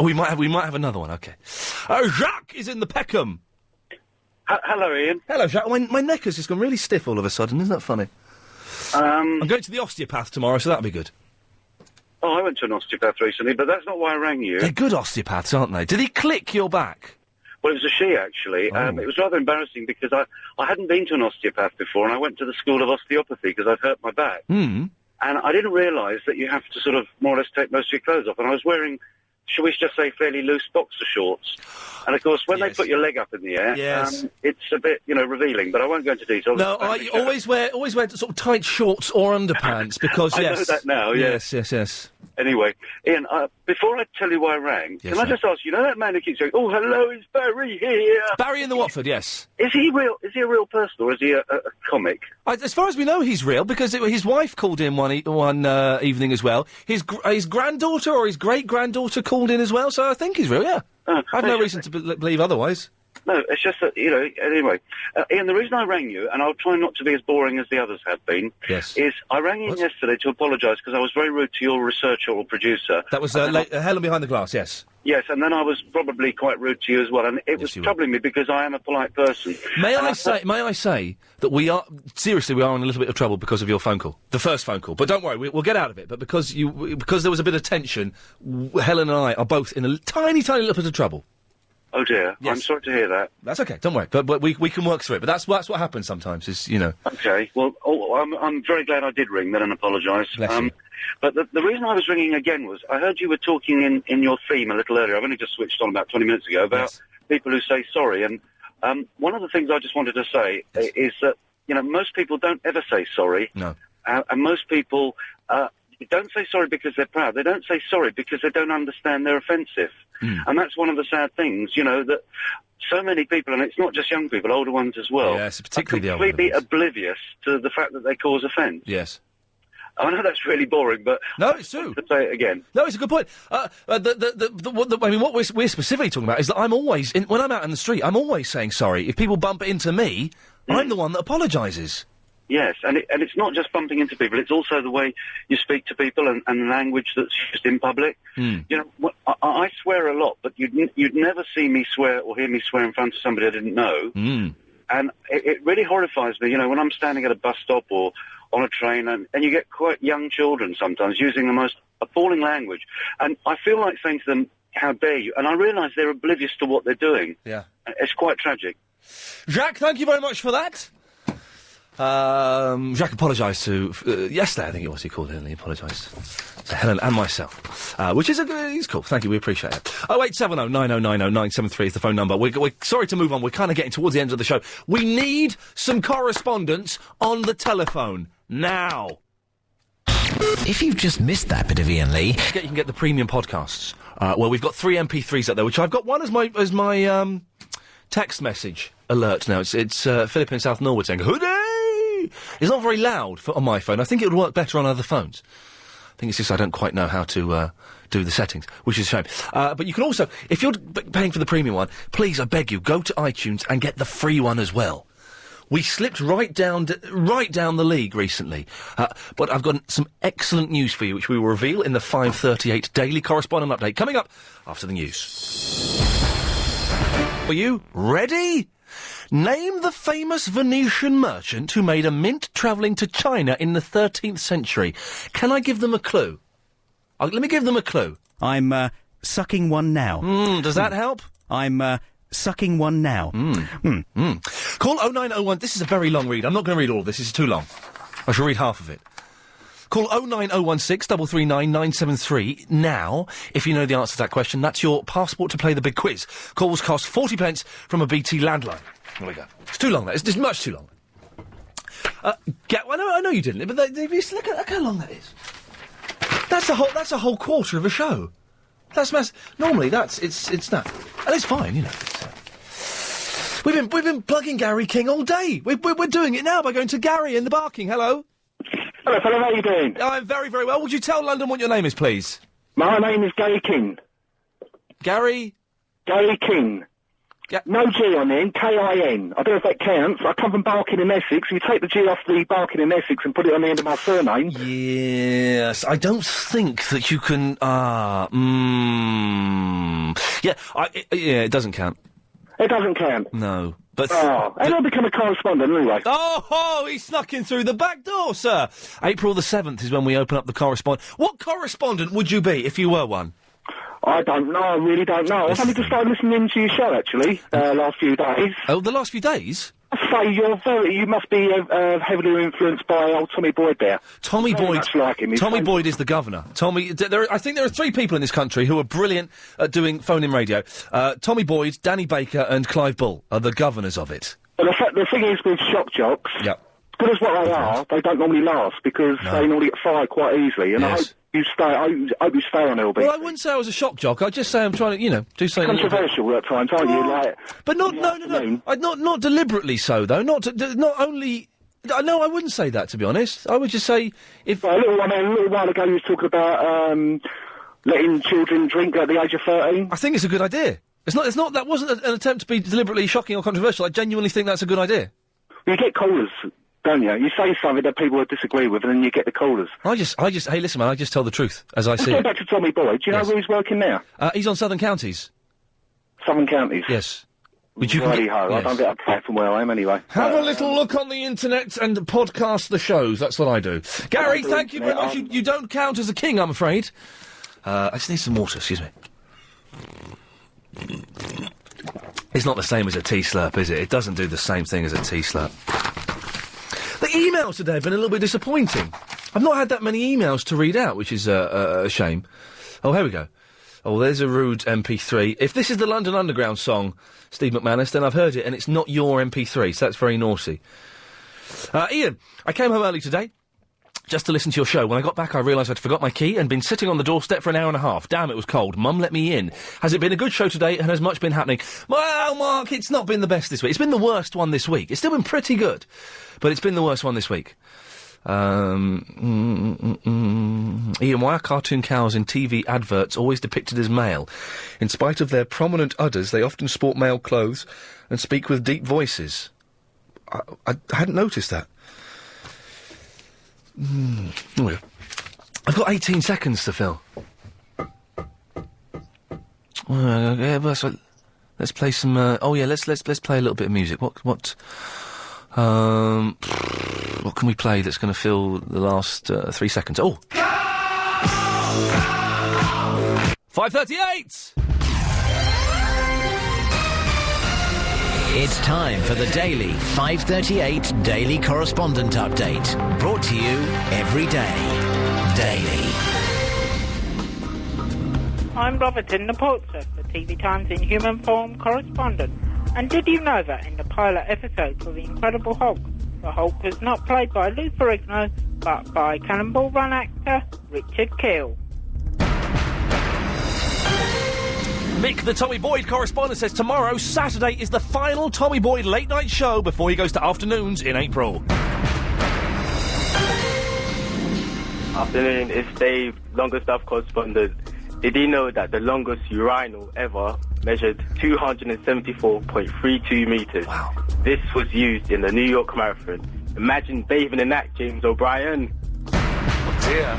Speaker 1: We might have another one. Okay. Jacques is in the Peckham.
Speaker 12: Hello, Ian.
Speaker 1: Hello, Jacques. My neck has just gone really stiff all of a sudden. Isn't that funny? I'm going to the osteopath tomorrow, so that'll be good.
Speaker 12: Oh, I went to an osteopath recently, but that's not why I rang you.
Speaker 1: They're good osteopaths, aren't they? Did he click your back?
Speaker 12: Well, it was a she, actually.
Speaker 1: Oh.
Speaker 12: It was rather embarrassing because I hadn't been to an osteopath before, and I went to the school of osteopathy because I'd hurt my back.
Speaker 1: Hmm.
Speaker 12: And I didn't realise that you have to sort of more or less take most of your clothes off, and I was wearing shall we just say, fairly loose boxer shorts. And, of course, when they put your leg up in the air, it's a bit, revealing, but I won't go into detail.
Speaker 1: No, I always wear sort of tight shorts or underpants, because,
Speaker 12: I know that now,
Speaker 1: Yes.
Speaker 12: Anyway, Ian, before I tell you why I rang, can I just ask, that man who keeps saying, "Oh, hello, it's Barry here."
Speaker 1: Barry in the Watford, yes.
Speaker 12: Is he real? Is he a real person, or is he a comic?
Speaker 1: As far as we know, he's real, because his wife called in one evening as well. His granddaughter or his great-granddaughter called in as well, so I think he's real, yeah. I have no reason to believe otherwise.
Speaker 12: No, it's just that, anyway. Ian, the reason I rang you, and I'll try not to be as boring as the others have been, is I rang in yesterday to apologise because I was very rude to your researcher or producer.
Speaker 1: That was Helen behind the glass, yes.
Speaker 12: Yes, and then I was probably quite rude to you as well, and it was troubling me because I am a polite person.
Speaker 1: May I say that we are in a little bit of trouble because of your phone call, the first phone call. But don't worry, we'll get out of it. But because there was a bit of tension, Helen and I are both in a tiny little bit of trouble.
Speaker 12: Oh dear, I'm sorry to hear that.
Speaker 1: That's okay, don't worry. But we can work through it. But that's what happens sometimes.
Speaker 12: Okay, well, I'm very glad I did ring then and apologise.
Speaker 1: Bless you.
Speaker 12: But the reason I was ringing again was I heard you were talking in your theme a little earlier. I've only just switched on about 20 minutes ago about people who say sorry. And one of the things I just wanted to say is that most people don't ever say sorry.
Speaker 1: No.
Speaker 12: And most people don't say sorry because they're proud. They don't say sorry because they don't understand they're offensive. And that's one of the sad things, that so many people, and it's not just young people, older ones as well,
Speaker 1: yes, particularly
Speaker 12: are completely oblivious to the fact that they cause offence.
Speaker 1: Yes.
Speaker 12: I know that's really boring, but...
Speaker 1: No, it's true.
Speaker 12: To say it again.
Speaker 1: No, it's a good point. What we're specifically talking about is that I'm always, when I'm out in the street, I'm always saying sorry. If people bump into me, I'm the one that apologises.
Speaker 12: Yes, and it's not just bumping into people, it's also the way you speak to people and the language that's used in public. I swear a lot, but you'd never see me swear or hear me swear in front of somebody I didn't know. And it really horrifies me, when I'm standing at a bus stop or on a train, and you get quite young children sometimes using the most appalling language. And I feel like saying to them, "How dare you?" And I realise they're oblivious to what they're doing.
Speaker 1: Yeah.
Speaker 12: It's quite tragic.
Speaker 1: Jacques, thank you very much for that. Jacques apologised to... yesterday, I think it was, he called in and he apologised to Helen and myself. Which is he's cool. Thank you, we appreciate it. 0870 9090 973 is the phone number. We're sorry to move on, we're kind of getting towards the end of the show. We need some correspondence on the telephone. Now.
Speaker 8: If you've just missed that bit of Iain Lee...
Speaker 1: You can get the premium podcasts. Well, we've got 3 MP3s up there, which I've got one as my text message alert now. It's Philip in South Norwood saying, "Hoodie!" It's not very loud on my phone. I think it would work better on other phones. I think it's just I don't quite know how to do the settings, which is a shame. But you can also, if you're paying for the premium one, please, I beg you, go to iTunes and get the free one as well. We slipped right down the league recently. But I've got some excellent news for you, which we will reveal in the 5:38 Daily Correspondent Update, coming up after the news. Are you ready? Name the famous Venetian merchant who made a mint travelling to China in the 13th century. Can I give them a clue? Let me give them a clue.
Speaker 10: I'm sucking one now.
Speaker 1: Does that help?
Speaker 10: I'm sucking one now.
Speaker 1: Call 0901... This is a very long read. I'm not going to read all of this. This is too long. I shall read half of it. Call 09016 339 973 now if you know the answer to that question. That's your passport to play the big quiz. Calls cost 40 pence from a BT landline. There we go. It's too long, that. It's much too long. I know you didn't, but look how long that is. That's a whole quarter of a show. That's normally it's that, and it's fine, We've been plugging Gary King all day. We're doing it now by going to Gary in the Barking. Hello.
Speaker 20: Hello, fellow. How are you doing?
Speaker 1: I'm very, very well. Would you tell London what your name is, please?
Speaker 20: My name is Gary King.
Speaker 1: Gary
Speaker 20: King. No G on the end, K-I-N. I don't know if that counts. I come from Barking in Essex. You take the G off the Barking in Essex and put it on the end of my surname.
Speaker 1: Yes, I don't think that you can... it doesn't count.
Speaker 20: It doesn't count?
Speaker 1: No. But
Speaker 20: how did I become a correspondent anyway?
Speaker 1: Oh, he snuck in through the back door, sir. April the 7th is when we open up the correspondent. What correspondent would you be if you were one?
Speaker 20: I don't know, I really don't know. I've only just started listening to your show, actually, last few days.
Speaker 1: Oh, the last few days?
Speaker 5: say you must be heavily influenced by old Tommy Boyd there.
Speaker 1: Tommy
Speaker 5: Very
Speaker 1: Boyd.
Speaker 5: much like him. He's
Speaker 1: Tommy
Speaker 5: famous.
Speaker 1: Boyd is the governor. I think there are 3 people in this country who are brilliant at doing phone-in radio. Tommy Boyd, Danny Baker, and Clive Bull are the governors of it.
Speaker 5: But the thing is with shock jocks,
Speaker 1: Yep.
Speaker 5: good as what they are, they don't normally last because they normally get fired quite easily. And
Speaker 1: Yes.
Speaker 5: I hope you stay on LBC.
Speaker 1: Well, I wouldn't say I was a shock jock. I'd just say I'm trying to, do something.
Speaker 5: Controversial at times, aren't you? Like,
Speaker 1: but no. Not deliberately so, though. Not only. No, I wouldn't say that, to be honest. I would just say if
Speaker 5: a little while ago, you was talking about letting children drink at the age of 13.
Speaker 1: I think it's a good idea. It's not. That wasn't an attempt to be deliberately shocking or controversial. I genuinely think that's a good idea.
Speaker 5: You get callers, don't you? You say something that people would disagree with, and then you get the callers.
Speaker 1: I just. Hey, listen, man. I just tell the truth as I
Speaker 5: Let's
Speaker 1: see
Speaker 5: go
Speaker 1: it.
Speaker 5: back to Tommy Boyd. Do you know where he's working now?
Speaker 1: He's on Southern Counties.
Speaker 5: Southern Counties.
Speaker 1: Yes. Which you
Speaker 5: Righty
Speaker 1: can
Speaker 5: ho. I don't get up back from where I am anyway.
Speaker 1: Have a little look on the internet and podcast the shows. That's what I do. Gary, thank you very much. You don't count as a king, I'm afraid. I just need some water, excuse me. It's not the same as a tea slurp, is it? It doesn't do the same thing as a tea slurp. The emails today have been a little bit disappointing. I've not had that many emails to read out, which is a shame. Oh, here we go. Oh, there's a rude MP3. If this is the London Underground song, Steve McManus, then I've heard it, and it's not your MP3, so that's very naughty. Ian, I came home early today, just to listen to your show. When I got back, I realised I'd forgot my key and been sitting on the doorstep for an hour and a half. Damn, it was cold. Mum let me in. Has it been a good show today, and has much been happening? Well, Mark, it's not been the best this week. It's been the worst one this week. It's still been pretty good, but it's been the worst one this week. Ian, why are cartoon cows in TV adverts always depicted as male? In spite of their prominent udders, they often sport male clothes and speak with deep voices. I hadn't noticed that. Oh, I've got 18 seconds to fill. Let's play some. Let's play a little bit of music. What can we play that's going to fill the last 3 seconds? Oh, 5:38.
Speaker 8: It's time for the daily 5:38 Daily Correspondent Update. Brought to you every day. Daily.
Speaker 3: I'm Robertson, the Portsmouth, the TV Times in human form correspondent. And did you know that in the pilot episode for The Incredible Hulk, the Hulk was not played by Lou Ferrigno, but by Cannonball Run actor Richard Kiel?
Speaker 1: Mick, the Tommy Boyd correspondent, says tomorrow, Saturday, is the final Tommy Boyd late-night show before he goes to afternoons in April.
Speaker 13: Afternoon, it's Dave, longest stuff correspondent. Did you know that the longest urinal ever measured 274.32 metres?
Speaker 1: Wow.
Speaker 13: This was used in the New York Marathon. Imagine bathing in that, James O'Brien.
Speaker 1: Oh dear.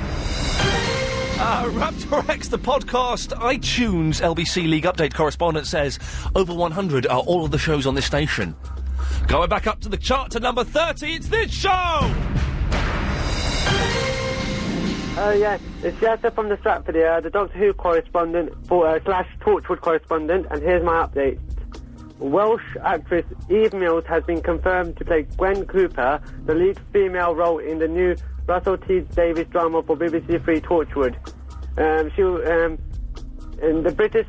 Speaker 1: Raptor X, the podcast, iTunes LBC League Update correspondent, says over 100 are all of the shows on this station. Going back up to the chart to number 30, it's this show!
Speaker 16: Yeah, it's Yasser from the Stratford here, the Doctor Who correspondent, slash Torchwood correspondent, and here's my update. Welsh actress Eve Mills has been confirmed to play Gwen Cooper, the lead female role in the new Russell T Davies drama for BBC Three Torchwood. And the British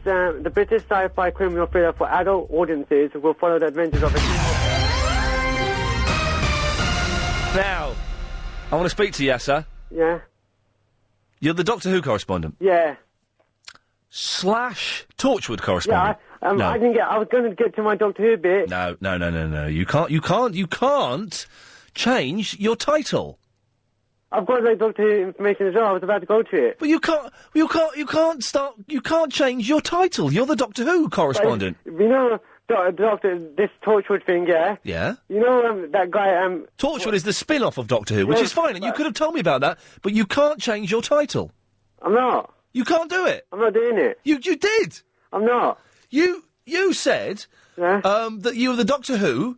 Speaker 16: sci-fi criminal thriller for adult audiences will follow the adventures of a...
Speaker 1: Now, I want to speak to Yasser.
Speaker 16: Yeah?
Speaker 1: You're the Doctor Who correspondent.
Speaker 16: Yeah.
Speaker 1: Slash Torchwood correspondent.
Speaker 16: Yeah,
Speaker 1: no.
Speaker 16: I didn't get... I was going to get to my Doctor Who bit.
Speaker 1: No. You can't change your title.
Speaker 16: I've got like Doctor Who information as well. I was about to go to it.
Speaker 1: But you can't change your title. You're the Doctor Who correspondent.
Speaker 16: But, you know, Doctor, this Torchwood thing, yeah?
Speaker 1: Yeah?
Speaker 16: You know, that guy,
Speaker 1: Torchwood is the spin-off of Doctor Who, which is fine, and you could have told me about that, but you can't change your title.
Speaker 16: I'm not.
Speaker 1: You can't do it.
Speaker 16: I'm not doing it.
Speaker 1: You did.
Speaker 16: I'm not.
Speaker 1: You said, that you were the Doctor Who,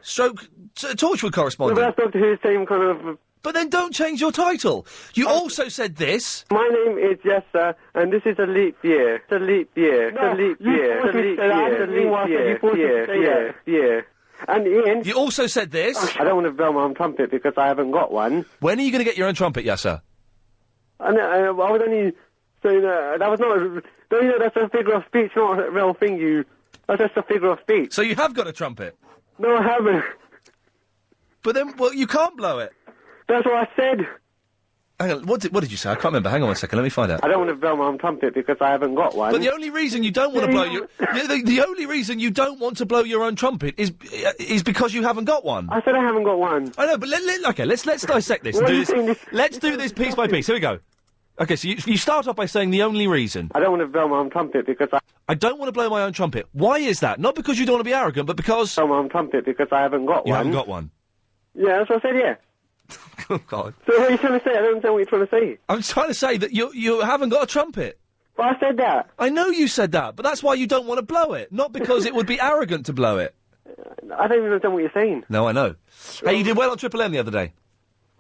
Speaker 1: stroke Torchwood correspondent.
Speaker 16: Well, that's Doctor Who, same kind of...
Speaker 1: But then don't change your title. You also said this.
Speaker 16: My name is Yasser, and this is a leap year. It's a leap year. It's a leap year. It's a leap year. It's a leap year. And Ian...
Speaker 1: You also said this.
Speaker 16: I don't want to blow my own trumpet because I haven't got one.
Speaker 1: When are you going to get your own trumpet, Yasser?
Speaker 16: I was only saying that was not... Don't you know that's a figure of speech, not a real thing, That's just a figure of speech.
Speaker 1: So you have got a trumpet?
Speaker 16: No, I haven't.
Speaker 1: But then, well, you can't blow it.
Speaker 16: That's what I said.
Speaker 1: Hang on, what did you say? I can't remember. Hang on 1 second, let me find out.
Speaker 16: I don't want to blow my own trumpet because I haven't got one.
Speaker 1: But the only reason you don't want to blow your... the only reason you don't want to blow your own trumpet is because you haven't got one.
Speaker 16: I said I haven't got one.
Speaker 1: I know, but let's dissect this. And do this. Let's do this piece by piece. Here we go. Okay, so you start off by saying the only reason.
Speaker 16: I don't want to blow my own trumpet because
Speaker 1: I don't want to blow my own trumpet. Why is that? Not because you don't want to be arrogant, but because...
Speaker 16: Blow my own trumpet because I haven't got one.
Speaker 1: You haven't got one?
Speaker 16: Yeah, that's what I said, yeah.
Speaker 1: Oh, God.
Speaker 16: So what are you trying to say? I don't understand what you're trying to say.
Speaker 1: I'm trying to say that you haven't got a trumpet.
Speaker 16: But I said that.
Speaker 1: I know you said that, but that's why you don't want to blow it. Not because it would be arrogant to blow it.
Speaker 16: I don't even understand what you're saying.
Speaker 1: No, I know. Hey, you did well on Triple M the other day.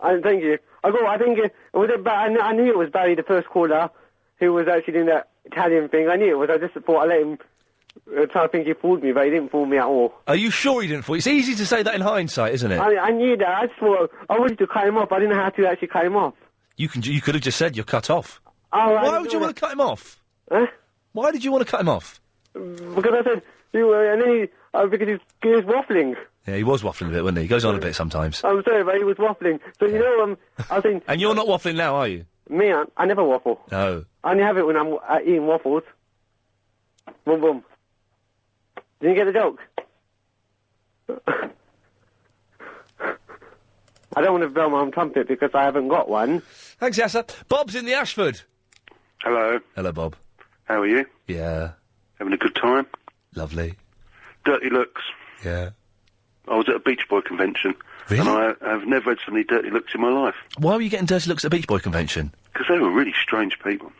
Speaker 16: Thank you. I knew it was Barry, the first caller, who was actually doing that Italian thing. I knew it was. I just thought I let him try to think he fooled me, but he didn't fool me at all.
Speaker 1: Are you sure he didn't fool you? It's easy to say that in hindsight, isn't it?
Speaker 16: I knew that. I just thought I wanted to cut him off. I didn't know how to actually cut him off.
Speaker 1: You could have just said you're cut off.
Speaker 16: Oh,
Speaker 1: why would you want to cut him off?
Speaker 16: Huh?
Speaker 1: Why did you want to cut him off?
Speaker 16: Because I said, and then because he was waffling.
Speaker 1: Yeah, he was waffling a bit, wasn't he? He goes on a bit sometimes.
Speaker 16: I'm sorry, but he was waffling. So, you know, I think...
Speaker 1: And you're not waffling now, are you?
Speaker 16: Me, I never waffle.
Speaker 1: No.
Speaker 16: I only have it when I'm eating waffles. Boom, boom. Didn't you get the joke? I don't want to blow my own trumpet because I haven't got one.
Speaker 1: Thanks, Yasser. Bob's in the Ashford.
Speaker 6: Hello.
Speaker 1: Hello, Bob.
Speaker 6: How are you?
Speaker 1: Yeah.
Speaker 6: Having a good time?
Speaker 1: Lovely.
Speaker 6: Dirty looks.
Speaker 1: Yeah.
Speaker 6: I was at a Beach Boy convention.
Speaker 1: Really?
Speaker 6: And I've never had so many dirty looks in my life.
Speaker 1: Why were you getting dirty looks at a Beach Boy convention?
Speaker 6: Because they were really strange people.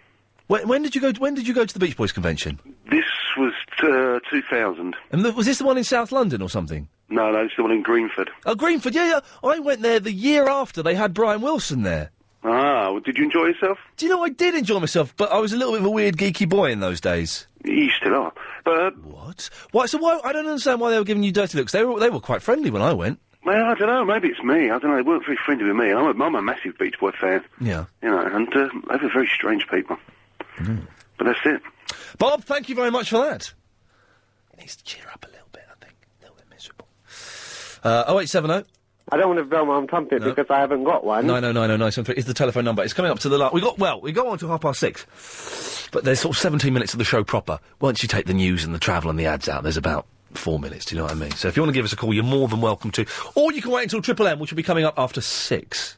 Speaker 1: When did you go to the Beach Boys convention?
Speaker 6: This was 2000.
Speaker 1: And was this the one in South London or something?
Speaker 6: No, it's the one in Greenford.
Speaker 1: Oh, Greenford, yeah. I went there the year after they had Brian Wilson there.
Speaker 6: Ah, well, did you enjoy yourself?
Speaker 1: Do you know, I did enjoy myself, but I was a little bit of a weird, geeky boy in those days.
Speaker 6: You still are. But...
Speaker 1: What? Why? I don't understand why they were giving you dirty looks. They were quite friendly when I went.
Speaker 6: Well, I don't know. Maybe it's me. I don't know. They weren't very friendly with me. I'm a massive Beach Boy fan.
Speaker 1: Yeah.
Speaker 6: You know, and they were very strange people.
Speaker 1: Mm.
Speaker 6: But that's it.
Speaker 1: Bob, thank you very much for that. It needs to cheer up a little bit, I think. A little bit miserable. 0870.
Speaker 16: I don't want to blow my own trumpet because I haven't got one.
Speaker 1: 9090973 is the telephone number. It's coming up to the last... We go on to 6:30. But there's sort of 17 minutes of the show proper. Once you take the news and the travel and the ads out, there's about 4 minutes, do you know what I mean? So if you want to give us a call, you're more than welcome to. Or you can wait until Triple M, which will be coming up after 6.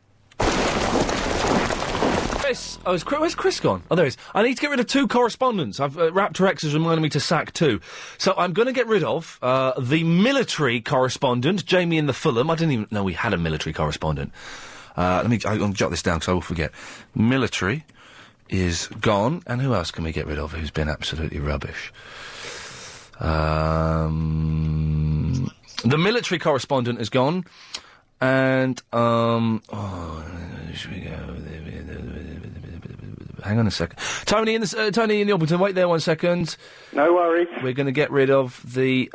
Speaker 1: Chris! Oh, where's Chris gone? Oh, there he is. I need to get rid of 2 correspondents. Raptor X has reminded me to sack 2. So I'm going to get rid of the military correspondent, Jamie in the Fulham. I didn't even know we had a military correspondent. I'll jot this down because I will forget. Military is gone. And who else can we get rid of who's been absolutely rubbish? The military correspondent is gone. And, should we go? Hang on a second. Tony in the Orpington, wait there 1 second.
Speaker 2: No worries.
Speaker 1: We're going to get rid of the,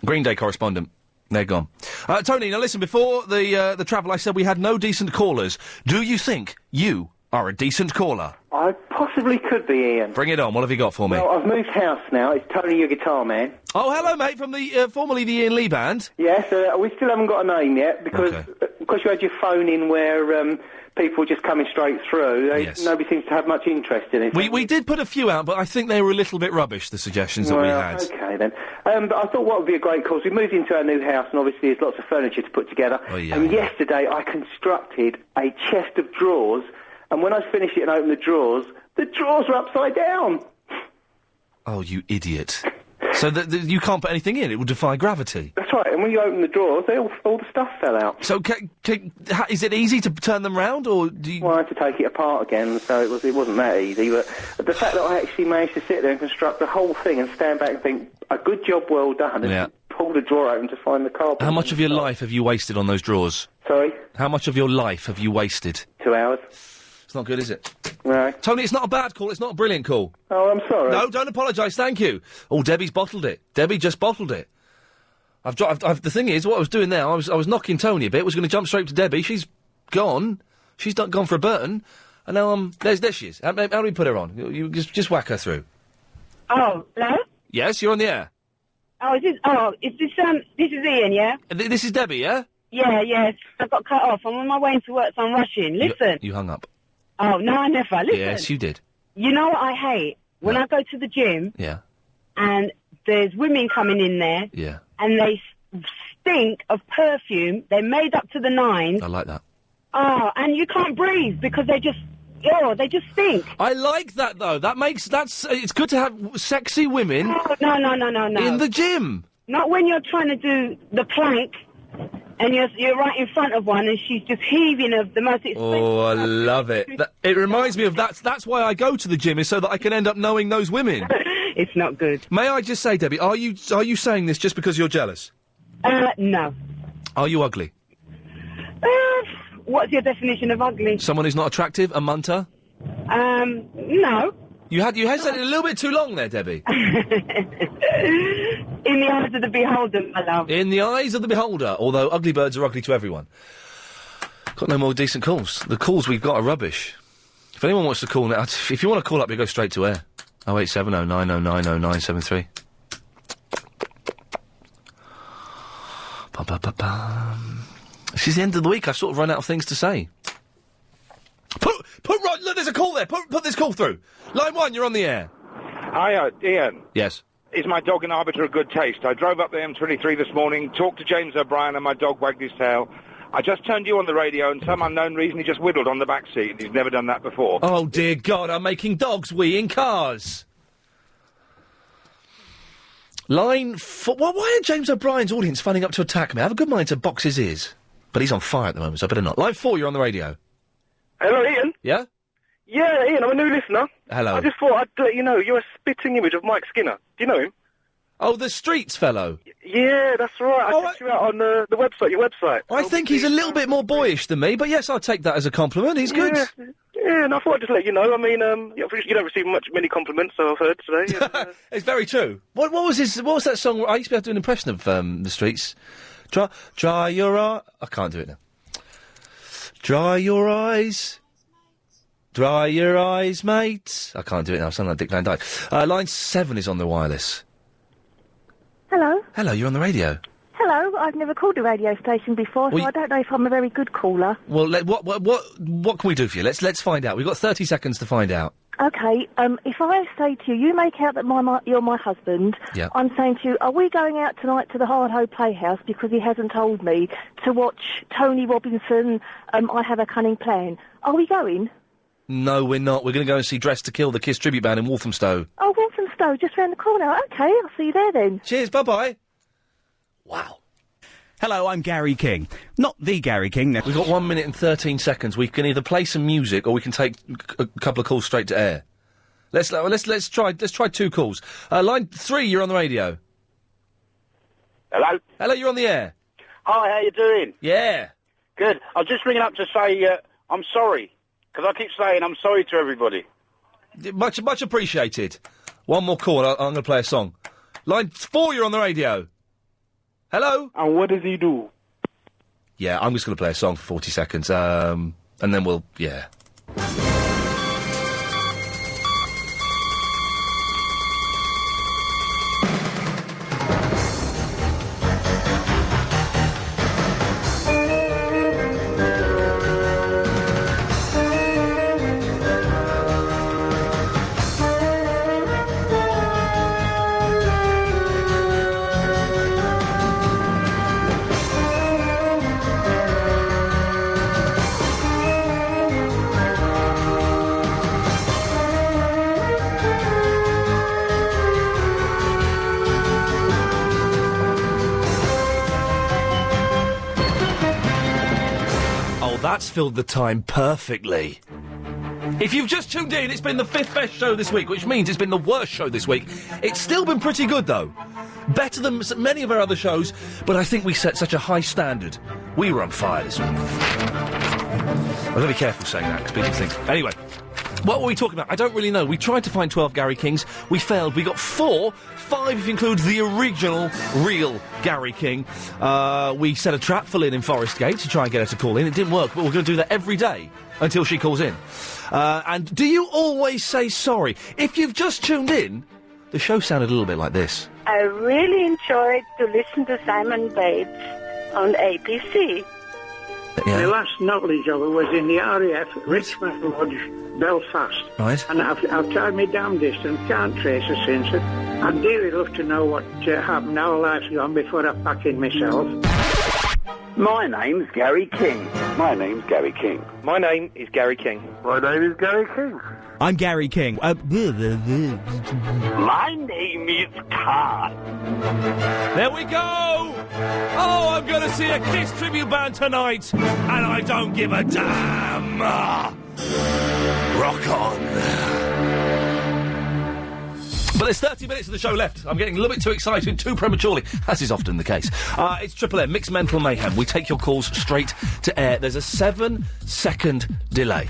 Speaker 1: Green Day correspondent. They're gone. Tony, now listen, before the travel I said we had no decent callers. Do you think you are a decent caller?
Speaker 2: I possibly could be, Ian.
Speaker 1: Bring it on. What have you got for me?
Speaker 2: Well, I've moved house now. It's Tony, your guitar man.
Speaker 1: Oh, hello, mate, from the, formerly the Iain Lee Band.
Speaker 2: Yes, we still haven't got a name yet, because you had your phone in where, people just coming straight through. Nobody seems to have much interest in it.
Speaker 1: We did put a few out, but I think they were a little bit rubbish, the suggestions that we had.
Speaker 2: Okay, then. But I thought what would be a great cause, we moved into our new house, and obviously there's lots of furniture to put together. Yesterday I constructed a chest of drawers, and when I finished it and opened the drawers were upside down.
Speaker 1: Oh, you idiot. So you can't put anything in, it will defy gravity.
Speaker 2: That's right, and when you open the drawers, all the stuff fell out.
Speaker 1: So is it easy to turn them round, or do you...
Speaker 2: Well, I had to take it apart again, so it wasn't that easy, but the fact that I actually managed to sit there and construct the whole thing and stand back and think, a good job well done, and pull the drawer open to find the carpet.
Speaker 1: How much of your life have you wasted on those drawers?
Speaker 2: Sorry?
Speaker 1: How much of your life have you wasted?
Speaker 2: 2 hours.
Speaker 1: It's not good, is it?
Speaker 2: Right.
Speaker 1: Tony, it's not a bad call, it's not a brilliant call.
Speaker 2: Oh, I'm sorry.
Speaker 1: No, don't apologise, thank you. Oh, Debbie's bottled it. Debbie just bottled it. The thing is, what I was doing there, I was knocking Tony a bit, was going to jump straight to Debbie. She's gone. She's gone for a Burton. And now, there she is. How do we put her on? You just whack her through.
Speaker 14: Oh, hello?
Speaker 1: Yes, you're on the air.
Speaker 14: This is Ian, yeah?
Speaker 1: This is Debbie, yeah?
Speaker 14: Yeah, yes. I got cut off. I'm on my way into work, so I'm rushing. Listen.
Speaker 1: You hung up.
Speaker 14: Oh, no, I never. Listen.
Speaker 1: Yes, you did.
Speaker 14: You know what I hate? When I go to the gym.
Speaker 1: Yeah.
Speaker 14: And there's women coming in there.
Speaker 1: Yeah.
Speaker 14: And they stink of perfume. They're made up to the nines.
Speaker 1: I like that.
Speaker 14: Oh, and you can't breathe because they just stink.
Speaker 1: I like that, though. It's good to have sexy women.
Speaker 14: Oh, no.
Speaker 1: In the gym.
Speaker 14: Not when you're trying to do the plank and you're right in front of one and she's just heaving of the most expensive...
Speaker 1: Oh, I love it. It reminds me of that's why I go to the gym, is so that I can end up knowing those women.
Speaker 14: It's not good.
Speaker 1: May I just say, Debbie, are you saying this just because you're jealous?
Speaker 14: No.
Speaker 1: Are you ugly?
Speaker 14: What's your definition of ugly?
Speaker 1: Someone who's not attractive? A munter?
Speaker 14: No.
Speaker 1: You hesitated a little bit too long there, Debbie.
Speaker 14: In the eyes of the beholder, my love.
Speaker 1: In the eyes of the beholder, although ugly birds are ugly to everyone. Got no more decent calls. The calls we've got are rubbish. If anyone wants to call now, if you want to call up, you go straight to air. 0870 909 0973. This is the end of the week. I've sort of run out of things to say. Right, look, there's a call there. Put this call through. Line 1, you're on the air.
Speaker 17: Hiya, Ian.
Speaker 1: Yes.
Speaker 17: Is my dog an arbiter of good taste? I drove up the M23 this morning, talked to James O'Brien, and my dog wagged his tail. I just turned you on the radio, and some unknown reason he just whittled on the back seat. He's never done that before.
Speaker 1: Oh, dear God, I'm making dogs wee in cars. Line 4... why are James O'Brien's audience phoning up to attack me? I have a good mind to box his ears. But he's on fire at the moment, so I better not. Line 4, you're on the radio.
Speaker 21: Hello, Ian.
Speaker 1: Yeah?
Speaker 21: Yeah, Ian, I'm a new listener.
Speaker 1: Hello.
Speaker 21: I just thought I'd let you know, you're a spitting image of Mike Skinner. Do you know him?
Speaker 1: Oh, the Streets fellow?
Speaker 21: Yeah, that's right. I checked you out on the website, your website.
Speaker 1: I think he's a little bit more boyish than me, but yes, I'll take that as a compliment. He's good.
Speaker 21: Yeah, and I thought I'd just let you know. I mean, you don't receive many compliments, so I've heard today.
Speaker 1: It's very true. What was that song? I used to be able to do an impression of the Streets. Dry your eye. I can't do it now. Dry your eyes. Dry your eyes, mate. I can't do it now. I sound like Dick Van Dyke. Line 7 is on the wireless.
Speaker 24: Hello.
Speaker 1: Hello, you're on the radio.
Speaker 24: Hello. I've never called a radio station before, so I don't know if I'm a very good caller.
Speaker 1: Well, what can we do for you? Let's find out. We've got 30 seconds to find out.
Speaker 24: Okay. If I say to you, you make out that you're my husband.
Speaker 1: Yeah.
Speaker 24: I'm saying to you, are we going out tonight to the Hard Hoe Playhouse because he hasn't told me to watch Tony Robinson? I Have a Cunning Plan. Are we going?
Speaker 1: No, we're not. We're going to go and see Dressed to Kill, the Kiss tribute band in Walthamstow.
Speaker 24: Oh, Walthamstow, just round the corner. Okay, I'll see you there then.
Speaker 1: Cheers, bye-bye.
Speaker 10: Hello, I'm Gary King. Not the Gary King.
Speaker 1: We've got 1 minute and 13 seconds. We can either play some music or we can take a couple of calls straight to air. Let's try 2 calls. Line 3, you're on the radio.
Speaker 25: Hello?
Speaker 1: Hello, you're on the air.
Speaker 25: Hi, how you doing?
Speaker 1: Yeah.
Speaker 25: Good. I was just ringing up to say I'm sorry, because I keep saying I'm sorry to everybody.
Speaker 1: Much appreciated. One more call, I'm going to play a song. Line 4, you're on the radio. Hello?
Speaker 21: And what does he do?
Speaker 1: Yeah, I'm just going to play a song for 40 seconds, and then we'll... yeah. That's filled the time perfectly. If you've just tuned in, it's been the 5th best show this week, which means it's been the worst show this week. It's still been pretty good, though. Better than many of our other shows, but I think we set such a high standard. We were on fire this week. I've got to be careful saying that, because people think... Anyway, What were we talking about? I don't really know. We tried to find 12 Gary Kings. We failed. We got 4. 5 if you include the original, real Gary King. We set a trap for Lynn in Forest Gate to try and get her to call in. It didn't work, but we're going to do that every day until she calls in. And do you always say sorry? If you've just tuned in, the show sounded a little bit like this.
Speaker 11: I really enjoyed to listen to Simon Bates on ABC.
Speaker 15: My last knowledge of it was in the RAF, Richmond Lodge, Belfast.
Speaker 1: Right.
Speaker 15: And I've tried my damnedest and can't trace her since it. I'd dearly love to know what happened, how life's gone before I pack in myself.
Speaker 6: My name's Gary King. My name's Gary King.
Speaker 13: My name is Gary King.
Speaker 15: My name is Gary King.
Speaker 10: I'm Gary King.
Speaker 6: My name is Carl.
Speaker 1: There we go! Oh, I'm going to see a Kiss tribute band tonight, and I don't give a damn! Rock on. But there's 30 minutes of the show left. I'm getting a little bit too excited, too prematurely, as is often the case. It's Triple M, Mixed Mental Mayhem. We take your calls straight to air. There's a 7-second delay.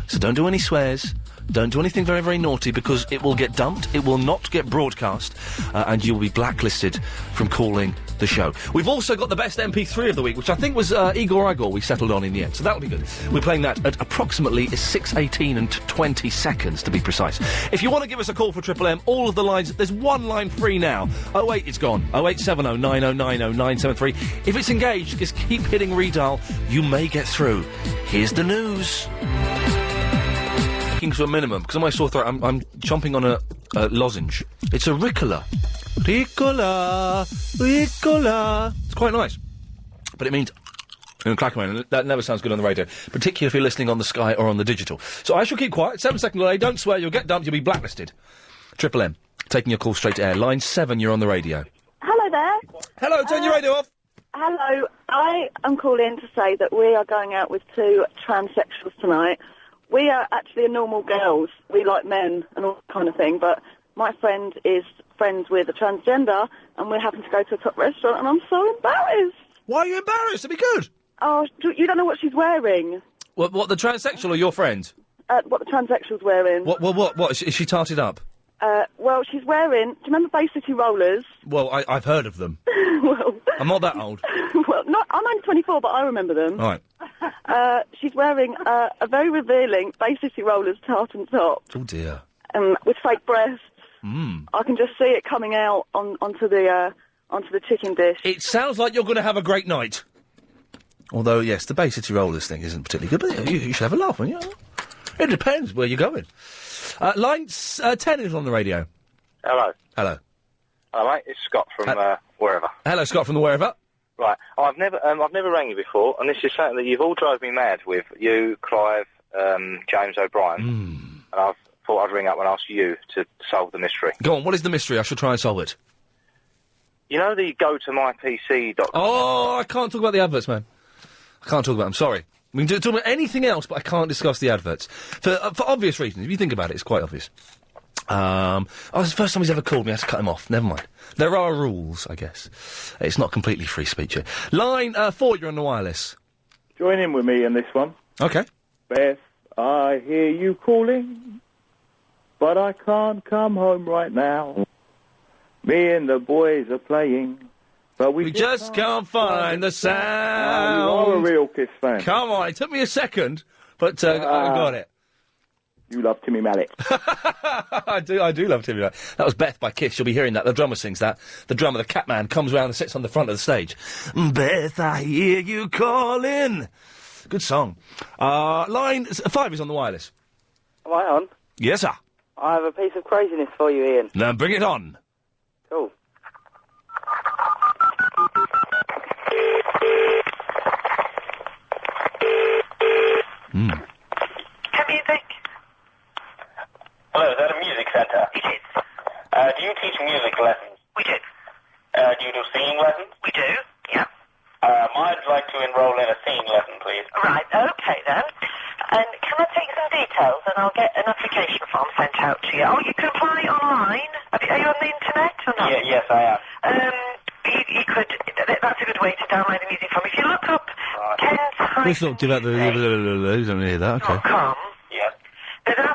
Speaker 1: So don't do any swears. Don't do anything very, very naughty, because it will get dumped, it will not get broadcast, and you will be blacklisted from calling the show. We've also got the best MP3 of the week, which I think was Igor Igor we settled on in the end, so that'll be good. We're playing that at approximately 6:18 and 20 seconds, to be precise. If you want to give us a call for Triple M, all of the lines, there's one line free now. 08, it's gone. 0870 9090 973. If it's engaged, just keep hitting redial. You may get through. Here's the news. To a minimum, because on my sore throat I'm chomping on a lozenge. It's a Ricola. Ricola. It's quite nice, but it means Clackerman. That never sounds good on the radio, particularly if you're listening on the Sky or on the digital. So I shall keep quiet. 7-second delay. Don't swear. You'll get dumped. You'll be blacklisted. Triple M, taking your call straight to air. Line 7. You're on the radio.
Speaker 24: Hello there.
Speaker 1: Hello. Turn your radio off.
Speaker 24: Hello. I am calling to say that we are going out with 2 transsexuals tonight. We are actually normal girls. We like men and all that kind of thing, but my friend is friends with a transgender, and we're having to go to a top restaurant, and I'm so embarrassed.
Speaker 1: Why are you embarrassed? It'd be good.
Speaker 24: Oh, you don't know what she's wearing.
Speaker 1: What, the transsexual or your friend?
Speaker 24: What the transsexual's wearing.
Speaker 1: What? Is she tarted up?
Speaker 24: Well, she's wearing... Do you remember Bay City Rollers?
Speaker 1: Well, I've heard of them.
Speaker 24: Well...
Speaker 1: I'm not that old.
Speaker 24: Well, I'm only 24, but I remember them.
Speaker 1: All right.
Speaker 24: She's wearing a very revealing Bay City Rollers tartan top.
Speaker 1: Oh, dear.
Speaker 24: With fake breasts.
Speaker 1: Mm.
Speaker 24: I can just see it coming out onto the chicken dish.
Speaker 1: It sounds like you're going to have a great night. Although, yes, the Bay City Rollers thing isn't particularly good, but you should have a laugh, wouldn't you? It depends where you're going. Line 10 is on the radio.
Speaker 18: Hello.
Speaker 1: Hello.
Speaker 18: Hello, mate. It's Scott from wherever.
Speaker 1: Hello, Scott from the wherever.
Speaker 18: Right. I've never rang you before, and this is something that you've all drove me mad with. You, Clive, James O'Brien. And I thought I'd ring up and ask you to solve the mystery.
Speaker 1: Go on, what is the mystery? I shall try and solve it.
Speaker 18: You know the go to mypc.com?
Speaker 1: Oh, I can't talk about the adverts, man. I can't talk about them, sorry. We can talk about anything else, but I can't discuss the adverts. For obvious reasons. If you think about it, it's quite obvious. It's the first time he's ever called me. I had to cut him off. Never mind. There are rules, I guess. It's not completely free speech here. Line 4, you're on the wireless.
Speaker 19: Join in with me on this one.
Speaker 1: Okay.
Speaker 19: Beth, I hear you calling, but I can't come home right now. Me and the boys are playing, but we
Speaker 1: just can't find the sound.
Speaker 19: You are a real Kiss fan.
Speaker 1: Come on, it took me a second, but I got it.
Speaker 19: You love Timmy Mallet.
Speaker 1: I do love Timmy Mallet. That was Beth by Kiss. You'll be hearing that. The drummer sings that. The drummer, the Catman, comes round and sits on the front of the stage. Beth, I hear you calling. Good song. Line 5 is on the wireless.
Speaker 22: Am I on?
Speaker 1: Yes, sir.
Speaker 22: I have a piece of craziness for you, Ian.
Speaker 1: Now bring it on.
Speaker 22: Cool.
Speaker 26: Music. Hello, is that a music centre? It is. Do you teach music lessons? We do. Do you do singing lessons? We do, yeah. I'd like to enroll in a singing lesson, please. Right, okay then. And can I take some details and I'll get an application form sent out to you? Oh, you can apply online? Are you on the internet or not? Yeah, yes, I am. You could, that's a good way to download the music from. If you look up Kent's
Speaker 1: Let's not do that. You don't hear that, okay.
Speaker 26: .com, yes. There's an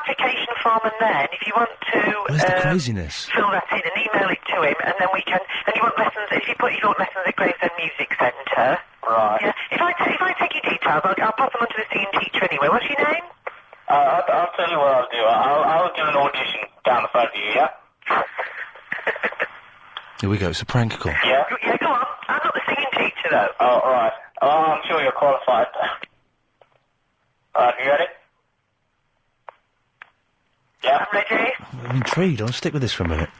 Speaker 4: then, if you want to...
Speaker 1: Where's the craziness?
Speaker 4: Fill that in and email it to him, and then we can... And you want lessons... If you want lessons at Gravesend Music Centre...
Speaker 26: Right.
Speaker 4: Yeah. If I take your details, I'll pass them on to the senior teacher anyway. What's your name?
Speaker 26: I'll tell you what I'll do. I'll do an audition down the phone to you, yeah?
Speaker 1: Here we go, it's a prank call.
Speaker 26: Yeah?
Speaker 4: Yeah, go on. I'm not the singing teacher, though.
Speaker 26: Oh, all right. Oh, I'm sure you're qualified. All right, you ready? Yeah?
Speaker 4: I'm ready.
Speaker 1: I'm intrigued. I'll stick with this for a minute.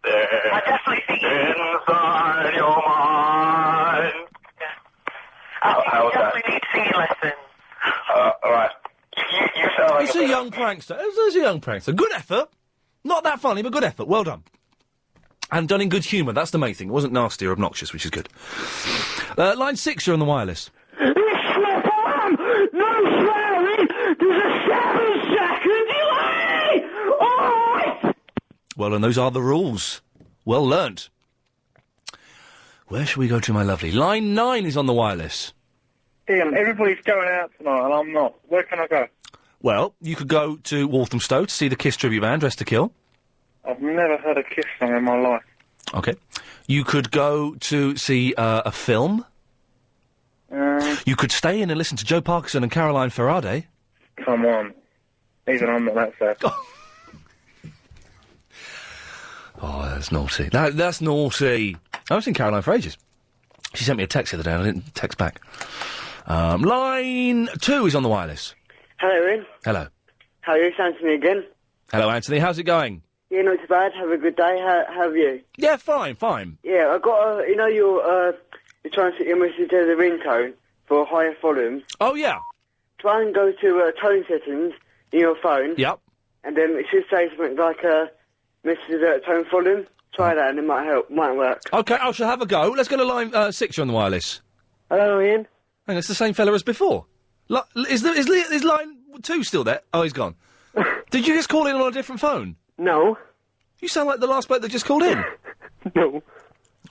Speaker 4: I definitely think
Speaker 26: inside your mind.
Speaker 4: I definitely need singing lessons.
Speaker 26: All right. You sound like
Speaker 1: It's a young prankster. It's a young prankster. Good effort. Not that funny, but good effort. Well done. And done in good humour. That's the main thing. It wasn't nasty or obnoxious, which is good. Line 6, you're on the wireless.
Speaker 7: No swearing! There's a 7-second delay! Alright!
Speaker 1: Well, and those are the rules. Well learnt. Where shall we go to, my lovely? Line 9 is on the wireless.
Speaker 9: Ian, everybody's going out tonight and I'm not. Where can I go?
Speaker 1: Well, you could go to Walthamstow to see the Kiss tribute band, Dressed to Kill.
Speaker 9: I've never heard a Kiss song in my life.
Speaker 1: Okay. You could go to see a film. You could stay in and listen to Joe Parkinson and Caroline Faraday.
Speaker 9: Come on. Even I'm not that sad.
Speaker 1: Oh, that's naughty. That's naughty. I haven't seen Caroline for ages. She sent me a text the other day and I didn't text back. Line 2 is on the wireless.
Speaker 16: Hello, Ian.
Speaker 1: Hello.
Speaker 16: How are you? It's Anthony again.
Speaker 1: Hello, Anthony. How's it going?
Speaker 16: Yeah, not too bad. Have a good day. How have you?
Speaker 1: Yeah, fine.
Speaker 16: Yeah, I got you know, you're trying to set your message as a ringtone for a higher volume.
Speaker 1: Oh, yeah.
Speaker 16: Try and go to tone settings in your phone.
Speaker 1: Yep.
Speaker 16: And then it should say something like message at tone volume. Try that and it might help. Might work.
Speaker 1: Okay, I shall have a go. Let's go to line 6 on the wireless.
Speaker 16: Hello, Ian.
Speaker 1: Hang on, it's the same fella as before. Is line 2 still there? Oh, he's gone. Did you just call in on a different phone?
Speaker 16: No.
Speaker 1: You sound like the last bloke that just called in.
Speaker 16: No.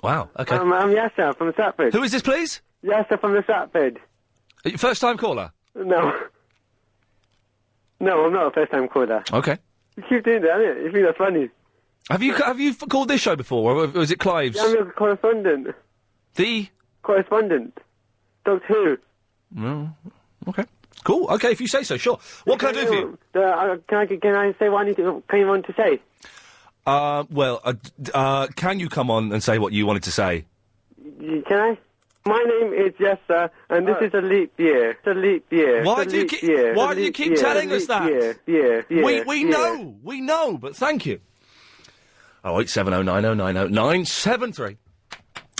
Speaker 1: Wow, okay.
Speaker 16: I'm Yasser from Stratford.
Speaker 1: Who is this, please?
Speaker 16: Yasser from the Stratford.
Speaker 1: First-time caller?
Speaker 16: No. No, I'm not a first-time caller.
Speaker 1: Okay.
Speaker 16: You keep doing that, innit? You think that's funny?
Speaker 1: Have you called this show before, or was it Clive's?
Speaker 16: Yeah, I'm your correspondent.
Speaker 1: The?
Speaker 16: Correspondent. Doctor Who.
Speaker 1: No. Okay. Cool. Okay, if you say so, sure. What can I do for you?
Speaker 16: Can I say what you want to say?
Speaker 1: Can you come on and say what you wanted to say?
Speaker 16: Can I? My name is Yasser, and this is a leap year. It's a leap year.
Speaker 1: Why do you keep telling us that?
Speaker 16: Yeah.
Speaker 1: We know, but thank you. 08709090973.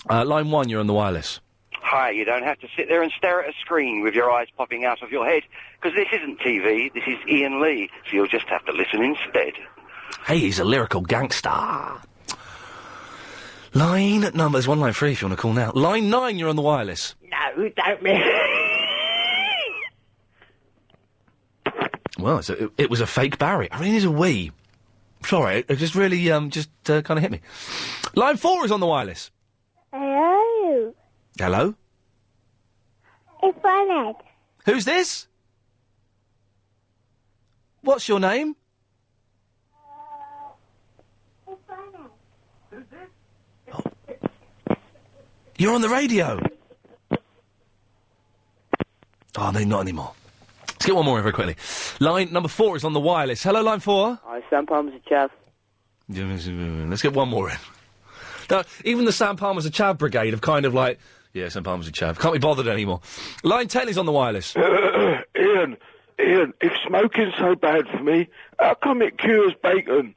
Speaker 1: Line 1, you're on the wireless.
Speaker 12: Hi, you don't have to sit there and stare at a screen with your eyes popping out of your head, because this isn't TV, this is Iain Lee, so you'll just have to listen instead.
Speaker 1: Hey, he's a lyrical gangster. Line number... There's one line free if you want to call now. Line 9, you're on the wireless.
Speaker 7: No, don't me.
Speaker 1: Well, it was a fake Barry. I really need a wee. Sorry, it just really, kind of hit me. Line 4 is on the wireless.
Speaker 20: Hello.
Speaker 1: Hello?
Speaker 20: It's Bernard.
Speaker 1: Who's this? What's your name?
Speaker 20: It's Bernard.
Speaker 1: Who's this? Oh. You're on the radio. Oh, no, not anymore. Let's get one more in very quickly. Line number 4 is on the wireless. Hello, line 4.
Speaker 22: Hi, Sam Palmer's a chav.
Speaker 1: Let's get one more in. Now, even the Sam Palmer's a chav brigade have kind of like, yeah, Sam Palmer's a chav. Can't be bothered anymore. Line 10 is on the wireless.
Speaker 17: Ian, if smoking's so bad for me, how come it cures bacon?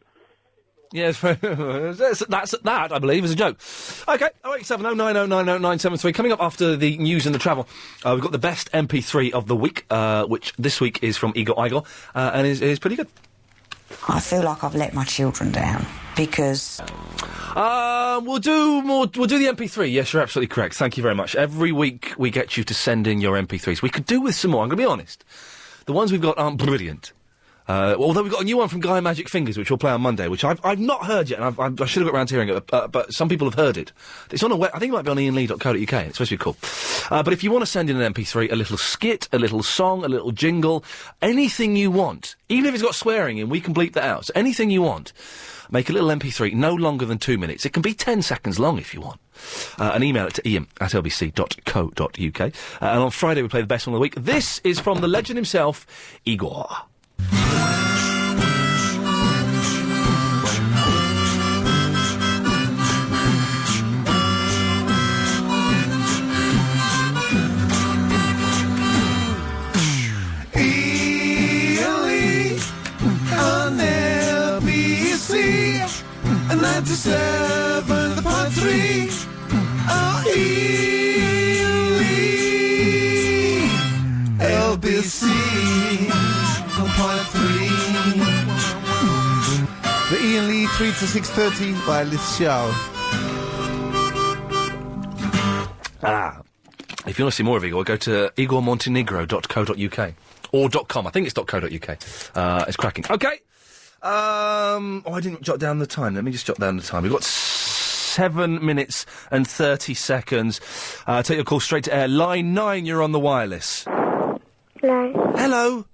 Speaker 1: Yes, that, I believe, is a joke. OK, 08709090973. Coming up after the news and the travel, we've got the best MP3 of the week, which this week is from Igor, and is pretty good.
Speaker 23: I feel like I've let my children down, because...
Speaker 1: We'll do the MP3. Yes, you're absolutely correct. Thank you very much. Every week we get you to send in your MP3s. We could do with some more, I'm going to be honest. The ones we've got aren't brilliant. Although we've got a new one from Guy Magic Fingers, which we'll play on Monday, which I've not heard yet, and I should have got around to hearing it, but some people have heard it. It's on I think it might be on iainlee.co.uk, it's supposed to be cool. But if you want to send in an MP3, a little skit, a little song, a little jingle, anything you want, even if it's got swearing in, we can bleep that out. So anything you want, make a little MP3, no longer than 2 minutes. It can be 10 seconds long if you want. And email it to ian@lbc.co.uk. And on Friday we play the best one of the week. This is from the legend himself, Igor.
Speaker 2: On LBC 97.3. Oh, Ely, LBC 1.3. The Ian Lee 3 to 6:30 wireless show.
Speaker 1: If you want to see more of Igor, go to igormontenegro.co.uk. Or .com. I think it's .co.uk. It's cracking. Okay. I didn't jot down the time. Let me just jot down the time. We've got 7 minutes and 30 seconds. Take your call straight to air. Line 9, you're on the wireless.
Speaker 20: Hello.
Speaker 1: Hello.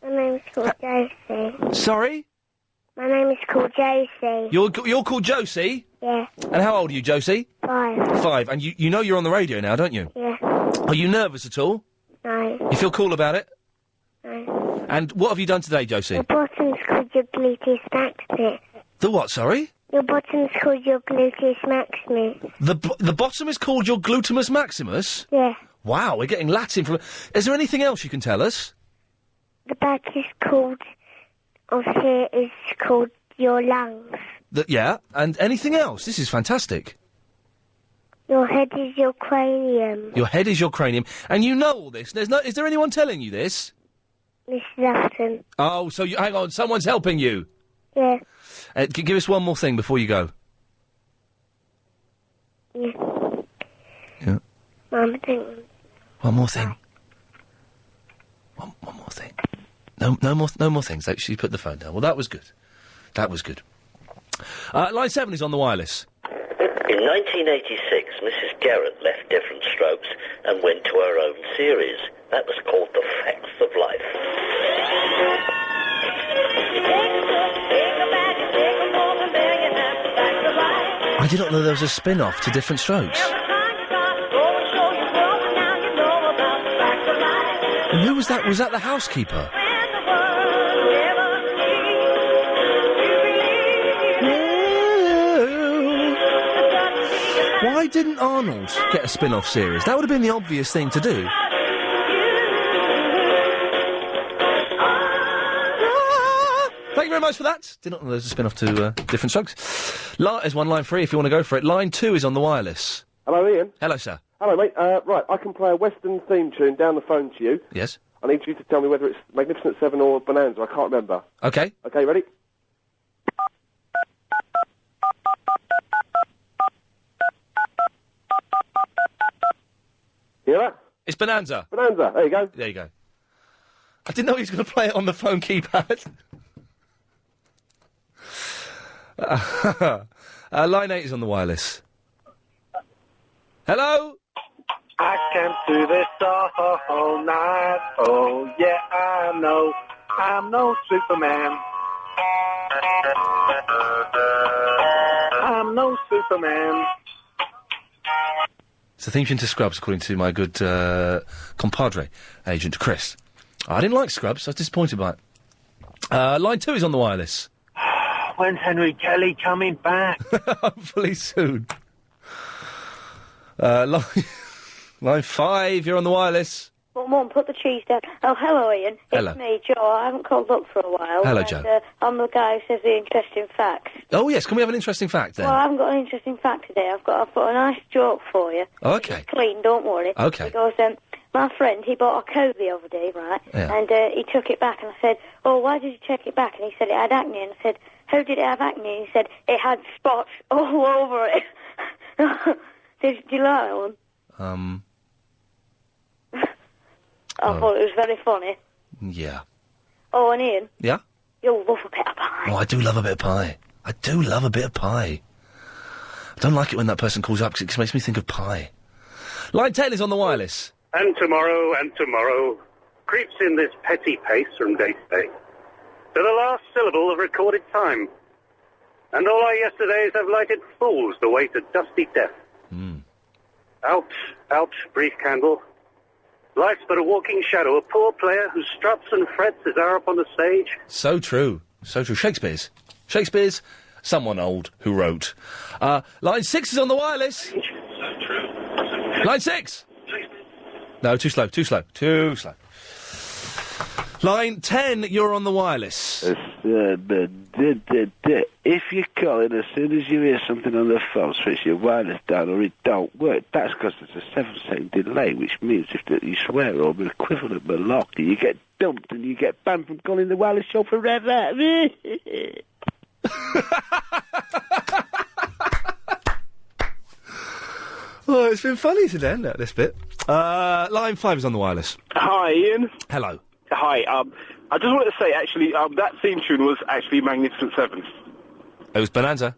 Speaker 20: My name's called Josie.
Speaker 1: Sorry?
Speaker 20: My name is called Josie.
Speaker 1: You're called Josie?
Speaker 20: Yeah.
Speaker 1: And how old are you, Josie?
Speaker 20: 5.
Speaker 1: 5. And you know you're on the radio now, don't you?
Speaker 20: Yeah.
Speaker 1: Are you nervous at all?
Speaker 20: No.
Speaker 1: You feel cool about it?
Speaker 20: No.
Speaker 1: And what have you done today, Josie?
Speaker 20: Your bottom's called your gluteus maximus.
Speaker 1: The what, sorry?
Speaker 20: Your bottom's called your gluteus maximus.
Speaker 1: The bottom is called your gluteus maximus?
Speaker 20: Yeah.
Speaker 1: Wow, we're getting Latin from... Is there anything else you can tell us?
Speaker 20: The back is called... Of here is called your lungs.
Speaker 1: Yeah, and anything else? This is fantastic.
Speaker 20: Your head is your cranium.
Speaker 1: Your head is your cranium. And you know all this? Is there anyone telling you this?
Speaker 20: Mrs. Afton.
Speaker 1: Oh, so hang on, someone's helping you.
Speaker 20: Yeah.
Speaker 1: Give us one more thing before you go.
Speaker 20: Yeah.
Speaker 1: Yeah.
Speaker 20: Mum, think...
Speaker 1: One more thing. One more thing. No more things. She put the phone down. Well, that was good. That was good. Line 7 is on the wireless.
Speaker 3: In 1986, Mrs. Garrett left Different Strokes and went to her own series. That was called The Facts of Life.
Speaker 1: I did not know there was a spin-off to Different Strokes. And who was that? Was that the housekeeper? Why didn't Arnold get a spin-off series? That would have been the obvious thing to do. Thank you very much for that. Did not know there was a spin-off to Different Strokes. There's one line free if you want to go for it. Line 2 is on the wireless.
Speaker 5: Hello, Ian.
Speaker 1: Hello, sir.
Speaker 5: Hello, mate. Right, I can play a Western theme tune down the phone to you.
Speaker 1: Yes.
Speaker 5: I need you to tell me whether it's Magnificent Seven or Bonanza. I can't remember.
Speaker 1: Okay.
Speaker 5: Okay, ready? Hear that?
Speaker 1: It's Bonanza.
Speaker 5: Bonanza. There you go.
Speaker 1: There you go. I didn't know he was going to play it on the phone keypad. Line 8 is on the wireless. Hello?
Speaker 8: I can't do this all night. Oh, yeah, I know. I'm no Superman. I'm no Superman.
Speaker 1: It's the theme tune to Scrubs, according to my good compadre, Agent Chris. I didn't like Scrubs. I was disappointed by it. Line 2 is on the wireless.
Speaker 8: When's Henry Kelly coming back?
Speaker 1: Hopefully soon. Line 5, you're on the wireless.
Speaker 14: Mum, put the cheese down. Oh, hello, Ian.
Speaker 1: Hello.
Speaker 14: It's me, Joe. I haven't called up for a while.
Speaker 1: Hello,
Speaker 14: and,
Speaker 1: Joe.
Speaker 14: I'm the guy who says the interesting facts.
Speaker 1: Oh, yes. Can we have an interesting fact, then?
Speaker 14: Well, I haven't got an interesting fact today. I've got a nice joke for you.
Speaker 1: Oh, okay.
Speaker 14: It's clean, don't worry.
Speaker 1: Okay.
Speaker 14: He goes, my friend, he bought a coat the other day, right?
Speaker 1: Yeah.
Speaker 14: And he took it back, and I said, oh, why did you take it back? And he said it had acne, and I said, how did it have acne? And he said, it had spots all over it. Do you like that one? I thought it was very funny.
Speaker 1: Yeah.
Speaker 14: Oh, and Ian,
Speaker 1: Yeah?
Speaker 14: you'll love a bit of pie.
Speaker 1: Oh, I do love a bit of pie. I do love a bit of pie. I don't like it when that person calls up because it makes me think of pie. Line 10 is on the wireless.
Speaker 8: And tomorrow creeps in this petty pace from day to day, to the last syllable of recorded time. And all our yesterdays have lighted fools the way to dusty death. Out, brief candle. Life's but a walking shadow, a poor player who struts and frets his hour upon the stage.
Speaker 1: So true. So true. Shakespeare's someone old who wrote. Line 6 is on the wireless. So true. Line 6! No, too slow. Line 10, you're on the wireless.
Speaker 10: If you're calling, as soon as you hear something on the phone, switch your wireless down or it don't work. That's because there's a 7-second delay, which means if you swear or the equivalent malarkey, you get dumped and you get banned from calling the wireless show forever.
Speaker 1: Oh, it's been funny today, hasn't it, this bit? Line 5 is on the wireless.
Speaker 11: Hi, Ian.
Speaker 1: Hello.
Speaker 11: Hi. I just wanted to say, actually, that theme tune was actually Magnificent Seven.
Speaker 1: It was Bonanza.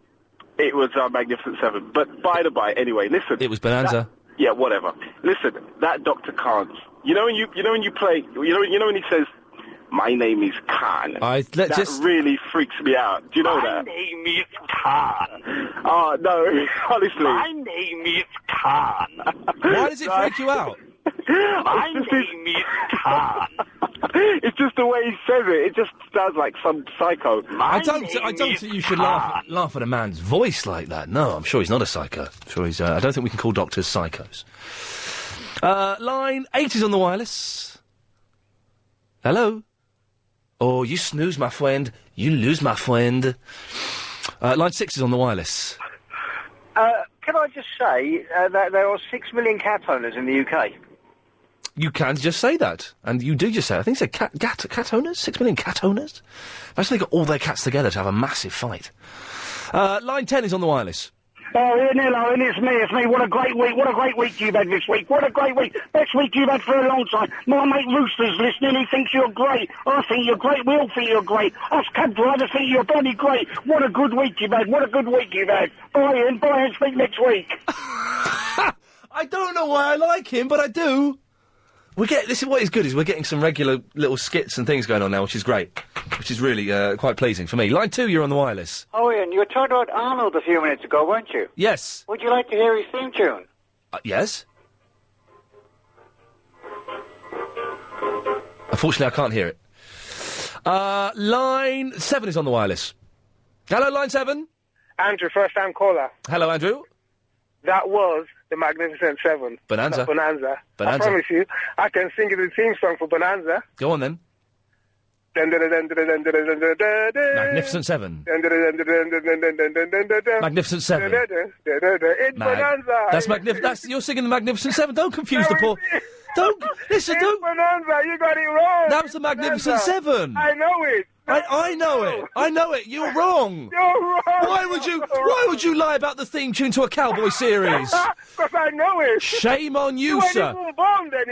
Speaker 11: It was Magnificent Seven. But by the by, anyway, listen.
Speaker 1: It was Bonanza.
Speaker 11: Yeah, whatever. Listen, that Dr. Khan. You know when you play. You know when he says, "My name is Khan." That really freaks me out. Do you know that?
Speaker 13: My name is Khan.
Speaker 11: Oh no, honestly.
Speaker 13: My name is Khan.
Speaker 1: Why does it freak you out?
Speaker 13: My name is Khan.
Speaker 11: It's just the way he says it. It just sounds like some psycho.
Speaker 1: I don't think you should laugh at a man's voice like that. No, I'm sure he's not a psycho. I don't think we can call doctors psychos. Line 8 is on the wireless. Hello? Oh, you snooze, my friend. You lose, my friend. Line 6 is on the wireless.
Speaker 15: Can I just say that there are 6 million cat owners in the UK?
Speaker 1: You can just say that. And you do just say it. I think it's cat owners? 6 million cat owners? Imagine they got all their cats together to have a massive fight. Line 10 is on the wireless.
Speaker 13: Oh, Ian, hello, and it's me. What a great week you've had this week. What a great week. Best week you've had for a long time. My mate Rooster's listening. He thinks you're great. I think you're great. We all think you're great. Us cab drivers think you're bloody great. What a good week you've had. Bye, Ian. Bye, and speak next week.
Speaker 1: I don't know why I like him, but I do. This is what is good, is we're getting some regular little skits and things going on now, which is great. Which is really quite pleasing for me. Line 2, you're on the wireless.
Speaker 15: Oh, Ian, you were talking about Arnold a few minutes ago, weren't you?
Speaker 1: Yes.
Speaker 15: Would you like to hear his theme tune?
Speaker 1: Yes. Unfortunately, I can't hear it. Line 7 is on the wireless. Hello, Line 7.
Speaker 8: Andrew, first-time caller.
Speaker 1: Hello, Andrew.
Speaker 8: That was the Magnificent Seven.
Speaker 1: Bonanza.
Speaker 8: Not Bonanza.
Speaker 1: Bonanza.
Speaker 8: I promise you, I can sing you the theme song for Bonanza.
Speaker 1: Go on, then. Magnificent Seven. Magnificent Seven.
Speaker 8: It's Bonanza.
Speaker 1: That's magnificent. You're singing the Magnificent Seven. Don't confuse the poor... Don't... Listen,
Speaker 8: it's
Speaker 1: don't...
Speaker 8: Bonanza, you got it wrong.
Speaker 1: That was the Magnificent Seven.
Speaker 8: I know it.
Speaker 1: I know it. I know it. You're wrong.
Speaker 8: You're wrong.
Speaker 1: Why would you lie about the theme tune to a cowboy series?
Speaker 8: Because I know it.
Speaker 1: Shame on you, sir.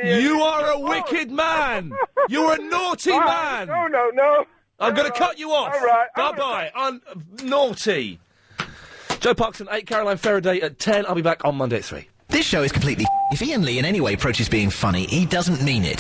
Speaker 1: You are a wicked man. You're a naughty man.
Speaker 8: No.
Speaker 1: I'm going to cut you off.
Speaker 8: All right.
Speaker 1: Bye-bye. Naughty. Joe Parkson, 8, Caroline Faraday at 10. I'll be back on Monday at 3.
Speaker 21: This show is completely... If Ian Lee in any way approaches being funny, he doesn't mean it.